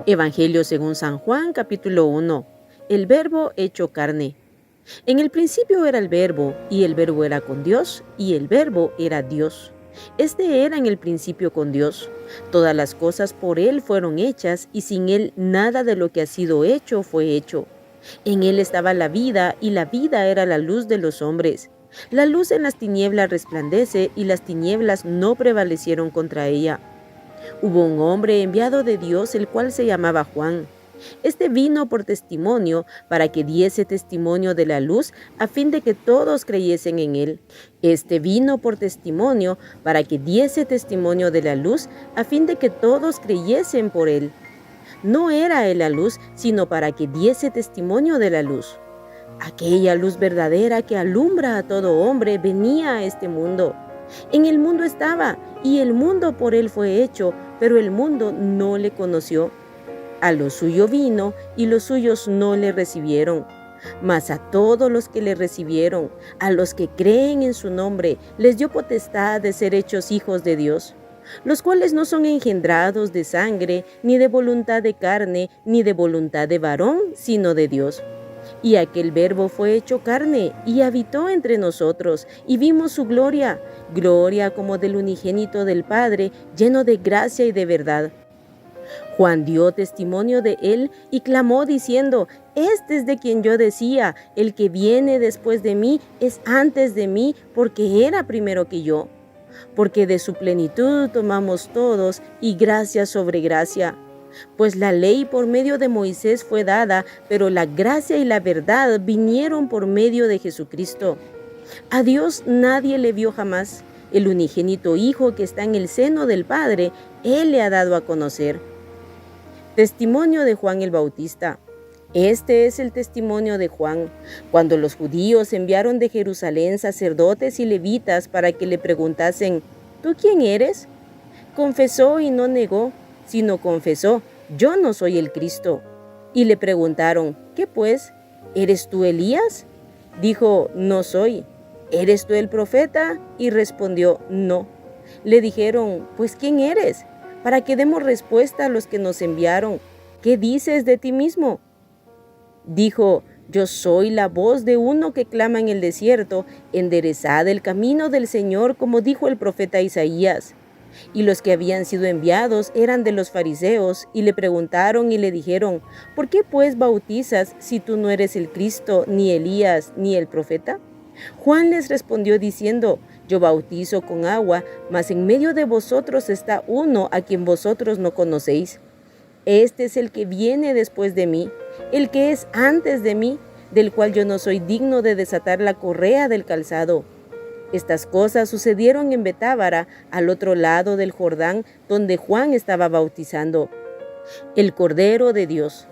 Evangelio según San Juan, capítulo 1. El Verbo hecho carne. En el principio era el Verbo, y el Verbo era con Dios, y el Verbo era Dios. Este era en el principio con Dios. Todas las cosas por Él fueron hechas, y sin Él nada de lo que ha sido hecho fue hecho. En Él estaba la vida, y la vida era la luz de los hombres. La luz en las tinieblas resplandece, y las tinieblas no prevalecieron contra ella. Hubo un hombre enviado de Dios, el cual se llamaba Juan. Este vino por testimonio, para que diese testimonio de la luz, a fin de que todos creyesen en él. Este vino por testimonio, para que diese testimonio de la luz, a fin de que todos creyesen por él. No era él la luz, sino para que diese testimonio de la luz. Aquella luz verdadera que alumbra a todo hombre venía a este mundo. En el mundo estaba, y el mundo por él fue hecho, pero el mundo no le conoció. A lo suyo vino, y los suyos no le recibieron. Mas a todos los que le recibieron, a los que creen en su nombre, les dio potestad de ser hechos hijos de Dios, los cuales no son engendrados de sangre, ni de voluntad de carne, ni de voluntad de varón, sino de Dios. Y aquel Verbo fue hecho carne, y habitó entre nosotros, y vimos su gloria, gloria como del unigénito del Padre, lleno de gracia y de verdad. Juan dio testimonio de él y clamó diciendo: Este es de quien yo decía, el que viene después de mí es antes de mí, porque era primero que yo. Porque de su plenitud tomamos todos, y gracia sobre gracia. Pues la ley por medio de Moisés fue dada, pero la gracia y la verdad vinieron por medio de Jesucristo. A Dios nadie le vio jamás. El unigénito Hijo que está en el seno del Padre, Él le ha dado a conocer. Testimonio de Juan el Bautista. Este es el testimonio de Juan, cuando los judíos enviaron de Jerusalén sacerdotes y levitas para que le preguntasen: ¿Tú quién eres? Confesó y no negó, sino confesó: Yo no soy el Cristo. Y le preguntaron: ¿Qué pues? ¿Eres tú Elías? Dijo: No soy. ¿Eres tú el profeta? Y respondió: No. Le dijeron: Pues ¿quién eres? Para que demos respuesta a los que nos enviaron. ¿Qué dices de ti mismo? Dijo: Yo soy la voz de uno que clama en el desierto: enderezad el camino del Señor, como dijo el profeta Isaías. Y los que habían sido enviados eran de los fariseos, y le preguntaron y le dijeron: ¿Por qué pues bautizas si tú no eres el Cristo, ni Elías, ni el profeta? Juan les respondió diciendo: Yo bautizo con agua, mas en medio de vosotros está uno a quien vosotros no conocéis. Este es el que viene después de mí, el que es antes de mí, del cual yo no soy digno de desatar la correa del calzado. Estas cosas sucedieron en Betábara, al otro lado del Jordán, donde Juan estaba bautizando. El Cordero de Dios.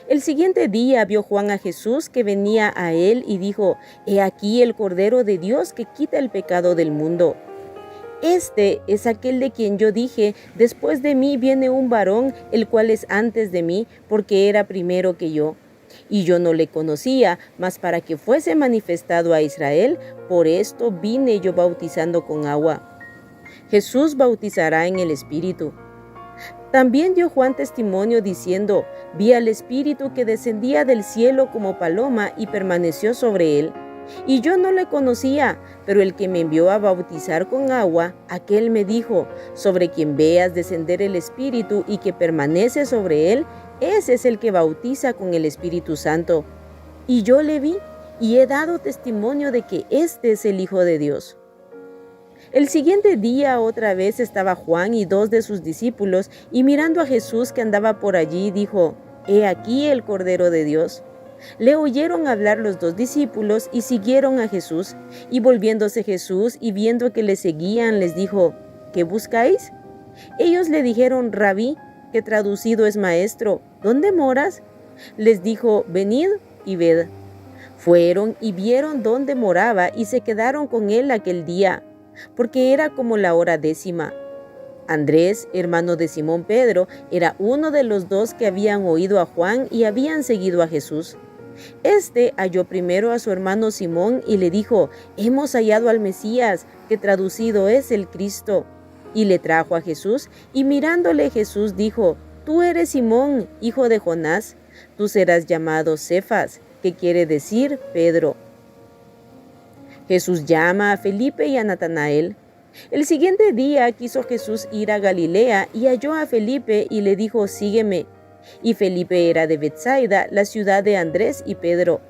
El siguiente día vio Juan a Jesús que venía a él y dijo: He aquí el Cordero de Dios que quita el pecado del mundo. Este es aquel de quien yo dije: Después de mí viene un varón, el cual es antes de mí, porque era primero que yo. Y yo no le conocía, mas para que fuese manifestado a Israel, por esto vine yo bautizando con agua. Jesús bautizará en el Espíritu. También dio Juan testimonio diciendo: Vi al Espíritu que descendía del cielo como paloma y permaneció sobre él. Y yo no le conocía, pero el que me envió a bautizar con agua, aquel me dijo: Sobre quien veas descender el Espíritu y que permanece sobre él, ese es el que bautiza con el Espíritu Santo. Y yo le vi, y he dado testimonio de que este es el Hijo de Dios. El siguiente día otra vez estaba Juan y dos de sus discípulos, y mirando a Jesús que andaba por allí, dijo: He aquí el Cordero de Dios. Le oyeron hablar los dos discípulos y siguieron a Jesús. Y volviéndose Jesús y viendo que le seguían, les dijo: ¿Qué buscáis? Ellos le dijeron: Rabí, que traducido es maestro, ¿dónde moras? Les dijo: Venid y ved. Fueron y vieron dónde moraba y se quedaron con él aquel día, porque era como la hora 10. Andrés, hermano de Simón Pedro, era uno de los dos que habían oído a Juan y habían seguido a Jesús. Este halló primero a su hermano Simón y le dijo: Hemos hallado al Mesías, que traducido es el Cristo. Y le trajo a Jesús, y mirándole Jesús dijo: tú eres Simón, hijo de Jonás, tú serás llamado Cefas, que quiere decir Pedro. Jesús llama a Felipe y a Natanael. El siguiente día quiso Jesús ir a Galilea y halló a Felipe y le dijo, sígueme. Y Felipe era de Betsaida, la ciudad de Andrés y Pedro.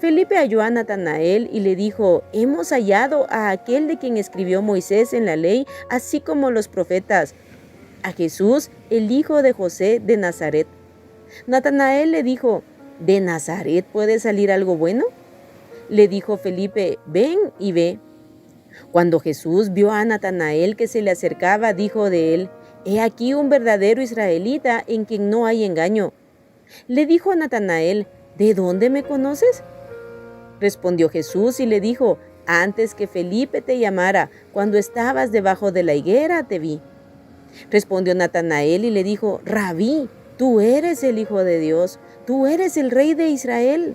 Felipe halló a Natanael y le dijo, hemos hallado a aquel de quien escribió Moisés en la ley, así como los profetas, a Jesús, el hijo de José de Nazaret. Natanael le dijo, ¿de Nazaret puede salir algo bueno? Le dijo Felipe, ven y ve. Cuando Jesús vio a Natanael que se le acercaba, dijo de él, he aquí un verdadero israelita en quien no hay engaño. Le dijo a Natanael, ¿de dónde me conoces? Respondió Jesús y le dijo, antes que Felipe te llamara, cuando estabas debajo de la higuera, te vi. Respondió Natanael y le dijo, Rabí, tú eres el Hijo de Dios, tú eres el Rey de Israel.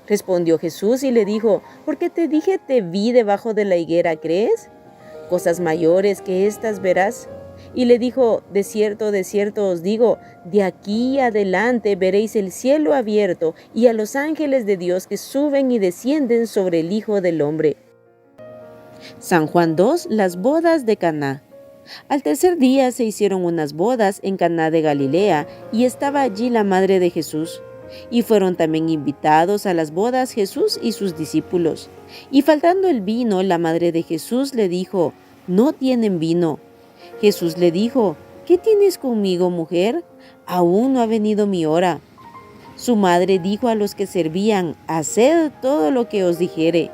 Respondió Jesús y le dijo, porque te dije te vi debajo de la higuera, ¿crees? Cosas mayores que estas verás. Y le dijo, de cierto os digo, de aquí adelante veréis el cielo abierto y a los ángeles de Dios que suben y descienden sobre el Hijo del Hombre. San Juan 2, las bodas de Caná. Al tercer día se hicieron unas bodas en Caná de Galilea y estaba allí la madre de Jesús. Y fueron también invitados a las bodas Jesús y sus discípulos. Y faltando el vino, la madre de Jesús le dijo, no tienen vino. Jesús le dijo, ¿qué tienes conmigo, mujer? Aún no ha venido mi hora. Su madre dijo a los que servían, haced todo lo que os dijere.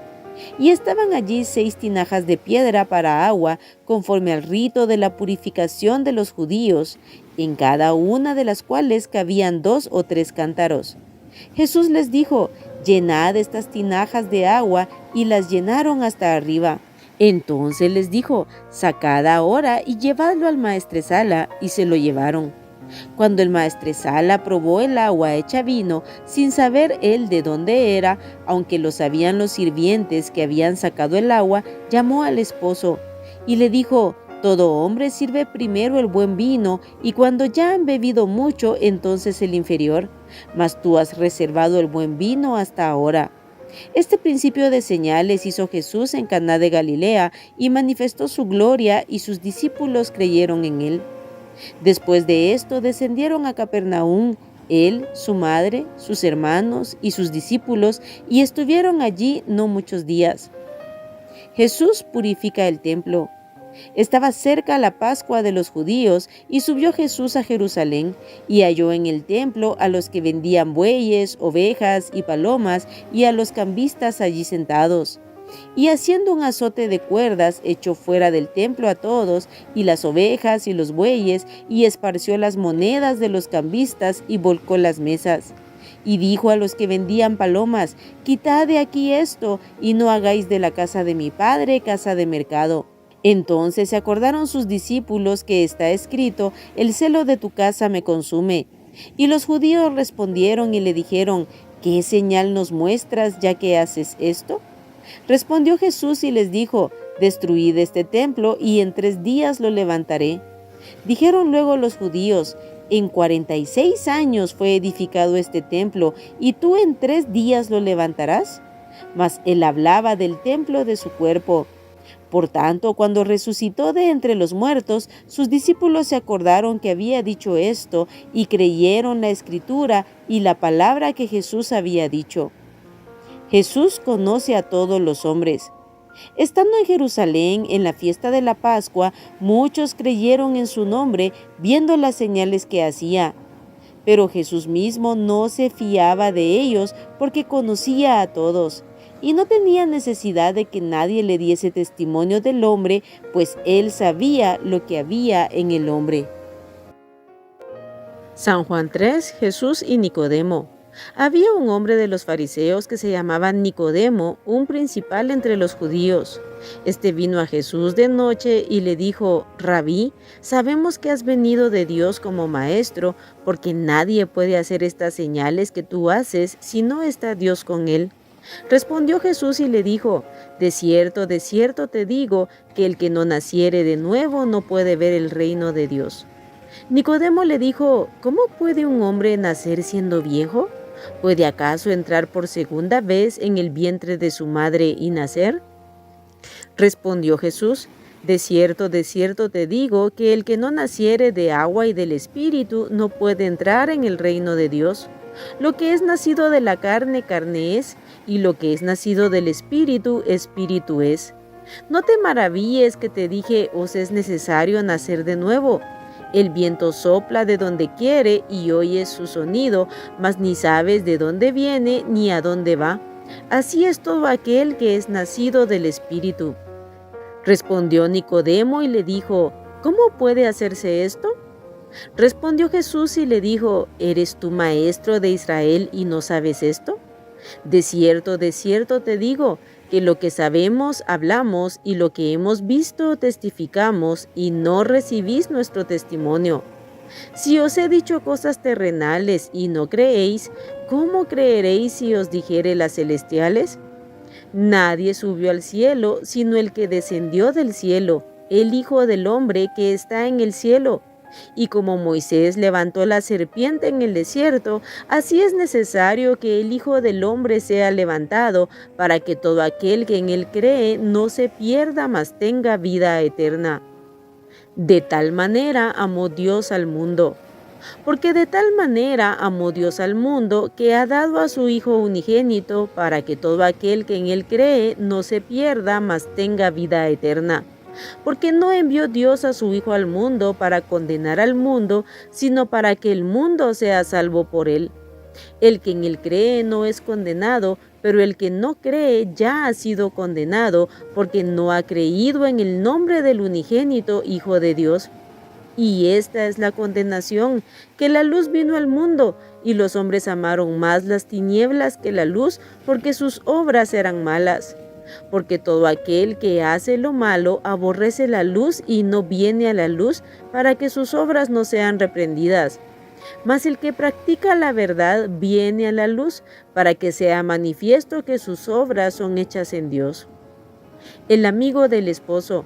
Y estaban allí 6 tinajas de piedra para agua, conforme al rito de la purificación de los judíos, en cada una de las cuales cabían 2 o 3 cántaros. Jesús les dijo, llenad estas tinajas de agua, y las llenaron hasta arriba. Entonces les dijo, sacad ahora y llevadlo al maestresala, y se lo llevaron. Cuando el maestresala probó el agua hecha vino, sin saber él de dónde era, aunque lo sabían los sirvientes que habían sacado el agua, llamó al esposo y le dijo, todo hombre sirve primero el buen vino, y cuando ya han bebido mucho, entonces el inferior, mas tú has reservado el buen vino hasta ahora. Este principio de señales hizo Jesús en Caná de Galilea y manifestó su gloria, y sus discípulos creyeron en él. Después de esto descendieron a Capernaum, él, su madre, sus hermanos y sus discípulos, y estuvieron allí no muchos días. Jesús purifica el templo. Estaba cerca la Pascua de los judíos, y subió Jesús a Jerusalén, y halló en el templo a los que vendían bueyes, ovejas y palomas, y a los cambistas allí sentados. Y haciendo un azote de cuerdas, echó fuera del templo a todos, y las ovejas y los bueyes, y esparció las monedas de los cambistas, y volcó las mesas. Y dijo a los que vendían palomas, quitad de aquí esto, y no hagáis de la casa de mi padre casa de mercado. Entonces se acordaron sus discípulos que está escrito, el celo de tu casa me consume. Y los judíos respondieron y le dijeron, ¿qué señal nos muestras ya que haces esto? Respondió Jesús y les dijo, destruid este templo y en 3 días lo levantaré. Dijeron luego los judíos, en 46 años fue edificado este templo, ¿y tú en 3 días lo levantarás? Mas él hablaba del templo de su cuerpo. Por tanto, cuando resucitó de entre los muertos, sus discípulos se acordaron que había dicho esto, y creyeron la Escritura y la palabra que Jesús había dicho. Jesús conoce a todos los hombres. Estando en Jerusalén en la fiesta de la Pascua, muchos creyeron en su nombre, viendo las señales que hacía. Pero Jesús mismo no se fiaba de ellos, porque conocía a todos, y no tenía necesidad de que nadie le diese testimonio del hombre, pues él sabía lo que había en el hombre. San Juan 3, Jesús y Nicodemo. Había un hombre de los fariseos que se llamaba Nicodemo, un principal entre los judíos. Este vino a Jesús de noche y le dijo, Rabí, sabemos que has venido de Dios como maestro, porque nadie puede hacer estas señales que tú haces si no está Dios con él. Respondió Jesús y le dijo, de cierto te digo, que el que no naciere de nuevo no puede ver el reino de Dios. Nicodemo le dijo, ¿cómo puede un hombre nacer siendo viejo? ¿Puede acaso entrar por segunda vez en el vientre de su madre y nacer? Respondió Jesús, de cierto te digo que el que no naciere de agua y del Espíritu no puede entrar en el reino de Dios. Lo que es nacido de la carne, carne es, y lo que es nacido del Espíritu, Espíritu es. No te maravilles que te dije, os es necesario nacer de nuevo. El viento sopla de donde quiere y oyes su sonido, mas ni sabes de dónde viene ni a dónde va. Así es todo aquel que es nacido del Espíritu. Respondió Nicodemo y le dijo, ¿cómo puede hacerse esto? Respondió Jesús y le dijo, ¿eres tú maestro de Israel y no sabes esto? De cierto te digo, que lo que sabemos hablamos y lo que hemos visto testificamos y no recibís nuestro testimonio. Si os he dicho cosas terrenales y no creéis, ¿cómo creeréis si os dijere las celestiales? Nadie subió al cielo, sino el que descendió del cielo, el Hijo del Hombre que está en el cielo. Y como Moisés levantó la serpiente en el desierto, así es necesario que el Hijo del Hombre sea levantado, para que todo aquel que en él cree no se pierda, mas tenga vida eterna. De tal manera amó Dios al mundo. Porque de tal manera amó Dios al mundo, que ha dado a su Hijo unigénito, para que todo aquel que en él cree no se pierda, mas tenga vida eterna. Porque no envió Dios a su Hijo al mundo para condenar al mundo, sino para que el mundo sea salvo por él. El que en él cree no es condenado, pero el que no cree ya ha sido condenado, porque no ha creído en el nombre del unigénito Hijo de Dios. Y esta es la condenación, que la luz vino al mundo, y los hombres amaron más las tinieblas que la luz, porque sus obras eran malas. Porque todo aquel que hace lo malo aborrece la luz y no viene a la luz, para que sus obras no sean reprendidas. Mas el que practica la verdad viene a la luz, para que sea manifiesto que sus obras son hechas en Dios. El amigo del esposo.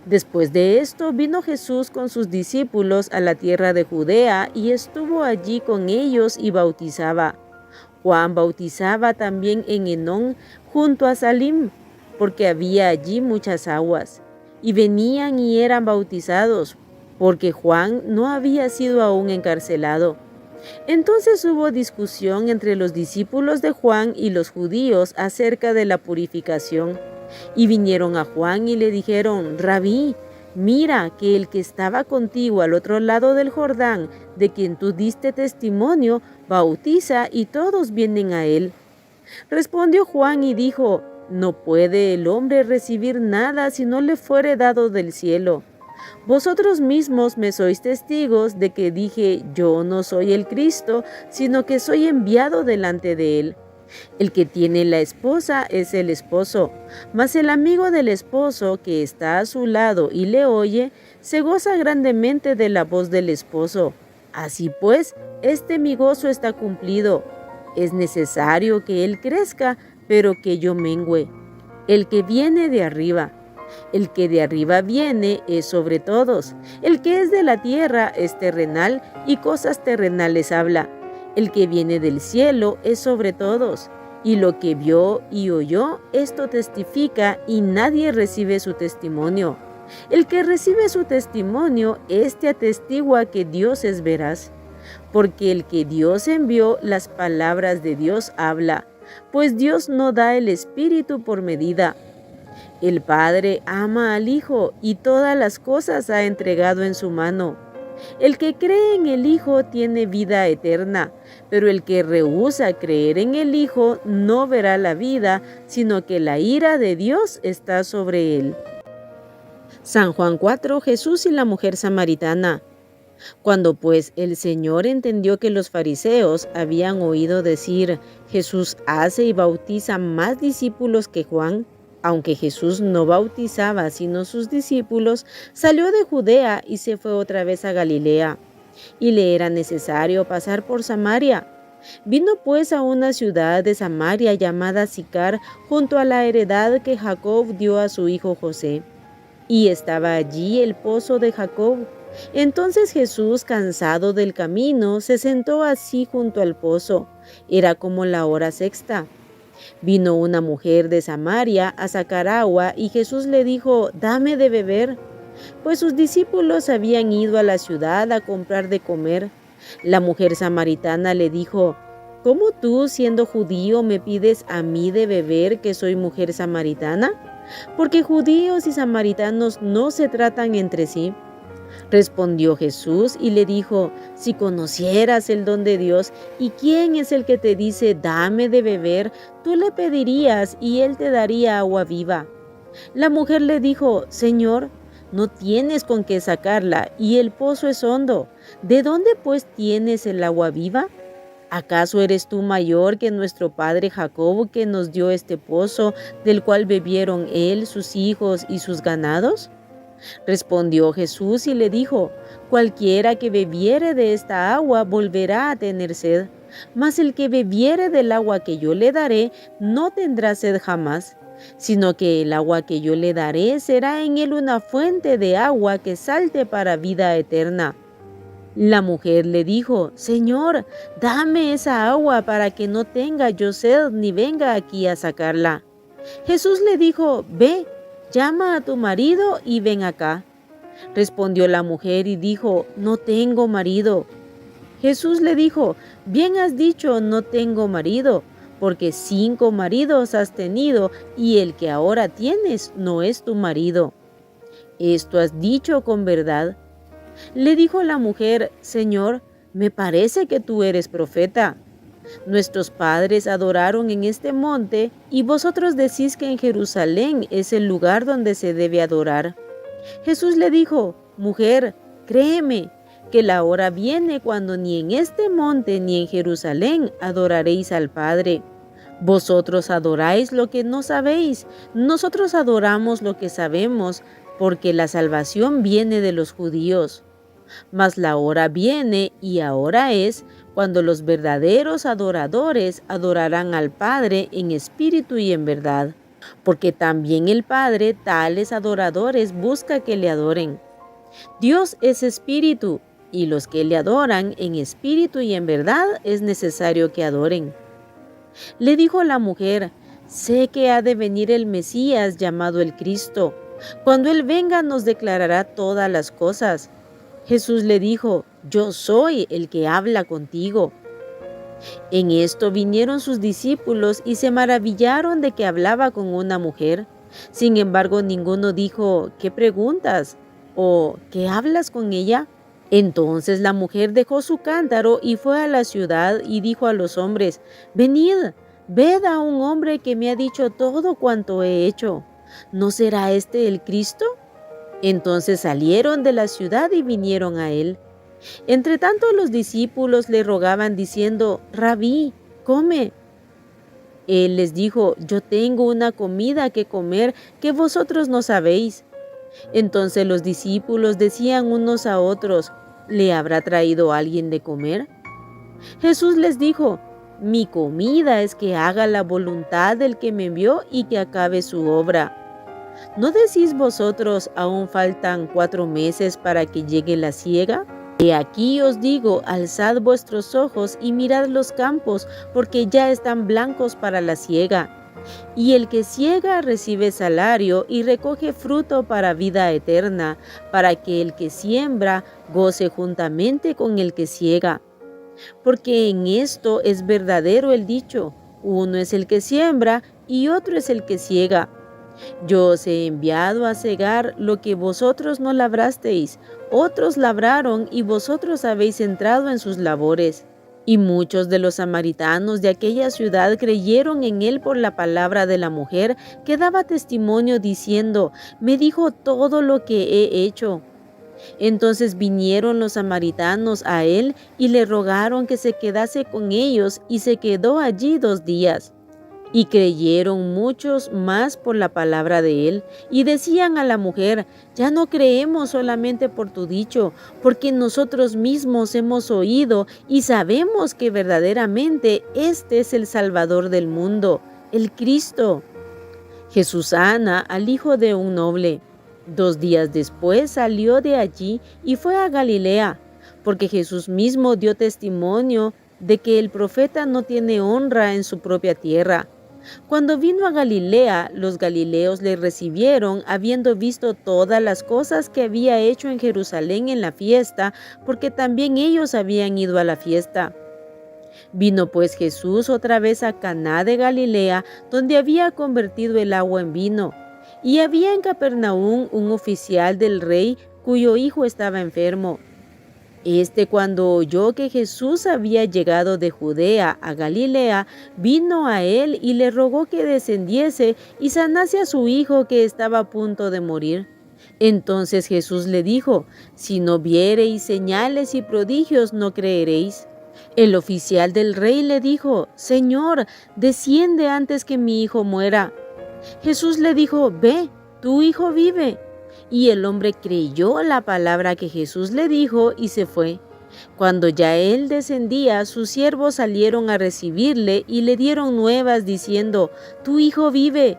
Después de esto vino Jesús con sus discípulos a la tierra de Judea y estuvo allí con ellos y bautizaba. Juan bautizaba también en Enón junto a Salim, porque había allí muchas aguas. Y venían y eran bautizados, porque Juan no había sido aún encarcelado. Entonces hubo discusión entre los discípulos de Juan y los judíos acerca de la purificación. Y vinieron a Juan y le dijeron, Rabí, mira que el que estaba contigo al otro lado del Jordán, de quien tú diste testimonio, bautiza y todos vienen a él. Respondió Juan y dijo, no puede el hombre recibir nada si no le fuere dado del cielo. Vosotros mismos me sois testigos de que dije, yo no soy el Cristo, sino que soy enviado delante de él. El que tiene la esposa es el esposo, mas el amigo del esposo que está a su lado y le oye, se goza grandemente de la voz del esposo. Así pues, mi gozo está cumplido. Es necesario que él crezca, pero que yo mengüe. El que viene de arriba. El que de arriba viene es sobre todos. El que es de la tierra es terrenal y cosas terrenales habla. El que viene del cielo es sobre todos, y lo que vio y oyó, esto testifica, y nadie recibe su testimonio. El que recibe su testimonio, atestigua que Dios es veraz. Porque el que Dios envió, las palabras de Dios habla, pues Dios no da el Espíritu por medida. El Padre ama al Hijo, y todas las cosas ha entregado en su mano. El que cree en el Hijo tiene vida eterna, pero el que rehúsa creer en el Hijo no verá la vida, sino que la ira de Dios está sobre él. San Juan 4, Jesús y la mujer samaritana. Cuando pues el Señor entendió que los fariseos habían oído decir, Jesús hace y bautiza más discípulos que Juan, aunque Jesús no bautizaba sino sus discípulos, salió de Judea y se fue otra vez a Galilea, y le era necesario pasar por Samaria. Vino pues a una ciudad de Samaria llamada Sicar, junto a la heredad que Jacob dio a su hijo José. y estaba allí el pozo de Jacob. Entonces Jesús, cansado del camino, se sentó así junto al pozo. Era como la hora sexta. Vino una mujer de Samaria a sacar agua y Jesús le dijo: «Dame de beber», pues sus discípulos habían ido a la ciudad a comprar de comer. La mujer samaritana le dijo: «¿Cómo tú, siendo judío, me pides a mí de beber, que soy mujer samaritana? Porque judíos y samaritanos no se tratan entre sí». Respondió Jesús y le dijo: «Si conocieras el don de Dios y quién es el que te dice: dame de beber, tú le pedirías y él te daría agua viva». La mujer le dijo: «Señor, no tienes con qué sacarla y el pozo es hondo. ¿De dónde pues tienes el agua viva? ¿Acaso eres tú mayor que nuestro padre Jacob, que nos dio este pozo, del cual bebieron él, sus hijos y sus ganados?». Respondió Jesús y le dijo: «Cualquiera que bebiere de esta agua volverá a tener sed, mas el que bebiere del agua que yo le daré no tendrá sed jamás, sino que el agua que yo le daré será en él una fuente de agua que salte para vida eterna». La mujer le dijo: «Señor, dame esa agua para que no tenga yo sed ni venga aquí a sacarla». Jesús le dijo: «Ve, llama a tu marido y ven acá». Respondió la mujer y dijo: «No tengo marido». Jesús le dijo: «Bien has dicho, no tengo marido, porque 5 maridos has tenido y el que ahora tienes no es tu marido. Esto has dicho con verdad». Le dijo la mujer: «Señor, me parece que tú eres profeta. Nuestros padres adoraron en este monte y vosotros decís que en Jerusalén es el lugar donde se debe adorar». Jesús le dijo: «Mujer, créeme que la hora viene cuando ni en este monte ni en Jerusalén adoraréis al Padre. Vosotros adoráis lo que no sabéis, nosotros adoramos lo que sabemos, porque la salvación viene de los judíos. Mas la hora viene y ahora es cuando los verdaderos adoradores adorarán al Padre en espíritu y en verdad, porque también el Padre tales adoradores busca que le adoren. Dios es espíritu, y los que le adoran en espíritu y en verdad es necesario que adoren». Le dijo la mujer: «Sé que ha de venir el Mesías, llamado el Cristo. Cuando Él venga nos declarará todas las cosas». Jesús le dijo: «Yo soy el que habla contigo». En esto vinieron sus discípulos y se maravillaron de que hablaba con una mujer. Sin embargo, ninguno dijo: «¿Qué preguntas?», o «¿Qué hablas con ella?». Entonces la mujer dejó su cántaro y fue a la ciudad y dijo a los hombres: «Venid, ved a un hombre que me ha dicho todo cuanto he hecho. ¿No será este el Cristo?». Entonces salieron de la ciudad y vinieron a él. Entretanto los discípulos le rogaban diciendo: «Rabí, come». Él les dijo: «Yo tengo una comida que comer que vosotros no sabéis». Entonces los discípulos decían unos a otros: «¿Le habrá traído alguien de comer?». Jesús les dijo: «Mi comida es que haga la voluntad del que me envió y que acabe su obra. ¿No decís vosotros: aún faltan 4 meses para que llegue la siega? He aquí os digo: alzad vuestros ojos y mirad los campos, porque ya están blancos para la siega. Y el que siega recibe salario y recoge fruto para vida eterna, para que el que siembra goce juntamente con el que siega. Porque en esto es verdadero el dicho: uno es el que siembra y otro es el que siega. Yo os he enviado a segar lo que vosotros no labrasteis, otros labraron y vosotros habéis entrado en sus labores». Y muchos de los samaritanos de aquella ciudad creyeron en él por la palabra de la mujer, que daba testimonio diciendo: «Me dijo todo lo que he hecho». Entonces vinieron los samaritanos a él y le rogaron que se quedase con ellos, y se quedó allí 2 días. Y creyeron muchos más por la palabra de él, y decían a la mujer: «Ya no creemos solamente por tu dicho, porque nosotros mismos hemos oído y sabemos que verdaderamente este es el Salvador del mundo, el Cristo». Jesús sana al hijo de un noble. 2 días después salió de allí y fue a Galilea, porque Jesús mismo dio testimonio de que el profeta no tiene honra en su propia tierra. Cuando vino a Galilea, los galileos le recibieron, habiendo visto todas las cosas que había hecho en Jerusalén en la fiesta, porque también ellos habían ido a la fiesta. Vino pues Jesús otra vez a Caná de Galilea, donde había convertido el agua en vino. Y había en Capernaum un oficial del rey cuyo hijo estaba enfermo. Cuando oyó que Jesús había llegado de Judea a Galilea, vino a él y le rogó que descendiese y sanase a su hijo que estaba a punto de morir. Entonces Jesús le dijo: si no viereis señales y prodigios, no creeréis. El oficial del rey le dijo: Señor, desciende antes que mi hijo muera. Jesús le dijo: ve, tu hijo vive. Y el hombre creyó la palabra que Jesús le dijo y se fue. Cuando ya él descendía, sus siervos salieron a recibirle y le dieron nuevas diciendo: tu hijo vive.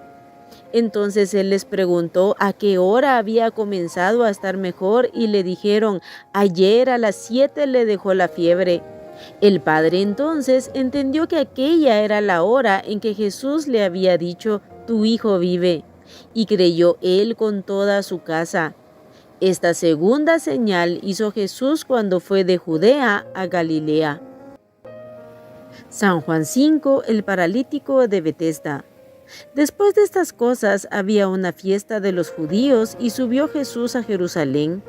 Entonces él les preguntó a qué hora había comenzado a estar mejor y le dijeron: ayer a las 7 le dejó la fiebre. El padre entonces entendió que aquella era la hora en que Jesús le había dicho: tu hijo vive, y creyó él con toda su casa. Esta segunda señal hizo Jesús cuando fue de Judea a Galilea. San Juan 5, el paralítico de Betesda. Después de estas cosas había una fiesta de los judíos y subió Jesús a Jerusalén.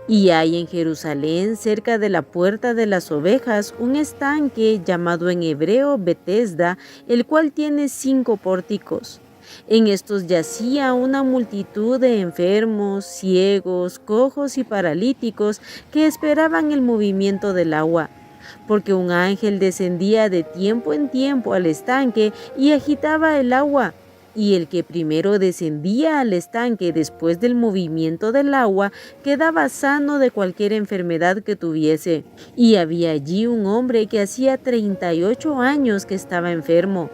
Y hay en Jerusalén, cerca de la puerta de las ovejas, un estanque llamado en hebreo Betesda, el cual tiene 5 pórticos. En estos yacía una multitud de enfermos, ciegos, cojos y paralíticos que esperaban el movimiento del agua, porque un ángel descendía de tiempo en tiempo al estanque y agitaba el agua. Y el que primero descendía al estanque después del movimiento del agua quedaba sano de cualquier enfermedad que tuviese. Y había allí un hombre que hacía 38 años que estaba enfermo.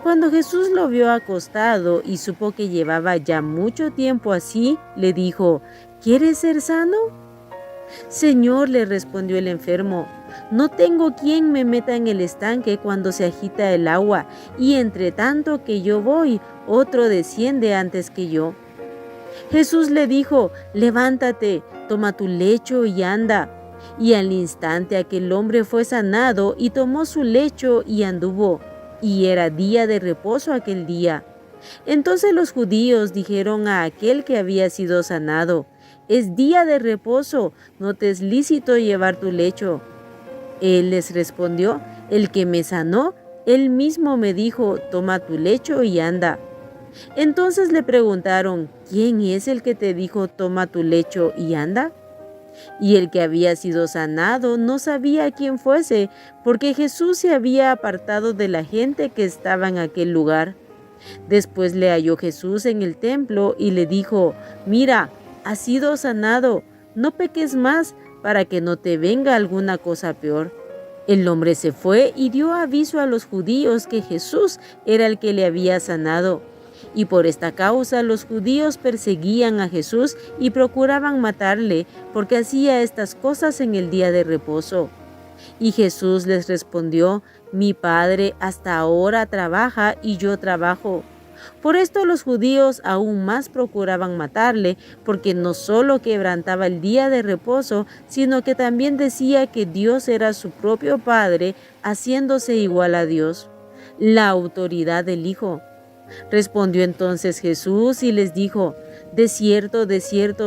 Cuando Jesús lo vio acostado y supo que llevaba ya mucho tiempo así, le dijo: ¿quieres ser sano? Señor, le respondió el enfermo, no tengo quien me meta en el estanque cuando se agita el agua, y entre tanto que yo voy, otro desciende antes que yo. Jesús le dijo: levántate, toma tu lecho y anda. Y al instante aquel hombre fue sanado y tomó su lecho y anduvo. Y era día de reposo aquel día. Entonces los judíos dijeron a aquel que había sido sanado: es día de reposo, no te es lícito llevar tu lecho. Él les respondió: el que me sanó, él mismo me dijo: toma tu lecho y anda. Entonces le preguntaron: ¿quién es el que te dijo: toma tu lecho y anda? Y el que había sido sanado no sabía quién fuese, porque Jesús se había apartado de la gente que estaba en aquel lugar. Después le halló Jesús en el templo y le dijo: mira, has sido sanado, no peques más, para que no te venga alguna cosa peor. El hombre se fue y dio aviso a los judíos que Jesús era el que le había sanado. Y por esta causa los judíos perseguían a Jesús y procuraban matarle, porque hacía estas cosas en el día de reposo. Y Jesús les respondió: mi Padre hasta ahora trabaja y yo trabajo. Por esto los judíos aún más procuraban matarle, porque no solo quebrantaba el día de reposo, sino que también decía que Dios era su propio Padre, haciéndose igual a Dios. La autoridad del Hijo. Respondió entonces Jesús y les dijo: de cierto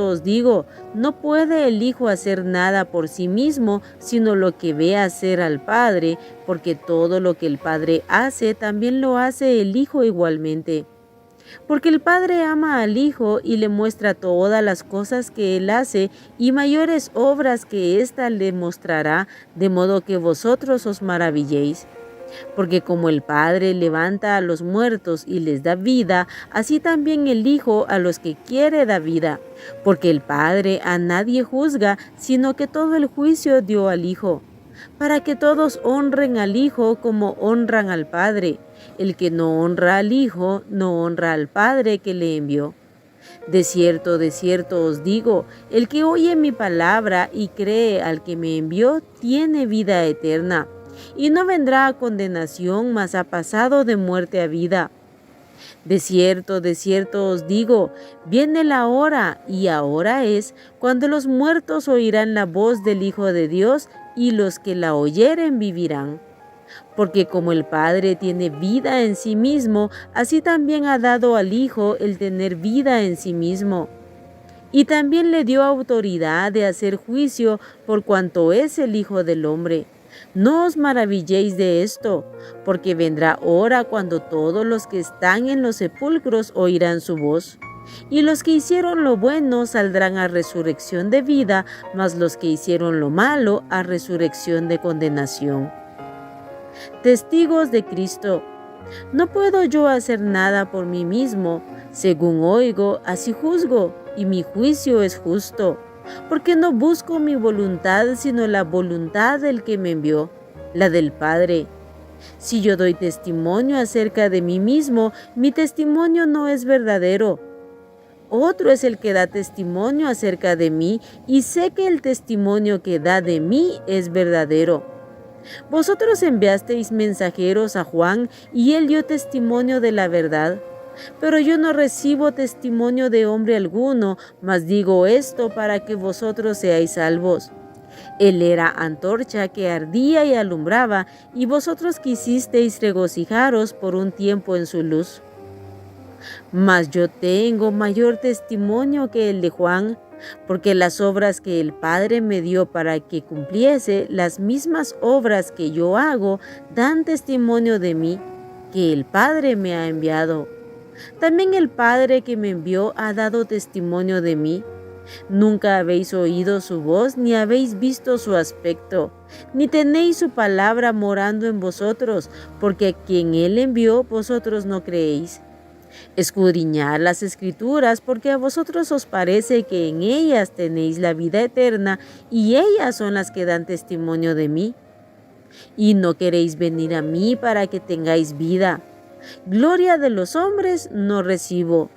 os digo, no puede el Hijo hacer nada por sí mismo, sino lo que ve hacer al Padre, porque todo lo que el Padre hace, también lo hace el Hijo igualmente. Porque el Padre ama al Hijo y le muestra todas las cosas que Él hace, y mayores obras que ésta le mostrará, de modo que vosotros os maravilléis. Porque como el Padre levanta a los muertos y les da vida, así también el Hijo a los que quiere da vida. Porque el Padre a nadie juzga, sino que todo el juicio dio al Hijo, para que todos honren al Hijo como honran al Padre. El que no honra al Hijo, no honra al Padre que le envió. De cierto os digo, el que oye mi palabra y cree al que me envió, tiene vida eterna, y no vendrá a condenación, mas ha pasado de muerte a vida. De cierto os digo, viene la hora, y ahora es, cuando los muertos oirán la voz del Hijo de Dios, y los que la oyeren vivirán. Porque como el Padre tiene vida en sí mismo, así también ha dado al Hijo el tener vida en sí mismo. Y también le dio autoridad de hacer juicio por cuanto es el Hijo del Hombre. No os maravilléis de esto, porque vendrá hora cuando todos los que están en los sepulcros oirán su voz. Y los que hicieron lo bueno saldrán a resurrección de vida, mas los que hicieron lo malo a resurrección de condenación. Testigos de Cristo. No puedo yo hacer nada por mí mismo. Según oigo, así juzgo, y mi juicio es justo. Porque no busco mi voluntad, sino la voluntad del que me envió, la del Padre. Si yo doy testimonio acerca de mí mismo, mi testimonio no es verdadero. Otro es el que da testimonio acerca de mí, y sé que el testimonio que da de mí es verdadero. Vosotros enviasteis mensajeros a Juan, y él dio testimonio de la verdad. Pero yo no recibo testimonio de hombre alguno, mas digo esto para que vosotros seáis salvos. Él era antorcha que ardía y alumbraba, y vosotros quisisteis regocijaros por un tiempo en su luz. Mas yo tengo mayor testimonio que el de Juan, porque las obras que el Padre me dio para que cumpliese, las mismas obras que yo hago, dan testimonio de mí, que el Padre me ha enviado. También el Padre que me envió ha dado testimonio de mí. Nunca habéis oído su voz, ni habéis visto su aspecto, ni tenéis su palabra morando en vosotros, porque a quien él envió vosotros no creéis. Escudriñad las Escrituras, porque a vosotros os parece que en ellas tenéis la vida eterna, y ellas son las que dan testimonio de mí. Y no queréis venir a mí para que tengáis vida. Gloria de los hombres no recibo,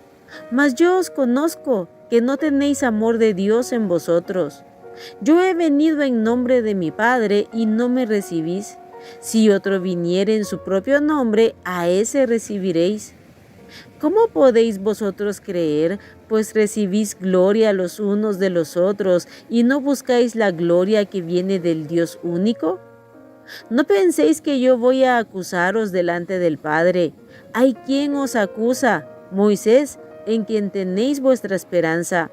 mas yo os conozco, que no tenéis amor de Dios en vosotros. Yo he venido en nombre de mi Padre, y no me recibís. Si otro viniere en su propio nombre, a ese recibiréis. ¿Cómo podéis vosotros creer, pues recibís gloria los unos de los otros, y no buscáis la gloria que viene del Dios único? No penséis que yo voy a acusaros delante del Padre. Hay quien os acusa, Moisés, en quien tenéis vuestra esperanza.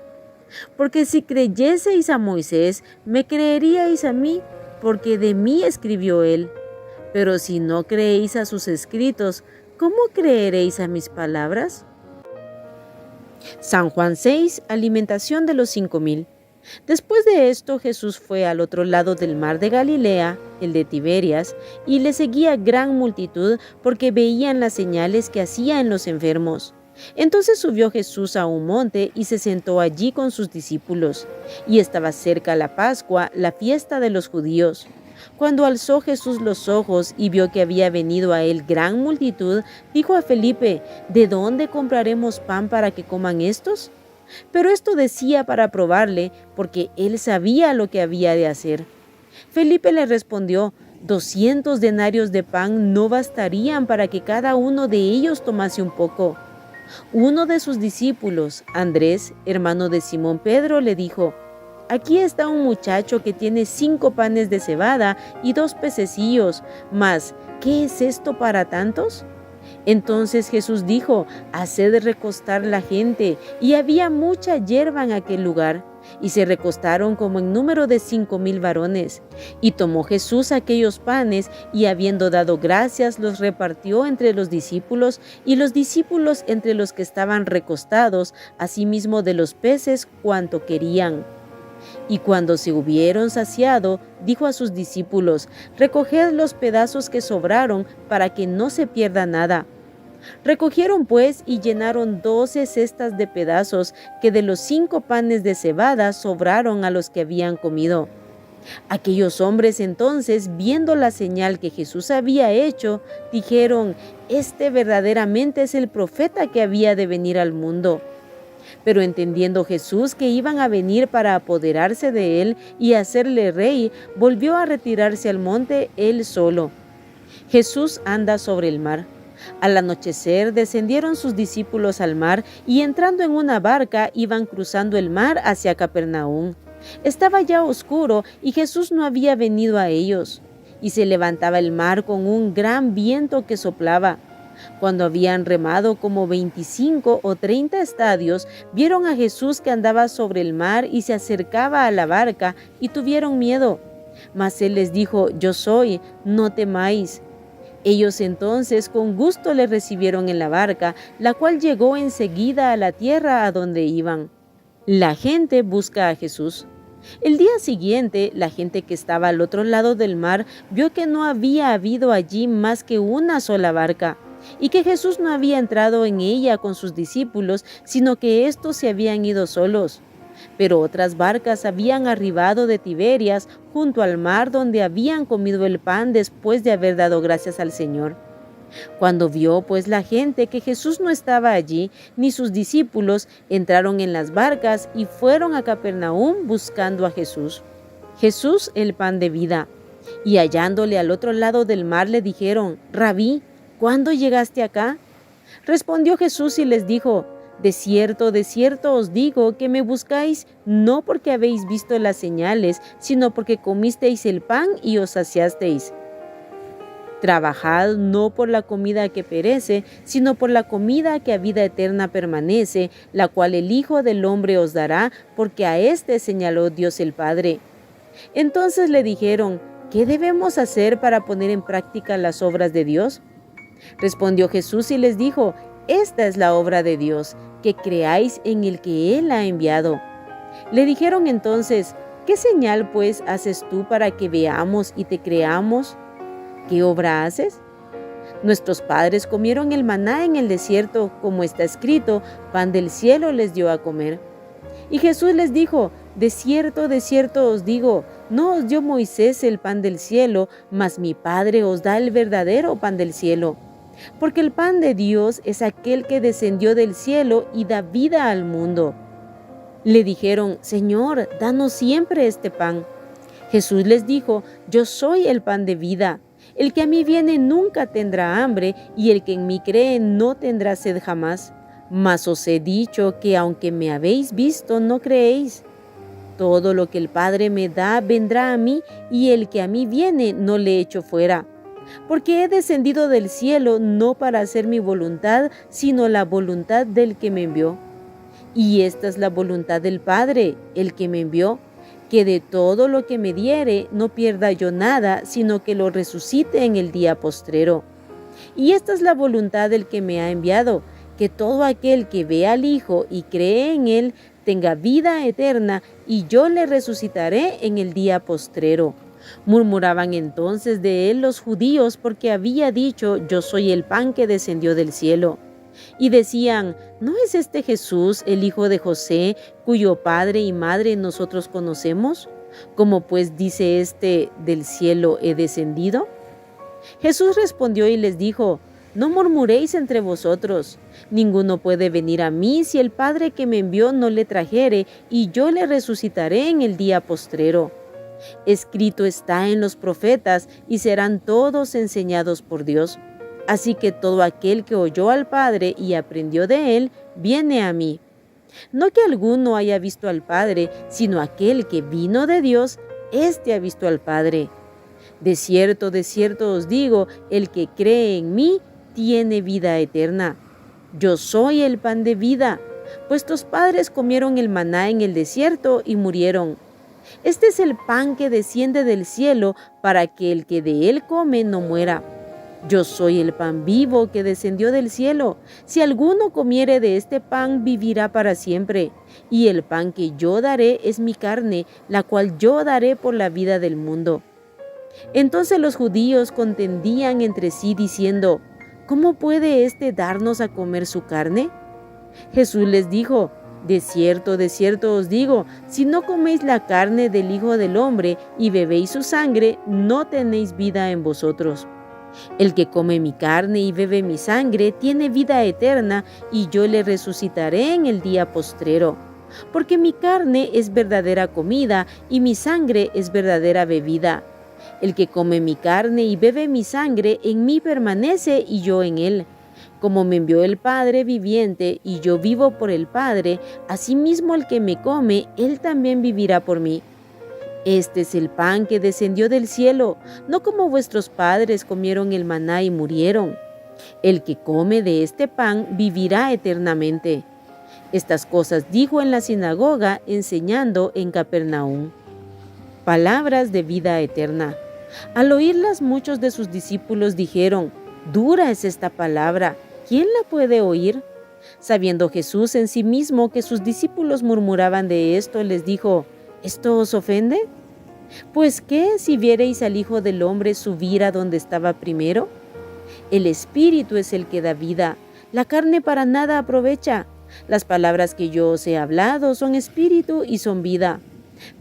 Porque si creyeseis a Moisés, me creeríais a mí, porque de mí escribió él. Pero si no creéis a sus escritos, ¿cómo creeréis a mis palabras? San Juan 6, alimentación de los 5000. Después de esto, Jesús fue al otro lado del mar de Galilea, el de Tiberias, y le seguía gran multitud porque veían las señales que hacía en los enfermos. Entonces subió Jesús a un monte y se sentó allí con sus discípulos. Y estaba cerca la Pascua, la fiesta de los judíos. Cuando alzó Jesús los ojos y vio que había venido a él gran multitud, dijo a Felipe: ¿De dónde compraremos pan para que coman estos? Pero esto decía para probarle, porque él sabía lo que había de hacer. Felipe le respondió: 200 denarios de pan no bastarían para que cada uno de ellos tomase un poco. Uno de sus discípulos, Andrés, hermano de Simón Pedro, le dijo: Aquí está un muchacho que tiene 5 panes de cebada y 2 pececillos, mas ¿qué es esto para tantos? Entonces Jesús dijo: Haced recostar la gente, y había mucha hierba en aquel lugar, y se recostaron como en número de 5000 varones. Y tomó Jesús aquellos panes, y habiendo dado gracias, los repartió entre los discípulos, y los discípulos entre los que estaban recostados, asimismo de los peces cuanto querían. Y cuando se hubieron saciado, dijo a sus discípulos: Recoged los pedazos que sobraron, para que no se pierda nada. Recogieron pues y llenaron 12 cestas de pedazos, que de los 5 panes de cebada sobraron a los que habían comido. Aquellos hombres entonces, viendo la señal que Jesús había hecho, dijeron: Este verdaderamente es el profeta que había de venir al mundo. Pero entendiendo Jesús que iban a venir para apoderarse de él y hacerle rey, volvió a retirarse al monte él solo. Jesús anda sobre el mar. Al anochecer descendieron sus discípulos al mar y entrando en una barca iban cruzando el mar hacia Capernaum. Estaba ya oscuro y Jesús no había venido a ellos. Y se levantaba el mar con un gran viento que soplaba. Cuando habían remado como 25 o 30 estadios, vieron a Jesús que andaba sobre el mar y se acercaba a la barca y tuvieron miedo. Mas él les dijo: Yo soy, no temáis. Ellos entonces con gusto le recibieron en la barca, la cual llegó enseguida a la tierra a donde iban. La gente busca a Jesús. El día siguiente, la gente que estaba al otro lado del mar vio que no había habido allí más que una sola barca, y que Jesús no había entrado en ella con sus discípulos, sino que éstos se habían ido solos. Pero otras barcas habían arribado de Tiberias junto al mar, donde habían comido el pan después de haber dado gracias al Señor. Cuando vio pues la gente que Jesús no estaba allí, ni sus discípulos, entraron en las barcas y fueron a Capernaum buscando a Jesús. Jesús, el pan de vida. Y hallándole al otro lado del mar le dijeron: Rabí, ¿cuándo llegaste acá? Respondió Jesús y les dijo: de cierto os digo que me buscáis no porque habéis visto las señales, sino porque comisteis el pan y os saciasteis. Trabajad no por la comida que perece, sino por la comida que a vida eterna permanece, la cual el Hijo del Hombre os dará, porque a éste señaló Dios el Padre. Entonces le dijeron: ¿qué debemos hacer para poner en práctica las obras de Dios? Respondió Jesús y les dijo: esta es la obra de Dios, que creáis en el que Él ha enviado. Le dijeron entonces: ¿qué señal pues haces tú para que veamos y te creamos? ¿Qué obra haces? Nuestros padres comieron el maná en el desierto, como está escrito: pan del cielo les dio a comer. Y Jesús les dijo: de cierto os digo, no os dio Moisés el pan del cielo, mas mi Padre os da el verdadero pan del cielo. Porque el pan de Dios es aquel que descendió del cielo y da vida al mundo. Le dijeron: Señor, danos siempre este pan. Jesús les dijo: yo soy el pan de vida. El que a mí viene nunca tendrá hambre, y el que en mí cree no tendrá sed jamás. Mas os he dicho que aunque me habéis visto, no creéis. Todo lo que el Padre me da vendrá a mí, y el que a mí viene no le echo fuera. Porque he descendido del cielo no para hacer mi voluntad, sino la voluntad del que me envió. Y esta es la voluntad del Padre, el que me envió, que de todo lo que me diere no pierda yo nada, sino que lo resucite en el día postrero. Y esta es la voluntad del que me ha enviado, que todo aquel que ve al Hijo y cree en Él tenga vida eterna, y yo le resucitaré en el día postrero. Murmuraban entonces de él los judíos, porque había dicho: yo soy el pan que descendió del cielo. Y decían: ¿no es este Jesús el hijo de José, cuyo padre y madre nosotros conocemos? ¿Cómo pues dice este: del cielo he descendido? Jesús respondió y les dijo: no murmuréis entre vosotros. Ninguno puede venir a mí si el Padre que me envió no le trajere, y yo le resucitaré en el día postrero. Escrito está en los profetas, y serán todos enseñados por Dios. Así que todo aquel que oyó al Padre y aprendió de él, viene a mí. No que alguno haya visto al Padre, sino aquel que vino de Dios, éste ha visto al Padre. De cierto os digo, el que cree en mí tiene vida eterna. Yo soy el pan de vida. Vuestros padres comieron el maná en el desierto y murieron. Este es el pan que desciende del cielo, para que el que de él come no muera. Yo soy el pan vivo que descendió del cielo. Si alguno comiere de este pan, vivirá para siempre. Y el pan que yo daré es mi carne, la cual yo daré por la vida del mundo. Entonces los judíos contendían entre sí, diciendo: ¿cómo puede éste darnos a comer su carne? Jesús les dijo: de cierto os digo, si no coméis la carne del Hijo del Hombre y bebéis su sangre, no tenéis vida en vosotros. El que come mi carne y bebe mi sangre tiene vida eterna, y yo le resucitaré en el día postrero. Porque mi carne es verdadera comida y mi sangre es verdadera bebida. El que come mi carne y bebe mi sangre, en mí permanece y yo en él. Como me envió el Padre viviente y yo vivo por el Padre, asimismo el que me come, él también vivirá por mí. Este es el pan que descendió del cielo, no como vuestros padres comieron el maná y murieron. El que come de este pan vivirá eternamente. Estas cosas dijo en la sinagoga, enseñando en Capernaum. Palabras de vida eterna. Al oírlas, muchos de sus discípulos dijeron: «Dura es esta palabra, ¿quién la puede oír?». Sabiendo Jesús en sí mismo que sus discípulos murmuraban de esto, les dijo: «¿Esto os ofende? Pues ¿qué si viereis al Hijo del Hombre subir a donde estaba primero? El Espíritu es el que da vida, la carne para nada aprovecha. Las palabras que yo os he hablado son espíritu y son vida».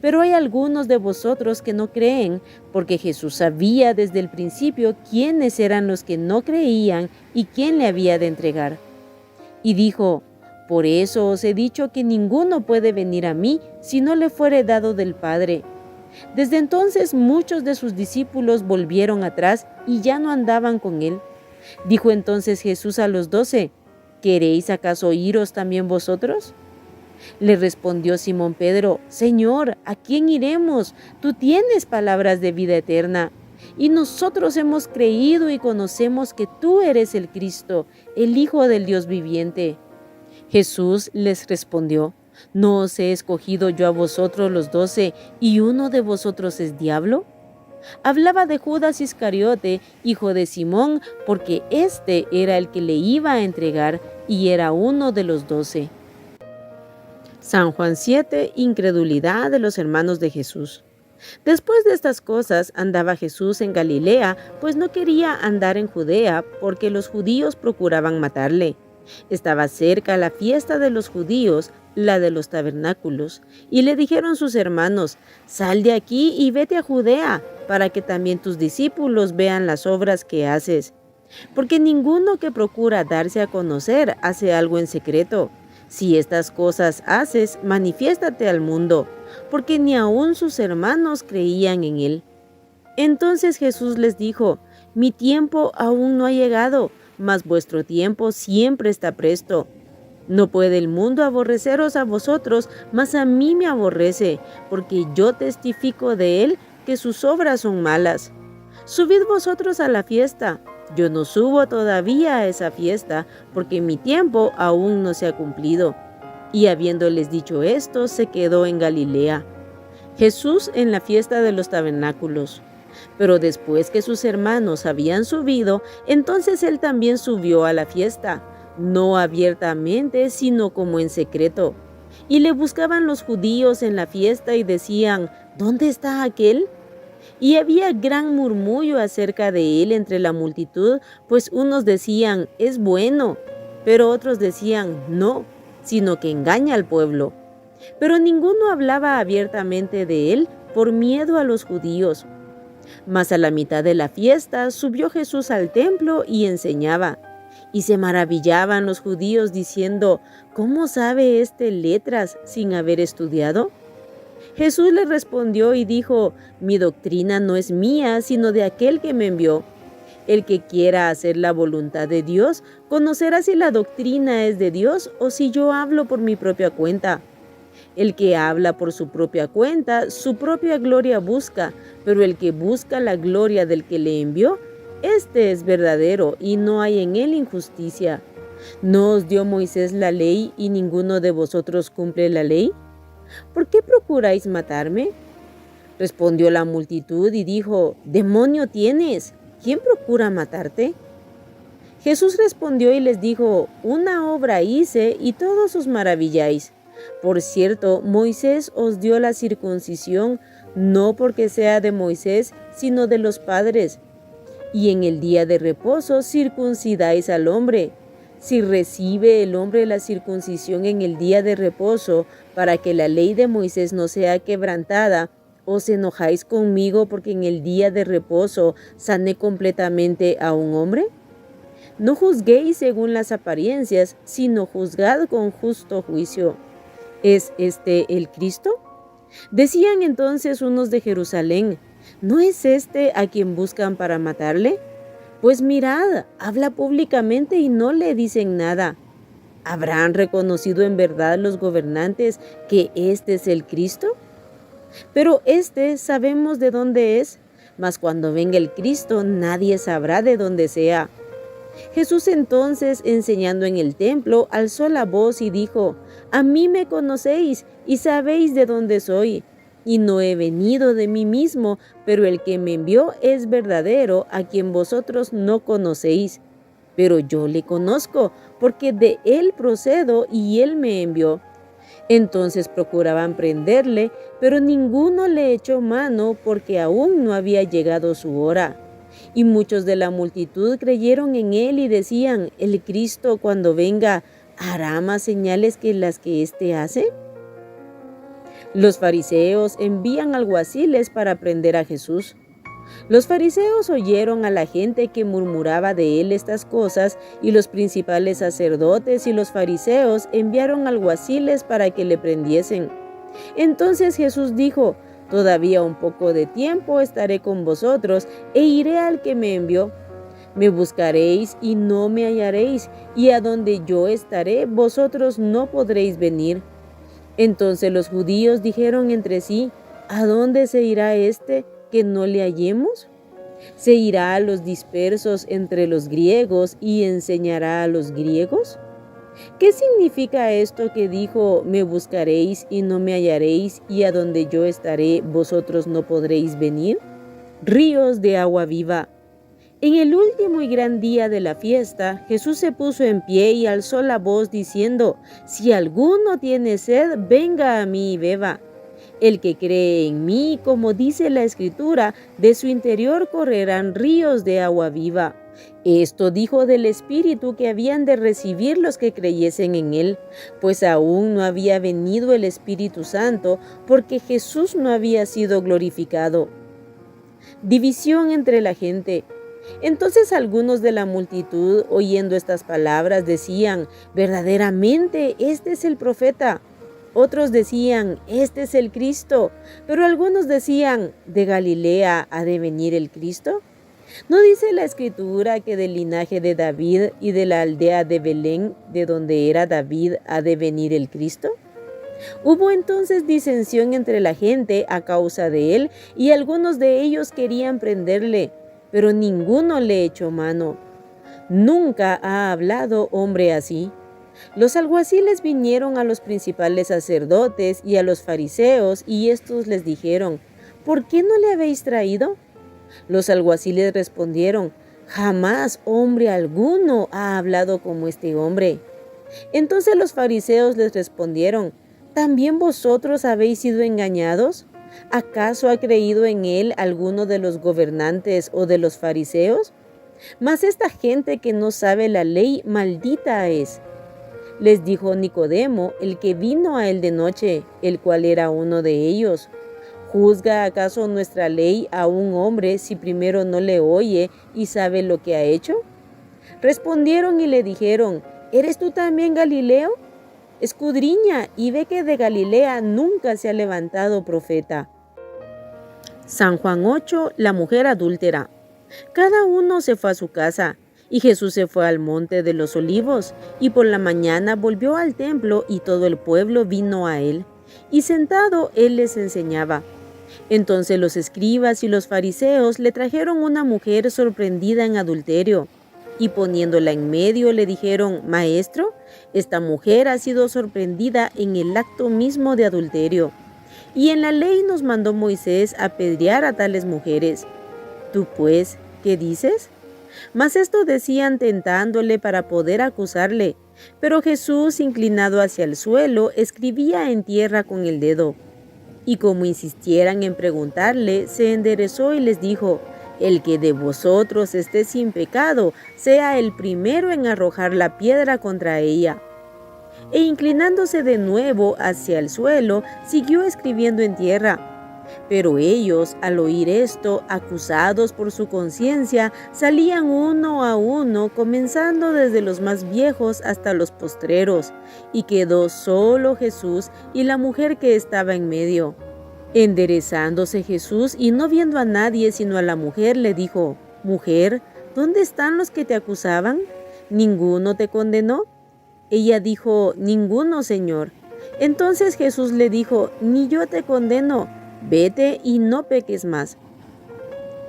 Pero hay algunos de vosotros que no creen, porque Jesús sabía desde el principio quiénes eran los que no creían y quién le había de entregar. Y dijo: «Por eso os he dicho que ninguno puede venir a mí si no le fuere dado del Padre». Desde entonces muchos de sus discípulos volvieron atrás y ya no andaban con él. Dijo entonces Jesús a los 12: «¿Queréis acaso iros también vosotros?». Le respondió Simón Pedro: «Señor, ¿a quién iremos? Tú tienes palabras de vida eterna. Y nosotros hemos creído y conocemos que tú eres el Cristo, el Hijo del Dios viviente». Jesús les respondió: «¿No os he escogido yo a vosotros los 12, y uno de vosotros es diablo?». Hablaba de Judas Iscariote, hijo de Simón, porque éste era el que le iba a entregar y era uno de los 12. San Juan 7. Incredulidad de los hermanos de Jesús. Después de estas cosas andaba Jesús en Galilea, pues no quería andar en Judea, porque los judíos procuraban matarle. Estaba cerca la fiesta de los judíos, la de los tabernáculos, y le dijeron sus hermanos: «Sal de aquí y vete a Judea, para que también tus discípulos vean las obras que haces. Porque ninguno que procura darse a conocer hace algo en secreto. Si estas cosas haces, manifiéstate al mundo», porque ni aun sus hermanos creían en él. Entonces Jesús les dijo: «Mi tiempo aún no ha llegado, mas vuestro tiempo siempre está presto. No puede el mundo aborreceros a vosotros, mas a mí me aborrece, porque yo testifico de él que sus obras son malas. Subid vosotros a la fiesta. Yo no subo todavía a esa fiesta, porque mi tiempo aún no se ha cumplido». Y habiéndoles dicho esto, se quedó en Galilea. Jesús en la fiesta de los tabernáculos. Pero después que sus hermanos habían subido, entonces él también subió a la fiesta, no abiertamente, sino como en secreto. Y le buscaban los judíos en la fiesta y decían: «¿Dónde está aquel?». Y había gran murmullo acerca de él entre la multitud, pues unos decían: «Es bueno», pero otros decían: «No, sino que engaña al pueblo». Pero ninguno hablaba abiertamente de él por miedo a los judíos. Mas a la mitad de la fiesta subió Jesús al templo y enseñaba. Y se maravillaban los judíos diciendo: «¿Cómo sabe este letras sin haber estudiado?». Jesús les respondió y dijo: «Mi doctrina no es mía, sino de aquel que me envió. El que quiera hacer la voluntad de Dios, conocerá si la doctrina es de Dios o si yo hablo por mi propia cuenta. El que habla por su propia cuenta, su propia gloria busca, pero el que busca la gloria del que le envió, este es verdadero y no hay en él injusticia. ¿No os dio Moisés la ley y ninguno de vosotros cumple la ley? ¿Por qué procuráis matarme?». Respondió la multitud y dijo: «Demonio tienes, ¿quién procura matarte?». Jesús respondió y les dijo: «Una obra hice y todos os maravilláis. Por cierto, Moisés os dio la circuncisión, no porque sea de Moisés, sino de los padres. Y en el día de reposo circuncidáis al hombre. Si recibe el hombre la circuncisión en el día de reposo, para que la ley de Moisés no sea quebrantada, ¿Os enojáis conmigo porque en el día de reposo sané completamente a un hombre? No juzguéis según las apariencias, sino juzgad con justo juicio. ¿Es este el Cristo? Decían entonces unos de Jerusalén, ¿no es este a quien buscan para matarle? Pues mirad, habla públicamente y no le dicen nada. ¿Habrán reconocido en verdad los gobernantes que este es el Cristo? Pero este sabemos de dónde es, mas cuando venga el Cristo nadie sabrá de dónde sea. Jesús entonces, enseñando en el templo, alzó la voz y dijo, «A mí me conocéis y sabéis de dónde soy, y no he venido de mí mismo, pero el que me envió es verdadero, a quien vosotros no conocéis. Pero yo le conozco, porque de él procedo y él me envió». Entonces procuraban prenderle, pero ninguno le echó mano, porque aún no había llegado su hora. Y muchos de la multitud creyeron en él y decían, «El Cristo, cuando venga, ¿hará más señales que las que éste hace?». Los fariseos envían alguaciles para prender a Jesús. Los fariseos oyeron a la gente que murmuraba de él estas cosas, y los principales sacerdotes y los fariseos enviaron alguaciles para que le prendiesen. Entonces Jesús dijo, «Todavía un poco de tiempo estaré con vosotros, e iré al que me envió. Me buscaréis y no me hallaréis, y a donde yo estaré, vosotros no podréis venir». Entonces los judíos dijeron entre sí, «¿A dónde se irá este que no le hallemos? ¿Se irá a los dispersos entre los griegos y enseñará a los griegos? ¿Qué significa esto que dijo, me buscaréis y no me hallaréis, y a donde yo estaré, vosotros no podréis venir? Ríos de agua viva. En el último y gran día de la fiesta, Jesús se puso en pie y alzó la voz diciendo, si alguno tiene sed, venga a mí y beba. El que cree en mí, como dice la Escritura, de su interior correrán ríos de agua viva. Esto dijo del Espíritu que habían de recibir los que creyesen en él, pues aún no había venido el Espíritu Santo, porque Jesús no había sido glorificado. División entre la gente. Entonces algunos de la multitud, oyendo estas palabras, decían, verdaderamente este es el profeta. Otros decían, este es el Cristo. Pero algunos decían, ¿de Galilea ha de venir el Cristo? ¿No dice la Escritura que del linaje de David y de la aldea de Belén, de donde era David, ha de venir el Cristo? Hubo entonces disensión entre la gente a causa de él, y algunos de ellos querían prenderle, pero ninguno le echó mano. Nunca ha hablado hombre así. Los alguaciles vinieron a los principales sacerdotes y a los fariseos, y estos les dijeron, ¿por qué no le habéis traído? Los alguaciles respondieron, jamás hombre alguno ha hablado como este hombre. Entonces los fariseos les respondieron, ¿también vosotros habéis sido engañados? ¿Acaso ha creído en él alguno de los gobernantes o de los fariseos? Mas esta gente que no sabe la ley, maldita es. Les dijo Nicodemo, el que vino a él de noche, el cual era uno de ellos, ¿juzga acaso nuestra ley a un hombre si primero no le oye y sabe lo que ha hecho? Respondieron y le dijeron, ¿eres tú también Galileo? Escudriña y ve que de Galilea nunca se ha levantado profeta. San Juan 8, la mujer adúltera. Cada uno se fue a su casa, y Jesús se fue al monte de los olivos, y por la mañana volvió al templo, y todo el pueblo vino a él, y sentado él les enseñaba. Entonces los escribas y los fariseos le trajeron una mujer sorprendida en adulterio, y poniéndola en medio le dijeron, Maestro, esta mujer ha sido sorprendida en el acto mismo de adulterio, y en la ley nos mandó Moisés apedrear a tales mujeres. ¿Tú pues qué dices? Mas esto decían tentándole para poder acusarle. Pero Jesús, inclinado hacia el suelo, escribía en tierra con el dedo. Y como insistieran en preguntarle, se enderezó y les dijo, el que de vosotros esté sin pecado, sea el primero en arrojar la piedra contra ella. E inclinándose de nuevo hacia el suelo, siguió escribiendo en tierra. Pero ellos, al oír esto, acusados por su conciencia, salían uno a uno, comenzando desde los más viejos hasta los postreros, y quedó solo Jesús y la mujer que estaba en medio. Enderezándose Jesús y no viendo a nadie sino a la mujer, le dijo: «Mujer, ¿dónde están los que te acusaban? ¿Ninguno te condenó?» Ella dijo: «Ninguno, Señor». Entonces Jesús le dijo: «Ni yo te condeno, vete y no peques más».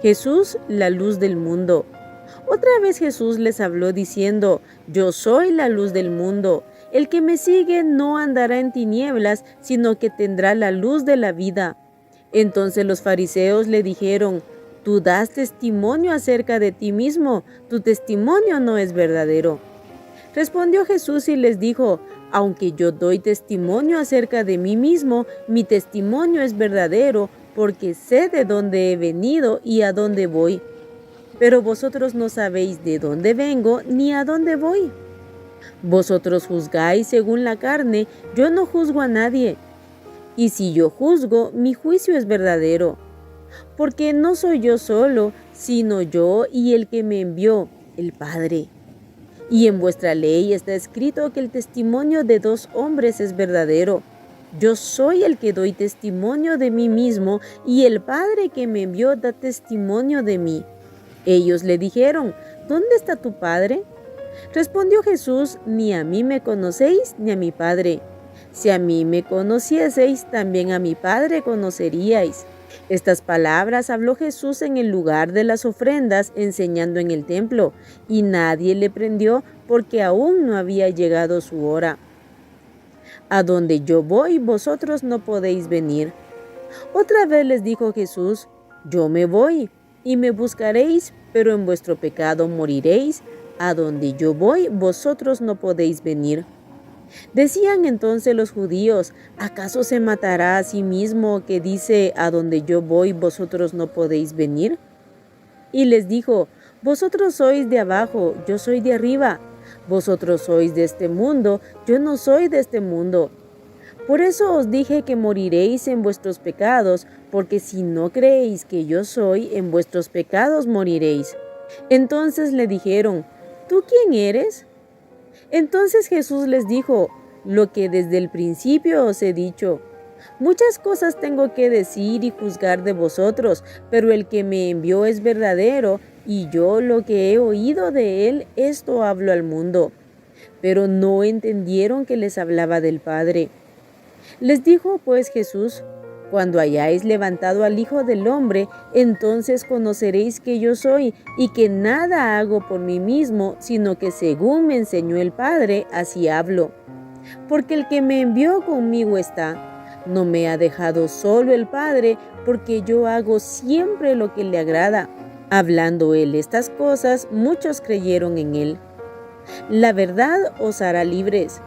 Jesús, la luz del mundo. Otra vez Jesús les habló diciendo: «Yo soy la luz del mundo. El que me sigue no andará en tinieblas, sino que tendrá la luz de la vida». Entonces los fariseos le dijeron: «Tú das testimonio acerca de ti mismo, tu testimonio no es verdadero». Respondió Jesús y les dijo: «Aunque yo doy testimonio acerca de mí mismo, mi testimonio es verdadero, porque sé de dónde he venido y a dónde voy. Pero vosotros no sabéis de dónde vengo ni a dónde voy. Vosotros juzgáis según la carne, yo no juzgo a nadie. Y si yo juzgo, mi juicio es verdadero. Porque no soy yo solo, sino yo y el que me envió, el Padre. Y en vuestra ley está escrito que el testimonio de 2 hombres es verdadero. Yo soy el que doy testimonio de mí mismo, y el Padre que me envió da testimonio de mí». Ellos le dijeron: «¿Dónde está tu Padre?» Respondió Jesús: «Ni a mí me conocéis, ni a mi Padre. Si a mí me conocieseis, también a mi Padre conoceríais». Estas palabras habló Jesús en el lugar de las ofrendas, enseñando en el templo, y nadie le prendió porque aún no había llegado su hora. «A donde yo voy, vosotros no podéis venir». Otra vez les dijo Jesús: «Yo me voy, y me buscaréis, pero en vuestro pecado moriréis. A donde yo voy, vosotros no podéis venir». Decían entonces los judíos: «¿Acaso se matará a sí mismo que dice: a donde yo voy, vosotros no podéis venir?» Y les dijo: «Vosotros sois de abajo, yo soy de arriba. Vosotros sois de este mundo, yo no soy de este mundo. Por eso os dije que moriréis en vuestros pecados, porque si no creéis que yo soy, en vuestros pecados moriréis». Entonces le dijeron: «¿Tú quién eres?» Entonces Jesús les dijo: «Lo que desde el principio os he dicho. Muchas cosas tengo que decir y juzgar de vosotros, pero el que me envió es verdadero, y yo lo que he oído de él, esto hablo al mundo». Pero no entendieron que les hablaba del Padre. Les dijo pues Jesús: «Cuando hayáis levantado al Hijo del Hombre, entonces conoceréis que yo soy, y que nada hago por mí mismo, sino que según me enseñó el Padre, así hablo. Porque el que me envió conmigo está. No me ha dejado solo el Padre, porque yo hago siempre lo que le agrada». Hablando él estas cosas, muchos creyeron en él. «La verdad os hará libres».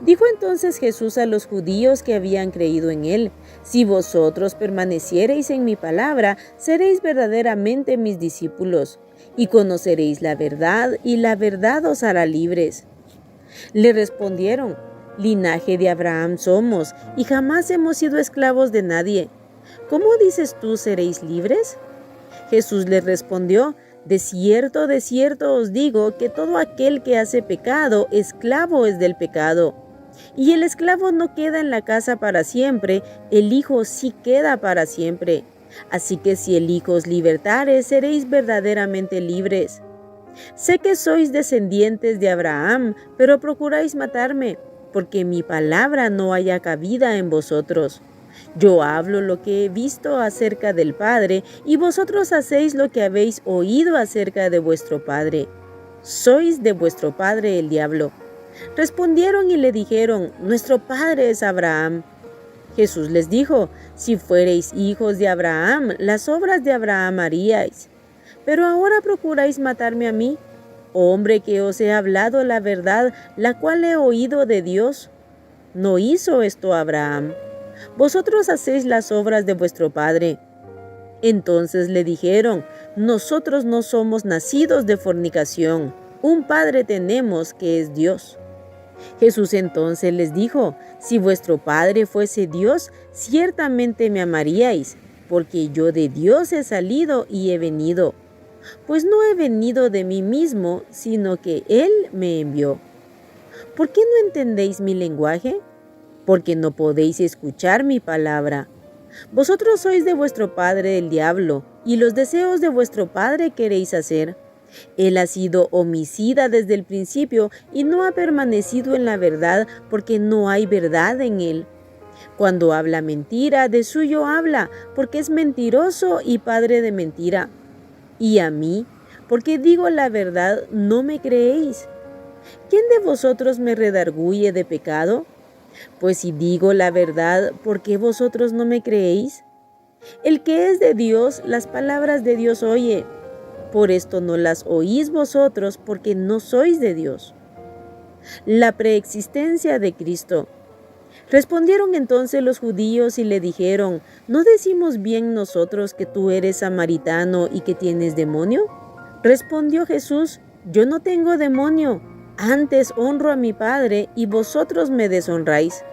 Dijo entonces Jesús a los judíos que habían creído en él: «Si vosotros permaneciereis en mi palabra, seréis verdaderamente mis discípulos, y conoceréis la verdad, y la verdad os hará libres». Le respondieron: «Linaje de Abraham somos, y jamás hemos sido esclavos de nadie. ¿Cómo dices tú, seréis libres?» Jesús les respondió: de cierto os digo que todo aquel que hace pecado, esclavo es del pecado. Y el esclavo no queda en la casa para siempre, el Hijo sí queda para siempre. Así que si el Hijo os libertare, seréis verdaderamente libres. Sé que sois descendientes de Abraham, pero procuráis matarme, porque mi palabra no haya cabida en vosotros. Yo hablo lo que he visto acerca del Padre, y vosotros hacéis lo que habéis oído acerca de vuestro padre. Sois de vuestro padre el diablo». Respondieron y le dijeron: «Nuestro padre es Abraham». Jesús les dijo: «Si fuereis hijos de Abraham, las obras de Abraham haríais. Pero ahora procuráis matarme a mí, hombre que os he hablado la verdad, la cual he oído de Dios. No hizo esto Abraham. Vosotros hacéis las obras de vuestro padre». Entonces le dijeron: «Nosotros no somos nacidos de fornicación. Un padre tenemos, que es Dios». Jesús entonces les dijo: si vuestro Padre fuese Dios, ciertamente me amaríais, porque yo de Dios he salido y he venido. Pues no he venido de mí mismo, sino que Él me envió. ¿Por qué no entendéis mi lenguaje? Porque no podéis escuchar mi palabra. Vosotros sois de vuestro padre el diablo, y los deseos de vuestro padre queréis hacer. Él ha sido homicida desde el principio y no ha permanecido en la verdad, porque no hay verdad en él. Cuando habla mentira, de suyo habla, porque es mentiroso y padre de mentira. Y a mí, porque digo la verdad, no me creéis. ¿Quién de vosotros me redarguye de pecado? Pues si digo la verdad, ¿por qué vosotros no me creéis? El que es de Dios, las palabras de Dios oye. Por esto no las oís vosotros, porque no sois de Dios. La preexistencia de Cristo. Respondieron entonces los judíos y le dijeron: ¿no decimos bien nosotros que tú eres samaritano y que tienes demonio? Respondió Jesús: yo no tengo demonio, antes honro a mi Padre y vosotros me deshonráis.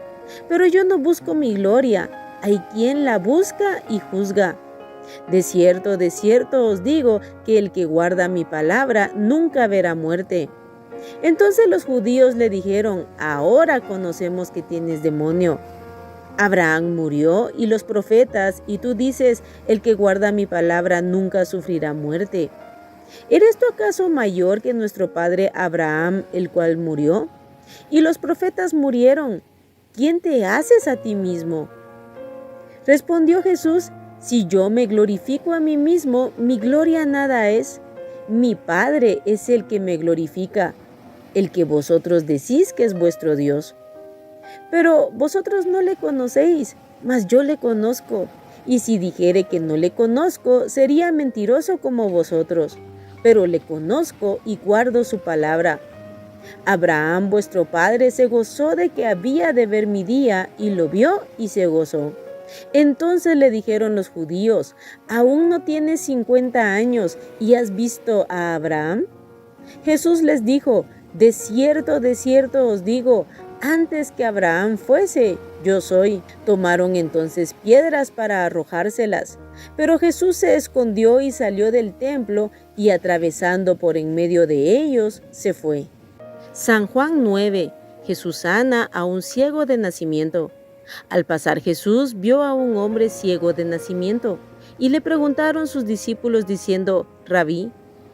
Pero yo no busco mi gloria, hay quien la busca y juzga. De cierto os digo que el que guarda mi palabra nunca verá muerte. Entonces los judíos le dijeron: ahora conocemos que tienes demonio. Abraham murió y los profetas, y tú dices: el que guarda mi palabra nunca sufrirá muerte. ¿Eres tú acaso mayor que nuestro padre Abraham, el cual murió? Y los profetas murieron. ¿Quién te haces a ti mismo? Respondió Jesús: si yo me glorifico a mí mismo, mi gloria nada es. Mi Padre es el que me glorifica, el que vosotros decís que es vuestro Dios. Pero vosotros no le conocéis, mas yo le conozco. Y si dijere que no le conozco, sería mentiroso como vosotros. Pero le conozco y guardo su palabra. Abraham vuestro padre se gozó de que había de ver mi día, y lo vio y se gozó. Entonces le dijeron los judíos: ¿aún no tienes 50 años y has visto a Abraham? Jesús les dijo: de cierto os digo, antes que Abraham fuese, yo soy. Tomaron entonces piedras para arrojárselas. Pero Jesús se escondió y salió del templo, y atravesando por en medio de ellos, se fue. San Juan 9. Jesús sana a un ciego de nacimiento. Al pasar Jesús vio a un hombre ciego de nacimiento, y le preguntaron sus discípulos diciendo: Rabí,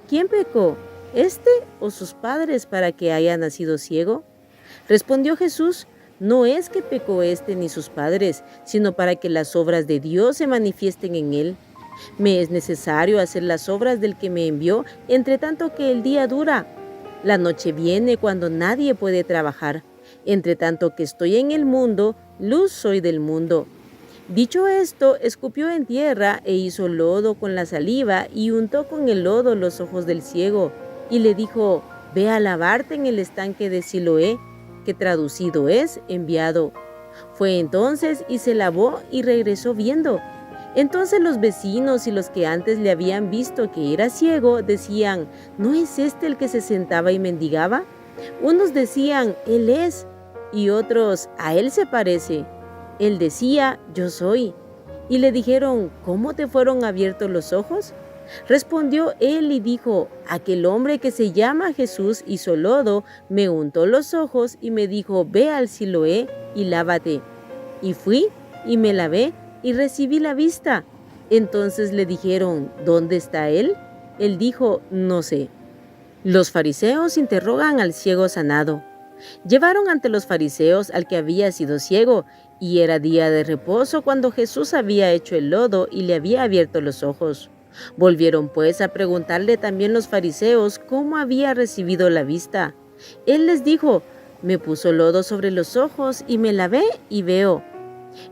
¿quién pecó, este o sus padres, para que haya nacido ciego? Respondió Jesús: no es que pecó este ni sus padres, sino para que las obras de Dios se manifiesten en él. Me es necesario hacer las obras del que me envió, entre tanto que el día dura. La noche viene cuando nadie puede trabajar. Entre tanto que estoy en el mundo, luz soy del mundo. Dicho esto, escupió en tierra e hizo lodo con la saliva y untó con el lodo los ojos del ciego, y le dijo: ve a lavarte en el estanque de Siloé, que traducido es enviado. Fue entonces y se lavó y regresó viendo. Entonces los vecinos y los que antes le habían visto que era ciego decían: ¿no es este el que se sentaba y mendigaba? Unos decían: él es, y otros: a él se parece. Él decía: yo soy. Y le dijeron: ¿cómo te fueron abiertos los ojos? Respondió él y dijo: aquel hombre que se llama Jesús hizo lodo, me untó los ojos y me dijo: ve al Siloé y lávate. Y fui y me lavé y recibí la vista. Entonces le dijeron: ¿dónde está él? Él dijo: no sé. Los fariseos interrogan al ciego sanado. Llevaron ante los fariseos al que había sido ciego, y era día de reposo cuando Jesús había hecho el lodo y le había abierto los ojos. Volvieron pues a preguntarle también los fariseos cómo había recibido la vista. Él les dijo: me puso lodo sobre los ojos y me lavé y veo.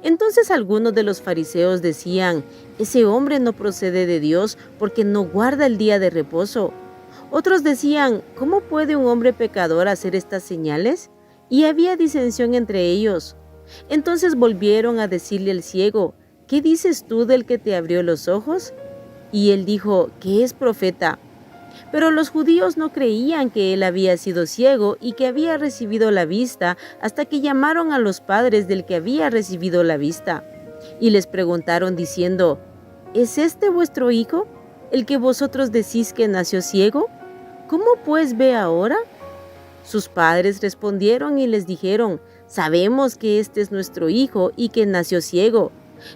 Entonces algunos de los fariseos decían: ese hombre no procede de Dios, porque no guarda el día de reposo. Otros decían: ¿cómo puede un hombre pecador hacer estas señales? Y había disensión entre ellos. Entonces volvieron a decirle al ciego: ¿qué dices tú del que te abrió los ojos? Y él dijo: que es profeta. Pero los judíos no creían que él había sido ciego y que había recibido la vista hasta que llamaron a los padres del que había recibido la vista. Y les preguntaron diciendo, ¿es este vuestro hijo, el que vosotros decís que nació ciego? ¿Cómo pues ve ahora? Sus padres respondieron y les dijeron, sabemos que este es nuestro hijo y que nació ciego,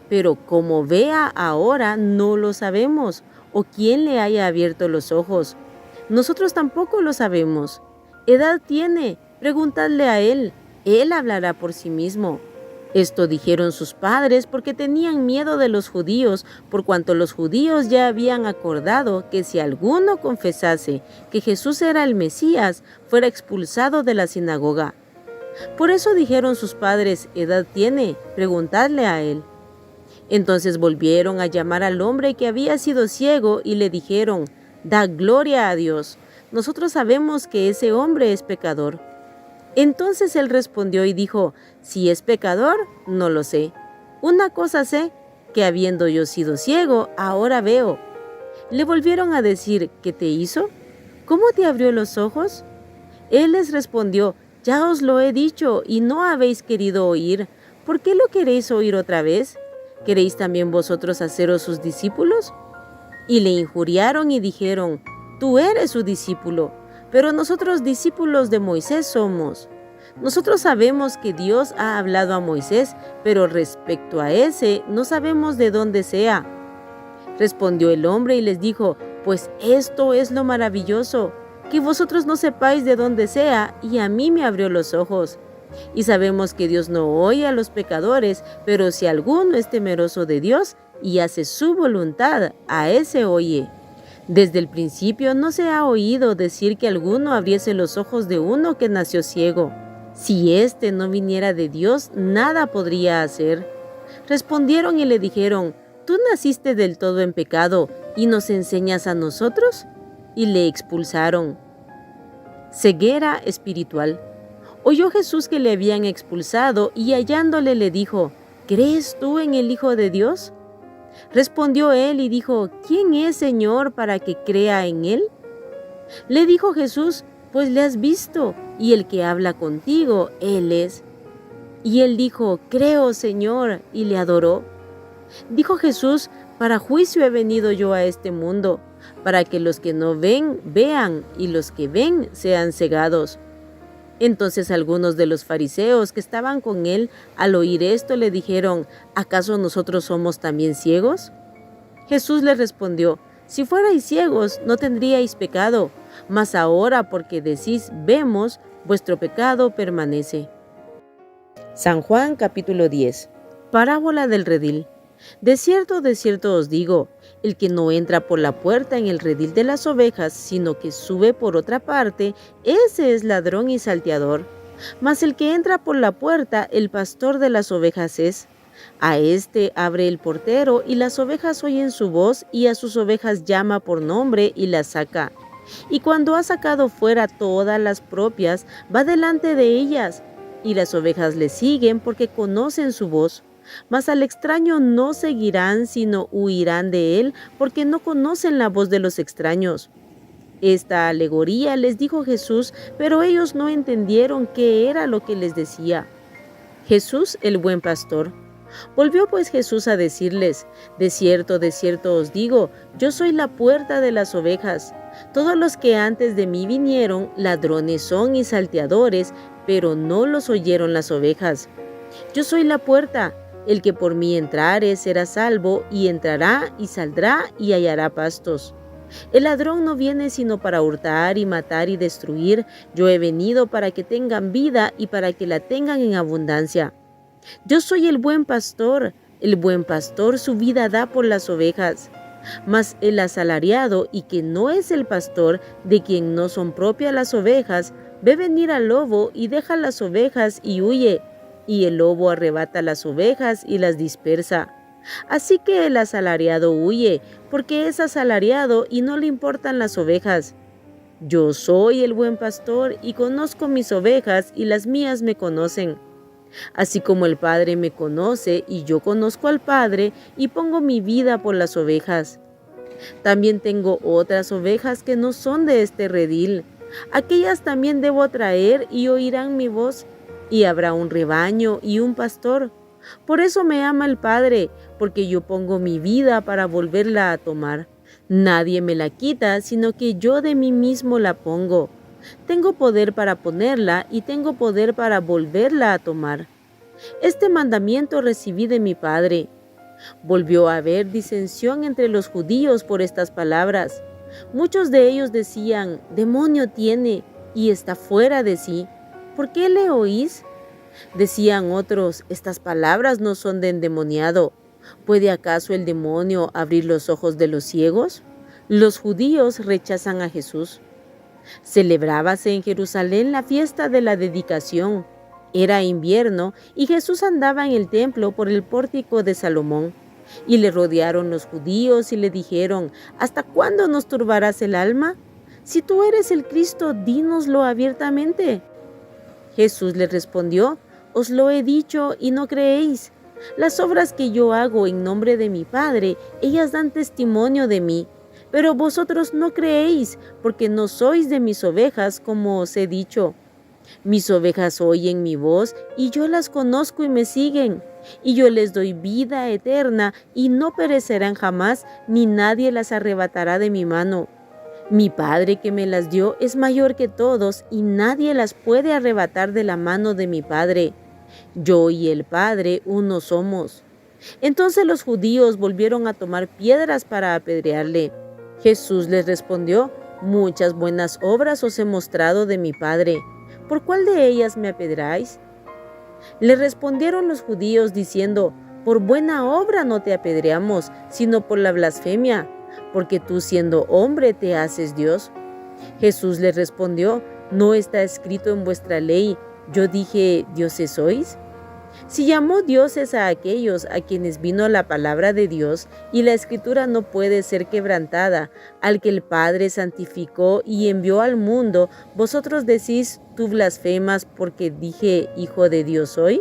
pero cómo vea ahora no lo sabemos, o quién le haya abierto los ojos. Nosotros tampoco lo sabemos. ¿Edad tiene? Preguntadle a él hablará por sí mismo. Esto dijeron sus padres porque tenían miedo de los judíos, por cuanto los judíos ya habían acordado que si alguno confesase que Jesús era el Mesías, fuera expulsado de la sinagoga. Por eso dijeron sus padres, ¿edad tiene? Preguntadle a él. Entonces volvieron a llamar al hombre que había sido ciego y le dijeron, da gloria a Dios, nosotros sabemos que ese hombre es pecador. Entonces él respondió y dijo, si es pecador, no lo sé. Una cosa sé, que habiendo yo sido ciego, ahora veo. Le volvieron a decir, ¿qué te hizo? ¿Cómo te abrió los ojos? Él les respondió, ya os lo he dicho y no habéis querido oír. ¿Por qué lo queréis oír otra vez? ¿Queréis también vosotros haceros sus discípulos? Y le injuriaron y dijeron, tú eres su discípulo, pero nosotros discípulos de Moisés somos. Nosotros sabemos que Dios ha hablado a Moisés, pero respecto a ese no sabemos de dónde sea. Respondió el hombre y les dijo, pues esto es lo maravilloso, que vosotros no sepáis de dónde sea, y a mí me abrió los ojos. Y sabemos que Dios no oye a los pecadores, pero si alguno es temeroso de Dios y hace su voluntad, a ese oye. Desde el principio no se ha oído decir que alguno abriese los ojos de uno que nació ciego. Si éste no viniera de Dios, nada podría hacer. Respondieron y le dijeron, ¿tú naciste del todo en pecado y nos enseñas a nosotros? Y le expulsaron. Ceguera espiritual. Oyó Jesús que le habían expulsado y hallándole le dijo, ¿crees tú en el Hijo de Dios? Respondió él y dijo, ¿quién es, Señor, para que crea en él? Le dijo Jesús, pues le has visto, y el que habla contigo, él es. Y él dijo, creo, Señor, y le adoró. Dijo Jesús, para juicio he venido yo a este mundo, para que los que no ven, vean, y los que ven sean cegados. Entonces algunos de los fariseos que estaban con él, al oír esto, le dijeron, ¿acaso nosotros somos también ciegos? Jesús les respondió, si fuerais ciegos, no tendríais pecado, mas ahora porque decís, vemos, vuestro pecado permanece. San Juan capítulo 10. Parábola del redil. De cierto os digo, el que no entra por la puerta en el redil de las ovejas, sino que sube por otra parte, ese es ladrón y salteador. Mas el que entra por la puerta, el pastor de las ovejas es. A éste abre el portero, y las ovejas oyen su voz, y a sus ovejas llama por nombre y las saca. Y cuando ha sacado fuera todas las propias, va delante de ellas, y las ovejas le siguen porque conocen su voz. Mas al extraño no seguirán, sino huirán de él, porque no conocen la voz de los extraños. Esta alegoría les dijo Jesús, pero ellos no entendieron qué era lo que les decía. Jesús, el buen pastor. Volvió pues Jesús a decirles, de cierto os digo, yo soy la puerta de las ovejas. Todos los que antes de mí vinieron, ladrones son y salteadores, pero no los oyeron las ovejas. Yo soy la puerta. El que por mí entrare será salvo, y entrará y saldrá y hallará pastos. El ladrón no viene sino para hurtar y matar y destruir. Yo he venido para que tengan vida y para que la tengan en abundancia. Yo soy el buen pastor su vida da por las ovejas. Mas el asalariado, y que no es el pastor, de quien no son propias las ovejas, ve venir al lobo y deja las ovejas y huye. Y el lobo arrebata las ovejas y las dispersa. Así que el asalariado huye, porque es asalariado y no le importan las ovejas. Yo soy el buen pastor y conozco mis ovejas y las mías me conocen. Así como el Padre me conoce y yo conozco al Padre y pongo mi vida por las ovejas. También tengo otras ovejas que no son de este redil. Aquellas también debo traer y oirán mi voz, y habrá un rebaño y un pastor. Por eso me ama el Padre, porque yo pongo mi vida para volverla a tomar. Nadie me la quita, sino que yo de mí mismo la pongo. Tengo poder para ponerla y tengo poder para volverla a tomar. Este mandamiento recibí de mi Padre. Volvió a haber disensión entre los judíos por estas palabras. Muchos de ellos decían: demonio tiene y está fuera de sí. ¿Por qué le oís? Decían otros: estas palabras no son de endemoniado. ¿Puede acaso el demonio abrir los ojos de los ciegos? Los judíos rechazan a Jesús. Celebrábase en Jerusalén la fiesta de la dedicación. Era invierno y Jesús andaba en el templo por el pórtico de Salomón. Y le rodearon los judíos y le dijeron: ¿hasta cuándo nos turbarás el alma? Si tú eres el Cristo, dínoslo abiertamente. Jesús les respondió: os lo he dicho y no creéis. Las obras que yo hago en nombre de mi Padre, ellas dan testimonio de mí. Pero vosotros no creéis, porque no sois de mis ovejas, como os he dicho. Mis ovejas oyen mi voz, y yo las conozco y me siguen. Y yo les doy vida eterna, y no perecerán jamás, ni nadie las arrebatará de mi mano. Mi Padre que me las dio es mayor que todos, y nadie las puede arrebatar de la mano de mi Padre. Yo y el Padre uno somos. Entonces los judíos volvieron a tomar piedras para apedrearle. Jesús les respondió: muchas buenas obras os he mostrado de mi Padre. ¿Por cuál de ellas me apedreáis? Le respondieron los judíos diciendo: por buena obra no te apedreamos, sino por la blasfemia, porque tú siendo hombre te haces Dios. Jesús les respondió: ¿no está escrito en vuestra ley: yo dije, dioses sois? Si llamó dioses a aquellos a quienes vino la palabra de Dios, y la escritura no puede ser quebrantada, al que el Padre santificó y envió al mundo, vosotros decís: tú blasfemas porque dije, hijo de Dios soy.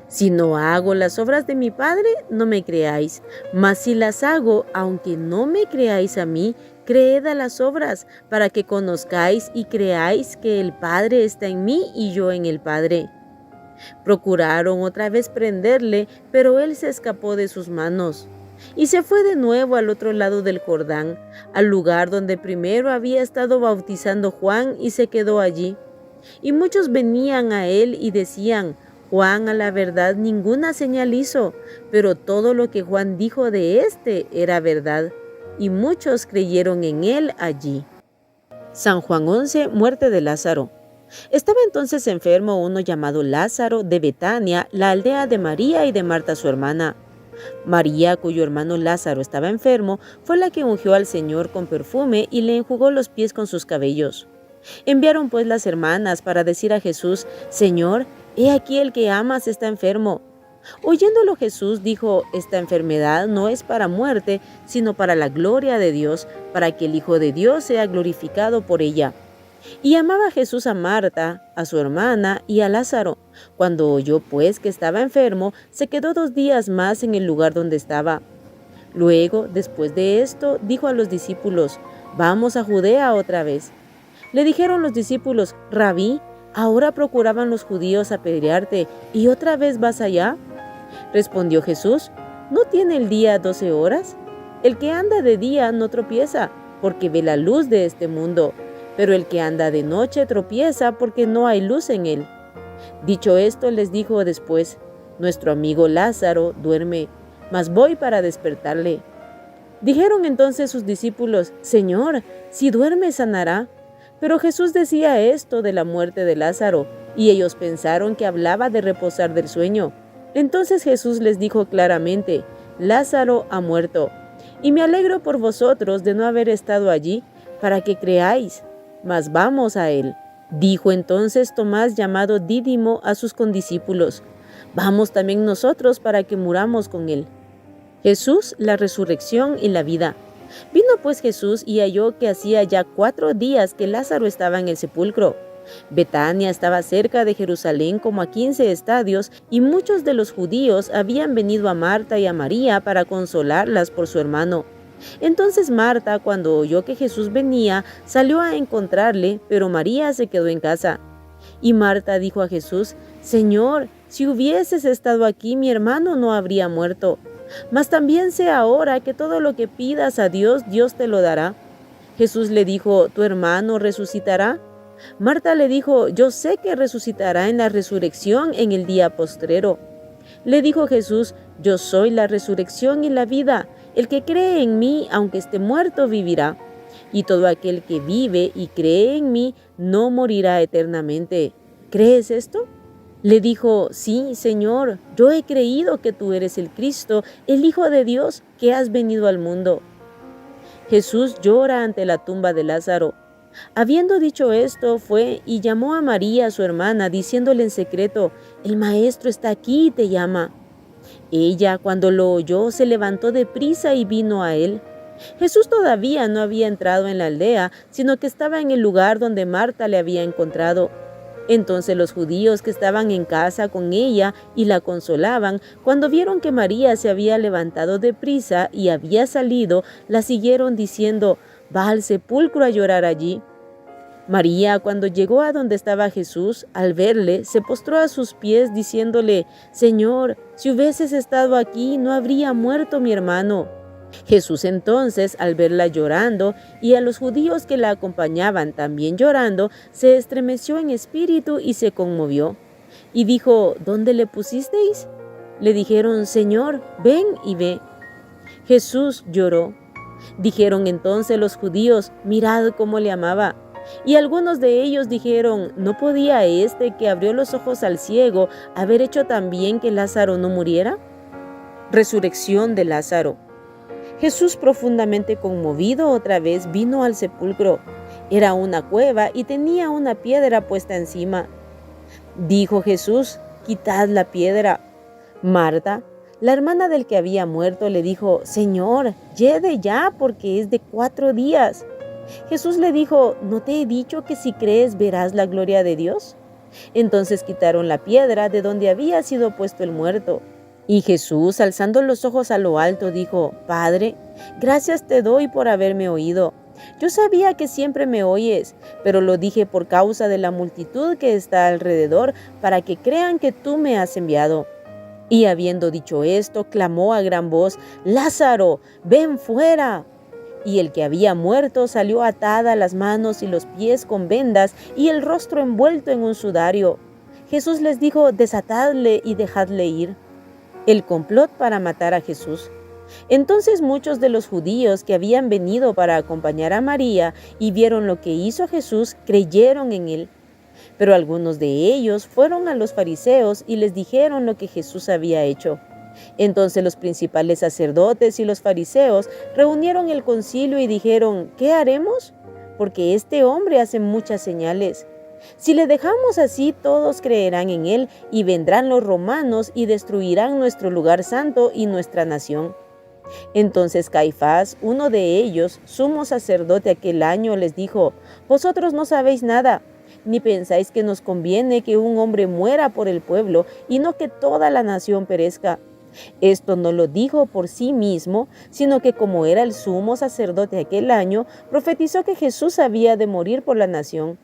Si no hago las obras de mi Padre, no me creáis, mas si las hago, aunque no me creáis a mí, creed a las obras, para que conozcáis y creáis que el Padre está en mí y yo en el Padre. Procuraron otra vez prenderle, pero él se escapó de sus manos. Y se fue de nuevo al otro lado del Jordán, al lugar donde primero había estado bautizando Juan, y se quedó allí. Y muchos venían a él y decían: Juan a la verdad ninguna señal hizo, pero todo lo que Juan dijo de éste era verdad. Y muchos creyeron en él allí. San Juan 11, muerte de Lázaro. Estaba entonces enfermo uno llamado Lázaro de Betania, la aldea de María y de Marta su hermana. María, cuyo hermano Lázaro estaba enfermo, fue la que ungió al Señor con perfume y le enjugó los pies con sus cabellos. Enviaron pues las hermanas para decir a Jesús: Señor, he aquí el que amas está enfermo. Oyéndolo Jesús dijo: esta enfermedad no es para muerte, sino para la gloria de Dios, para que el Hijo de Dios sea glorificado por ella. Y amaba Jesús a Marta, a su hermana y a Lázaro. Cuando oyó pues que estaba enfermo, se quedó 2 días más en el lugar donde estaba. Luego, después de esto, dijo a los discípulos: vamos a Judea otra vez. Le dijeron los discípulos: Rabí, ahora procuraban los judíos apedrearte, ¿y otra vez vas allá? Respondió Jesús: ¿no tiene el día 12 horas? El que anda de día no tropieza, porque ve la luz de este mundo. Pero el que anda de noche tropieza porque no hay luz en él. Dicho esto, les dijo después: nuestro amigo Lázaro duerme, mas voy para despertarle. Dijeron entonces sus discípulos: Señor, si duerme sanará. Pero Jesús decía esto de la muerte de Lázaro, y ellos pensaron que hablaba de reposar del sueño. Entonces Jesús les dijo claramente: Lázaro ha muerto, y me alegro por vosotros de no haber estado allí, para que creáis. Mas vamos a él. Dijo entonces Tomás, llamado Dídimo, a sus condiscípulos: vamos también nosotros para que muramos con él. Jesús, la resurrección y la vida. Vino pues Jesús y halló que hacía ya 4 días que Lázaro estaba en el sepulcro. Betania estaba cerca de Jerusalén como a 15 estadios, y muchos de los judíos habían venido a Marta y a María para consolarlas por su hermano. Entonces Marta, cuando oyó que Jesús venía, salió a encontrarle, pero María se quedó en casa. Y Marta dijo a Jesús: Señor, si hubieses estado aquí, mi hermano no habría muerto. Mas también sé ahora que todo lo que pidas a Dios, Dios te lo dará. Jesús le dijo: ¿Tu hermano resucitará? Marta le dijo: Yo sé que resucitará en la resurrección en el día postrero. Le dijo Jesús: Yo soy la resurrección y la vida. El que cree en mí, aunque esté muerto, vivirá. Y todo aquel que vive y cree en mí, no morirá eternamente. ¿Crees esto? Le dijo: Sí, Señor, yo he creído que tú eres el Cristo, el Hijo de Dios, que has venido al mundo. Jesús llora ante la tumba de Lázaro. Habiendo dicho esto, fue y llamó a María, su hermana, diciéndole en secreto: El Maestro está aquí y te llama. Ella, cuando lo oyó, se levantó deprisa y vino a él. Jesús todavía no había entrado en la aldea, sino que estaba en el lugar donde Marta le había encontrado. Entonces los judíos que estaban en casa con ella y la consolaban, cuando vieron que María se había levantado deprisa y había salido, la siguieron diciendo: Va al sepulcro a llorar allí. María, cuando llegó a donde estaba Jesús, al verle, se postró a sus pies diciéndole: Señor, si hubieses estado aquí, no habría muerto mi hermano. Jesús entonces, al verla llorando y a los judíos que la acompañaban también llorando, se estremeció en espíritu y se conmovió. Y dijo: ¿Dónde le pusisteis? Le dijeron: Señor, ven y ve. Jesús lloró. Dijeron entonces los judíos: Mirad cómo le amaba. Y algunos de ellos dijeron: ¿No podía este que abrió los ojos al ciego haber hecho también que Lázaro no muriera? Resurrección de Lázaro. Jesús, profundamente conmovido, otra vez vino al sepulcro. Era una cueva y tenía una piedra puesta encima. Dijo Jesús: Quitad la piedra. Marta, la hermana del que había muerto, le dijo: Señor, yede ya, porque es de 4 días. Jesús le dijo: ¿No te he dicho que si crees verás la gloria de Dios? Entonces quitaron la piedra de donde había sido puesto el muerto. Y Jesús, alzando los ojos a lo alto, dijo: Padre, gracias te doy por haberme oído. Yo sabía que siempre me oyes, pero lo dije por causa de la multitud que está alrededor, para que crean que tú me has enviado. Y habiendo dicho esto, clamó a gran voz: Lázaro, ven fuera. Y el que había muerto salió atada las manos y los pies con vendas y el rostro envuelto en un sudario. Jesús les dijo: Desatadle y dejadle ir. El complot para matar a Jesús. Entonces muchos de los judíos que habían venido para acompañar a María y vieron lo que hizo Jesús, creyeron en él. Pero algunos de ellos fueron a los fariseos y les dijeron lo que Jesús había hecho. Entonces los principales sacerdotes y los fariseos reunieron el concilio y dijeron: ¿Qué haremos? Porque este hombre hace muchas señales. Si le dejamos así, todos creerán en él y vendrán los romanos y destruirán nuestro lugar santo y nuestra nación. Entonces Caifás, uno de ellos, sumo sacerdote aquel año, les dijo: Vosotros no sabéis nada, ni pensáis que nos conviene que un hombre muera por el pueblo y no que toda la nación perezca. Esto no lo dijo por sí mismo, sino que como era el sumo sacerdote aquel año, profetizó que Jesús había de morir por la nación.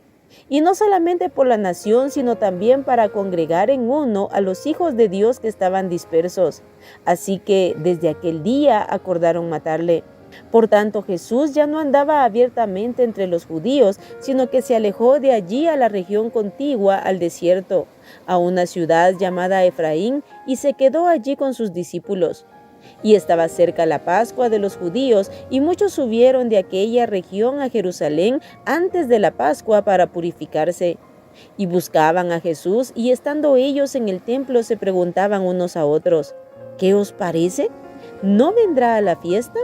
Y no solamente por la nación, sino también para congregar en uno a los hijos de Dios que estaban dispersos. Así que desde aquel día acordaron matarle. Por tanto, Jesús ya no andaba abiertamente entre los judíos, sino que se alejó de allí a la región contigua al desierto, a una ciudad llamada Efraín, y se quedó allí con sus discípulos. Y estaba cerca la Pascua de los judíos, y muchos subieron de aquella región a Jerusalén antes de la Pascua para purificarse. Y buscaban a Jesús, y estando ellos en el templo se preguntaban unos a otros: ¿Qué os parece? ¿No vendrá a la fiesta?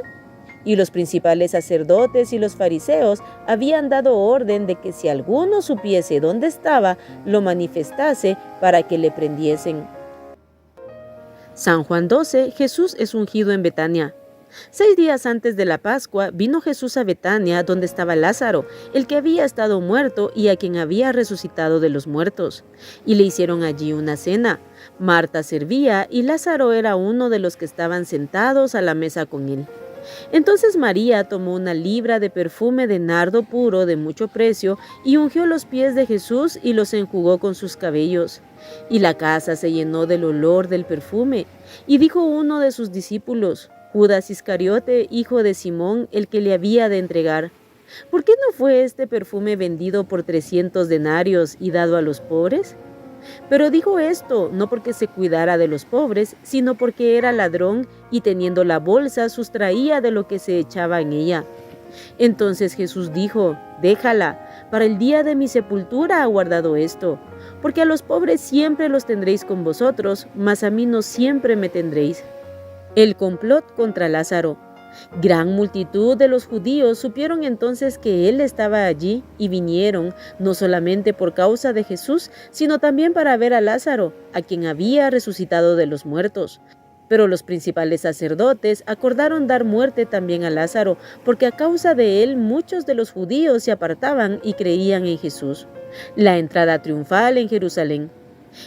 Y los principales sacerdotes y los fariseos habían dado orden de que si alguno supiese dónde estaba, lo manifestase para que le prendiesen. San Juan 12, Jesús es ungido en Betania. 6 días antes de la Pascua vino Jesús a Betania, donde estaba Lázaro, el que había estado muerto y a quien había resucitado de los muertos. Y le hicieron allí una cena. Marta servía y Lázaro era uno de los que estaban sentados a la mesa con él. Entonces María tomó una libra de perfume de nardo puro de mucho precio y ungió los pies de Jesús y los enjugó con sus cabellos. Y la casa se llenó del olor del perfume. Y dijo uno de sus discípulos, Judas Iscariote, hijo de Simón, el que le había de entregar: ¿por qué no fue este perfume vendido por 300 denarios y dado a los pobres? Pero dijo esto no porque se cuidara de los pobres, sino porque era ladrón y teniendo la bolsa sustraía de lo que se echaba en ella. Entonces Jesús dijo: déjala, para el día de mi sepultura ha guardado esto, porque a los pobres siempre los tendréis con vosotros, mas a mí no siempre me tendréis. El complot contra Lázaro. Gran multitud de los judíos supieron entonces que él estaba allí y vinieron, no solamente por causa de Jesús, sino también para ver a Lázaro, a quien había resucitado de los muertos. Pero los principales sacerdotes acordaron dar muerte también a Lázaro, porque a causa de él muchos de los judíos se apartaban y creían en Jesús. La entrada triunfal en Jerusalén.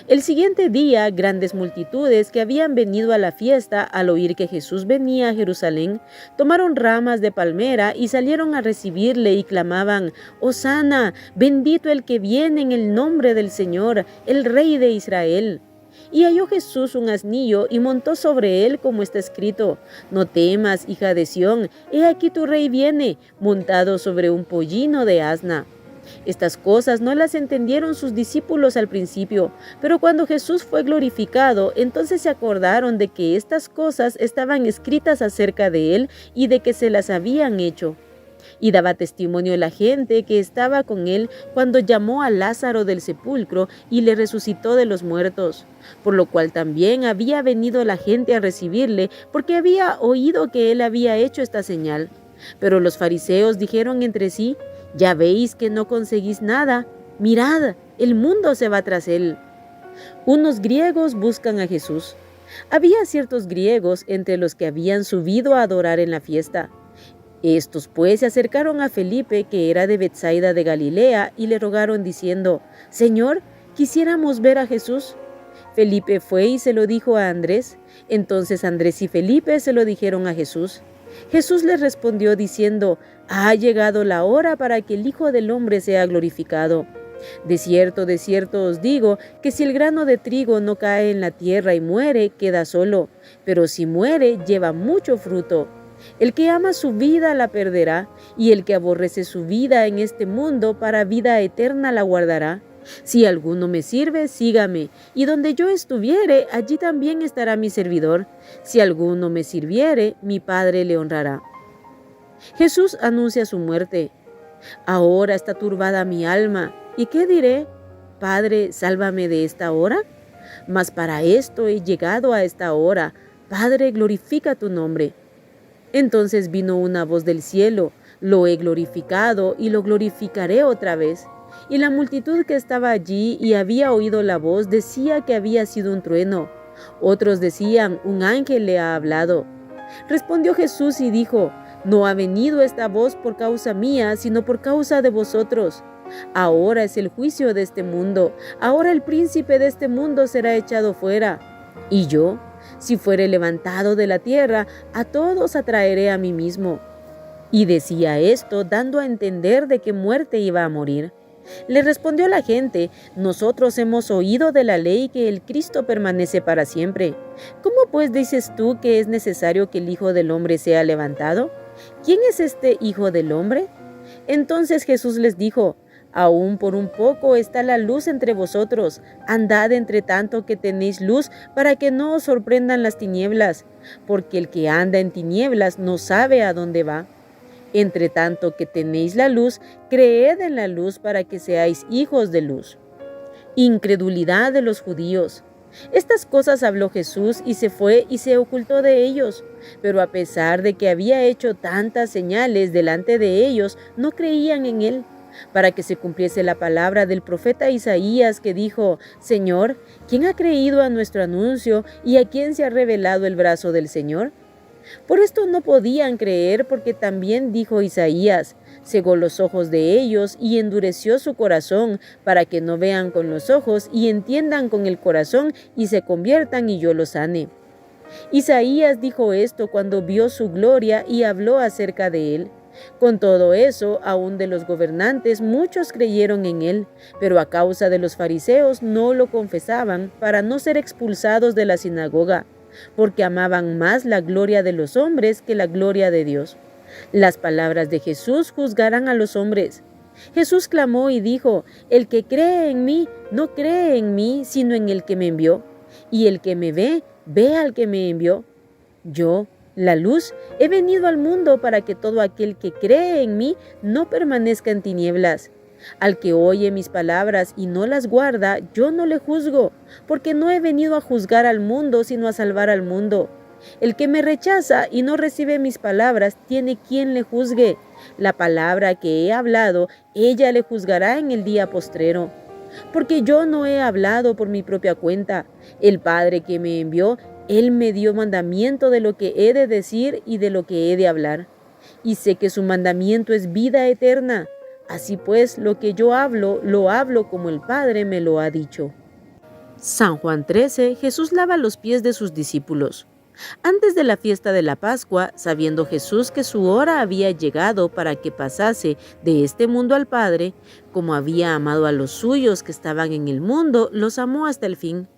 El siguiente día, grandes multitudes que habían venido a la fiesta al oír que Jesús venía a Jerusalén, tomaron ramas de palmera y salieron a recibirle y clamaban: «Hosana, bendito el que viene en el nombre del Señor, el Rey de Israel». Y halló Jesús un asnillo y montó sobre él, como está escrito: «No temas, hija de Sión, he aquí tu rey viene, montado sobre un pollino de asna». Estas cosas no las entendieron sus discípulos al principio, pero cuando Jesús fue glorificado, entonces se acordaron de que estas cosas estaban escritas acerca de él y de que se las habían hecho. Y daba testimonio la gente que estaba con él cuando llamó a Lázaro del sepulcro y le resucitó de los muertos, por lo cual también había venido la gente a recibirle, porque había oído que él había hecho esta señal. Pero los fariseos dijeron entre sí: «Ya veis que no conseguís nada. Mirad, el mundo se va tras él». Unos griegos buscan a Jesús. Había ciertos griegos entre los que habían subido a adorar en la fiesta. Estos pues se acercaron a Felipe, que era de Betsaida de Galilea, y le rogaron diciendo: «Señor, quisiéramos ver a Jesús». Felipe fue y se lo dijo a Andrés. Entonces Andrés y Felipe se lo dijeron a Jesús. Jesús les respondió diciendo: «Ha llegado la hora para que el Hijo del Hombre sea glorificado. De cierto os digo, que si el grano de trigo no cae en la tierra y muere, queda solo, pero si muere, lleva mucho fruto. El que ama su vida la perderá, y el que aborrece su vida en este mundo, para vida eterna la guardará. Si alguno me sirve, sígame, y donde yo estuviere, allí también estará mi servidor. Si alguno me sirviere, mi Padre le honrará». Jesús anuncia su muerte. «Ahora está turbada mi alma, ¿y qué diré? Padre, sálvame de esta hora. Mas para esto he llegado a esta hora. Padre, glorifica tu nombre». Entonces vino una voz del cielo: «Lo he glorificado y lo glorificaré otra vez». Y la multitud que estaba allí y había oído la voz decía que había sido un trueno. Otros decían: «Un ángel le ha hablado». Respondió Jesús y dijo: «No ha venido esta voz por causa mía, sino por causa de vosotros. Ahora es el juicio de este mundo. Ahora el príncipe de este mundo será echado fuera. Y yo, si fuere levantado de la tierra, a todos atraeré a mí mismo». Y decía esto dando a entender de qué muerte iba a morir. Le respondió la gente: «Nosotros hemos oído de la ley que el Cristo permanece para siempre. ¿Cómo pues dices tú que es necesario que el Hijo del Hombre sea levantado? ¿Quién es este Hijo del Hombre?». Entonces Jesús les dijo: «Aún por un poco está la luz entre vosotros. Andad entre tanto que tenéis luz, para que no os sorprendan las tinieblas, porque el que anda en tinieblas no sabe a dónde va. Entre tanto que tenéis la luz, creed en la luz para que seáis hijos de luz». Incredulidad de los judíos. Estas cosas habló Jesús y se fue y se ocultó de ellos. Pero a pesar de que había hecho tantas señales delante de ellos, no creían en él, para que se cumpliese la palabra del profeta Isaías, que dijo: «Señor, ¿quién ha creído a nuestro anuncio y a quién se ha revelado el brazo del Señor?». Por esto no podían creer, porque también dijo Isaías: «Cegó los ojos de ellos y endureció su corazón, para que no vean con los ojos y entiendan con el corazón y se conviertan y yo los sane». Isaías dijo esto cuando vio su gloria y habló acerca de él. Con todo eso, aun de los gobernantes, muchos creyeron en él, pero a causa de los fariseos no lo confesaban para no ser expulsados de la sinagoga, porque amaban más la gloria de los hombres que la gloria de Dios. Las palabras de Jesús juzgarán a los hombres. Jesús clamó y dijo: el que cree en mí, no cree en mí, sino en el que me envió. Y el que me ve, ve al que me envió. Yo, la luz, he venido al mundo para que todo aquel que cree en mí no permanezca en tinieblas. Al que oye mis palabras y no las guarda, yo no le juzgo, porque no he venido a juzgar al mundo, sino a salvar al mundo. El que me rechaza y no recibe mis palabras, tiene quien le juzgue. La palabra que he hablado, ella le juzgará en el día postrero. Porque yo no he hablado por mi propia cuenta. El Padre que me envió, Él me dio mandamiento de lo que he de decir y de lo que he de hablar. Y sé que su mandamiento es vida eterna. Así pues, lo que yo hablo, lo hablo como el Padre me lo ha dicho. San Juan 13, Jesús lava los pies de sus discípulos. Antes de la fiesta de la Pascua, sabiendo Jesús que su hora había llegado para que pasase de este mundo al Padre, como había amado a los suyos que estaban en el mundo, los amó hasta el fin.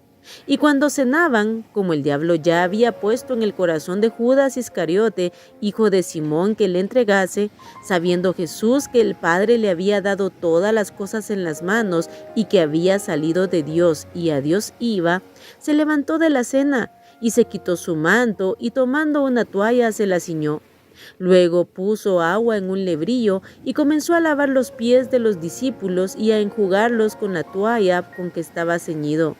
Y cuando cenaban, como el diablo ya había puesto en el corazón de Judas Iscariote, hijo de Simón, que le entregase, sabiendo Jesús que el Padre le había dado todas las cosas en las manos y que había salido de Dios y a Dios iba, se levantó de la cena y se quitó su manto y tomando una toalla se la ciñó. Luego puso agua en un lebrillo y comenzó a lavar los pies de los discípulos y a enjugarlos con la toalla con que estaba ceñido.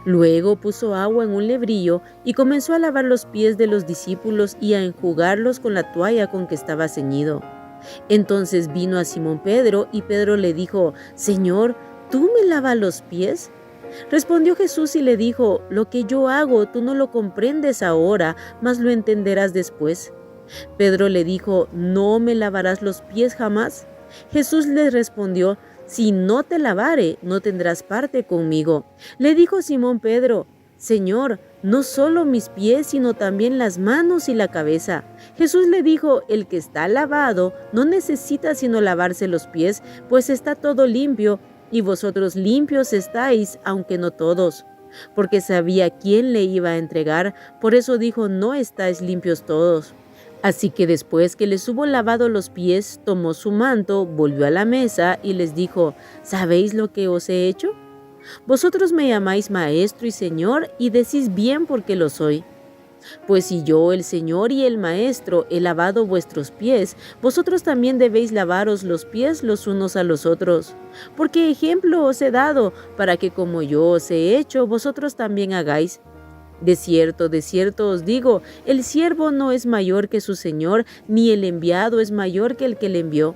Luego puso agua en un lebrillo y comenzó a lavar los pies de los discípulos y a enjugarlos con la toalla con que estaba ceñido. Entonces vino a Simón Pedro y Pedro le dijo: Señor, ¿tú me lavas los pies? Respondió Jesús y le dijo: lo que yo hago tú no lo comprendes ahora, mas lo entenderás después. Pedro le dijo: ¿no me lavarás los pies jamás? Jesús le respondió: si no te lavare, no tendrás parte conmigo. Le dijo Simón Pedro: Señor, no solo mis pies, sino también las manos y la cabeza. Jesús le dijo: el que está lavado no necesita sino lavarse los pies, pues está todo limpio, y vosotros limpios estáis, aunque no todos. Porque sabía quién le iba a entregar, por eso dijo: no estáis limpios todos. Así que después que les hubo lavado los pies, tomó su manto, volvió a la mesa y les dijo: ¿sabéis lo que os he hecho? Vosotros me llamáis maestro y señor, y decís bien porque lo soy. Pues si yo, el Señor y el Maestro, he lavado vuestros pies, vosotros también debéis lavaros los pies los unos a los otros. Porque ejemplo os he dado, para que como yo os he hecho, vosotros también hagáis. De cierto os digo, el siervo no es mayor que su Señor, ni el enviado es mayor que el que le envió.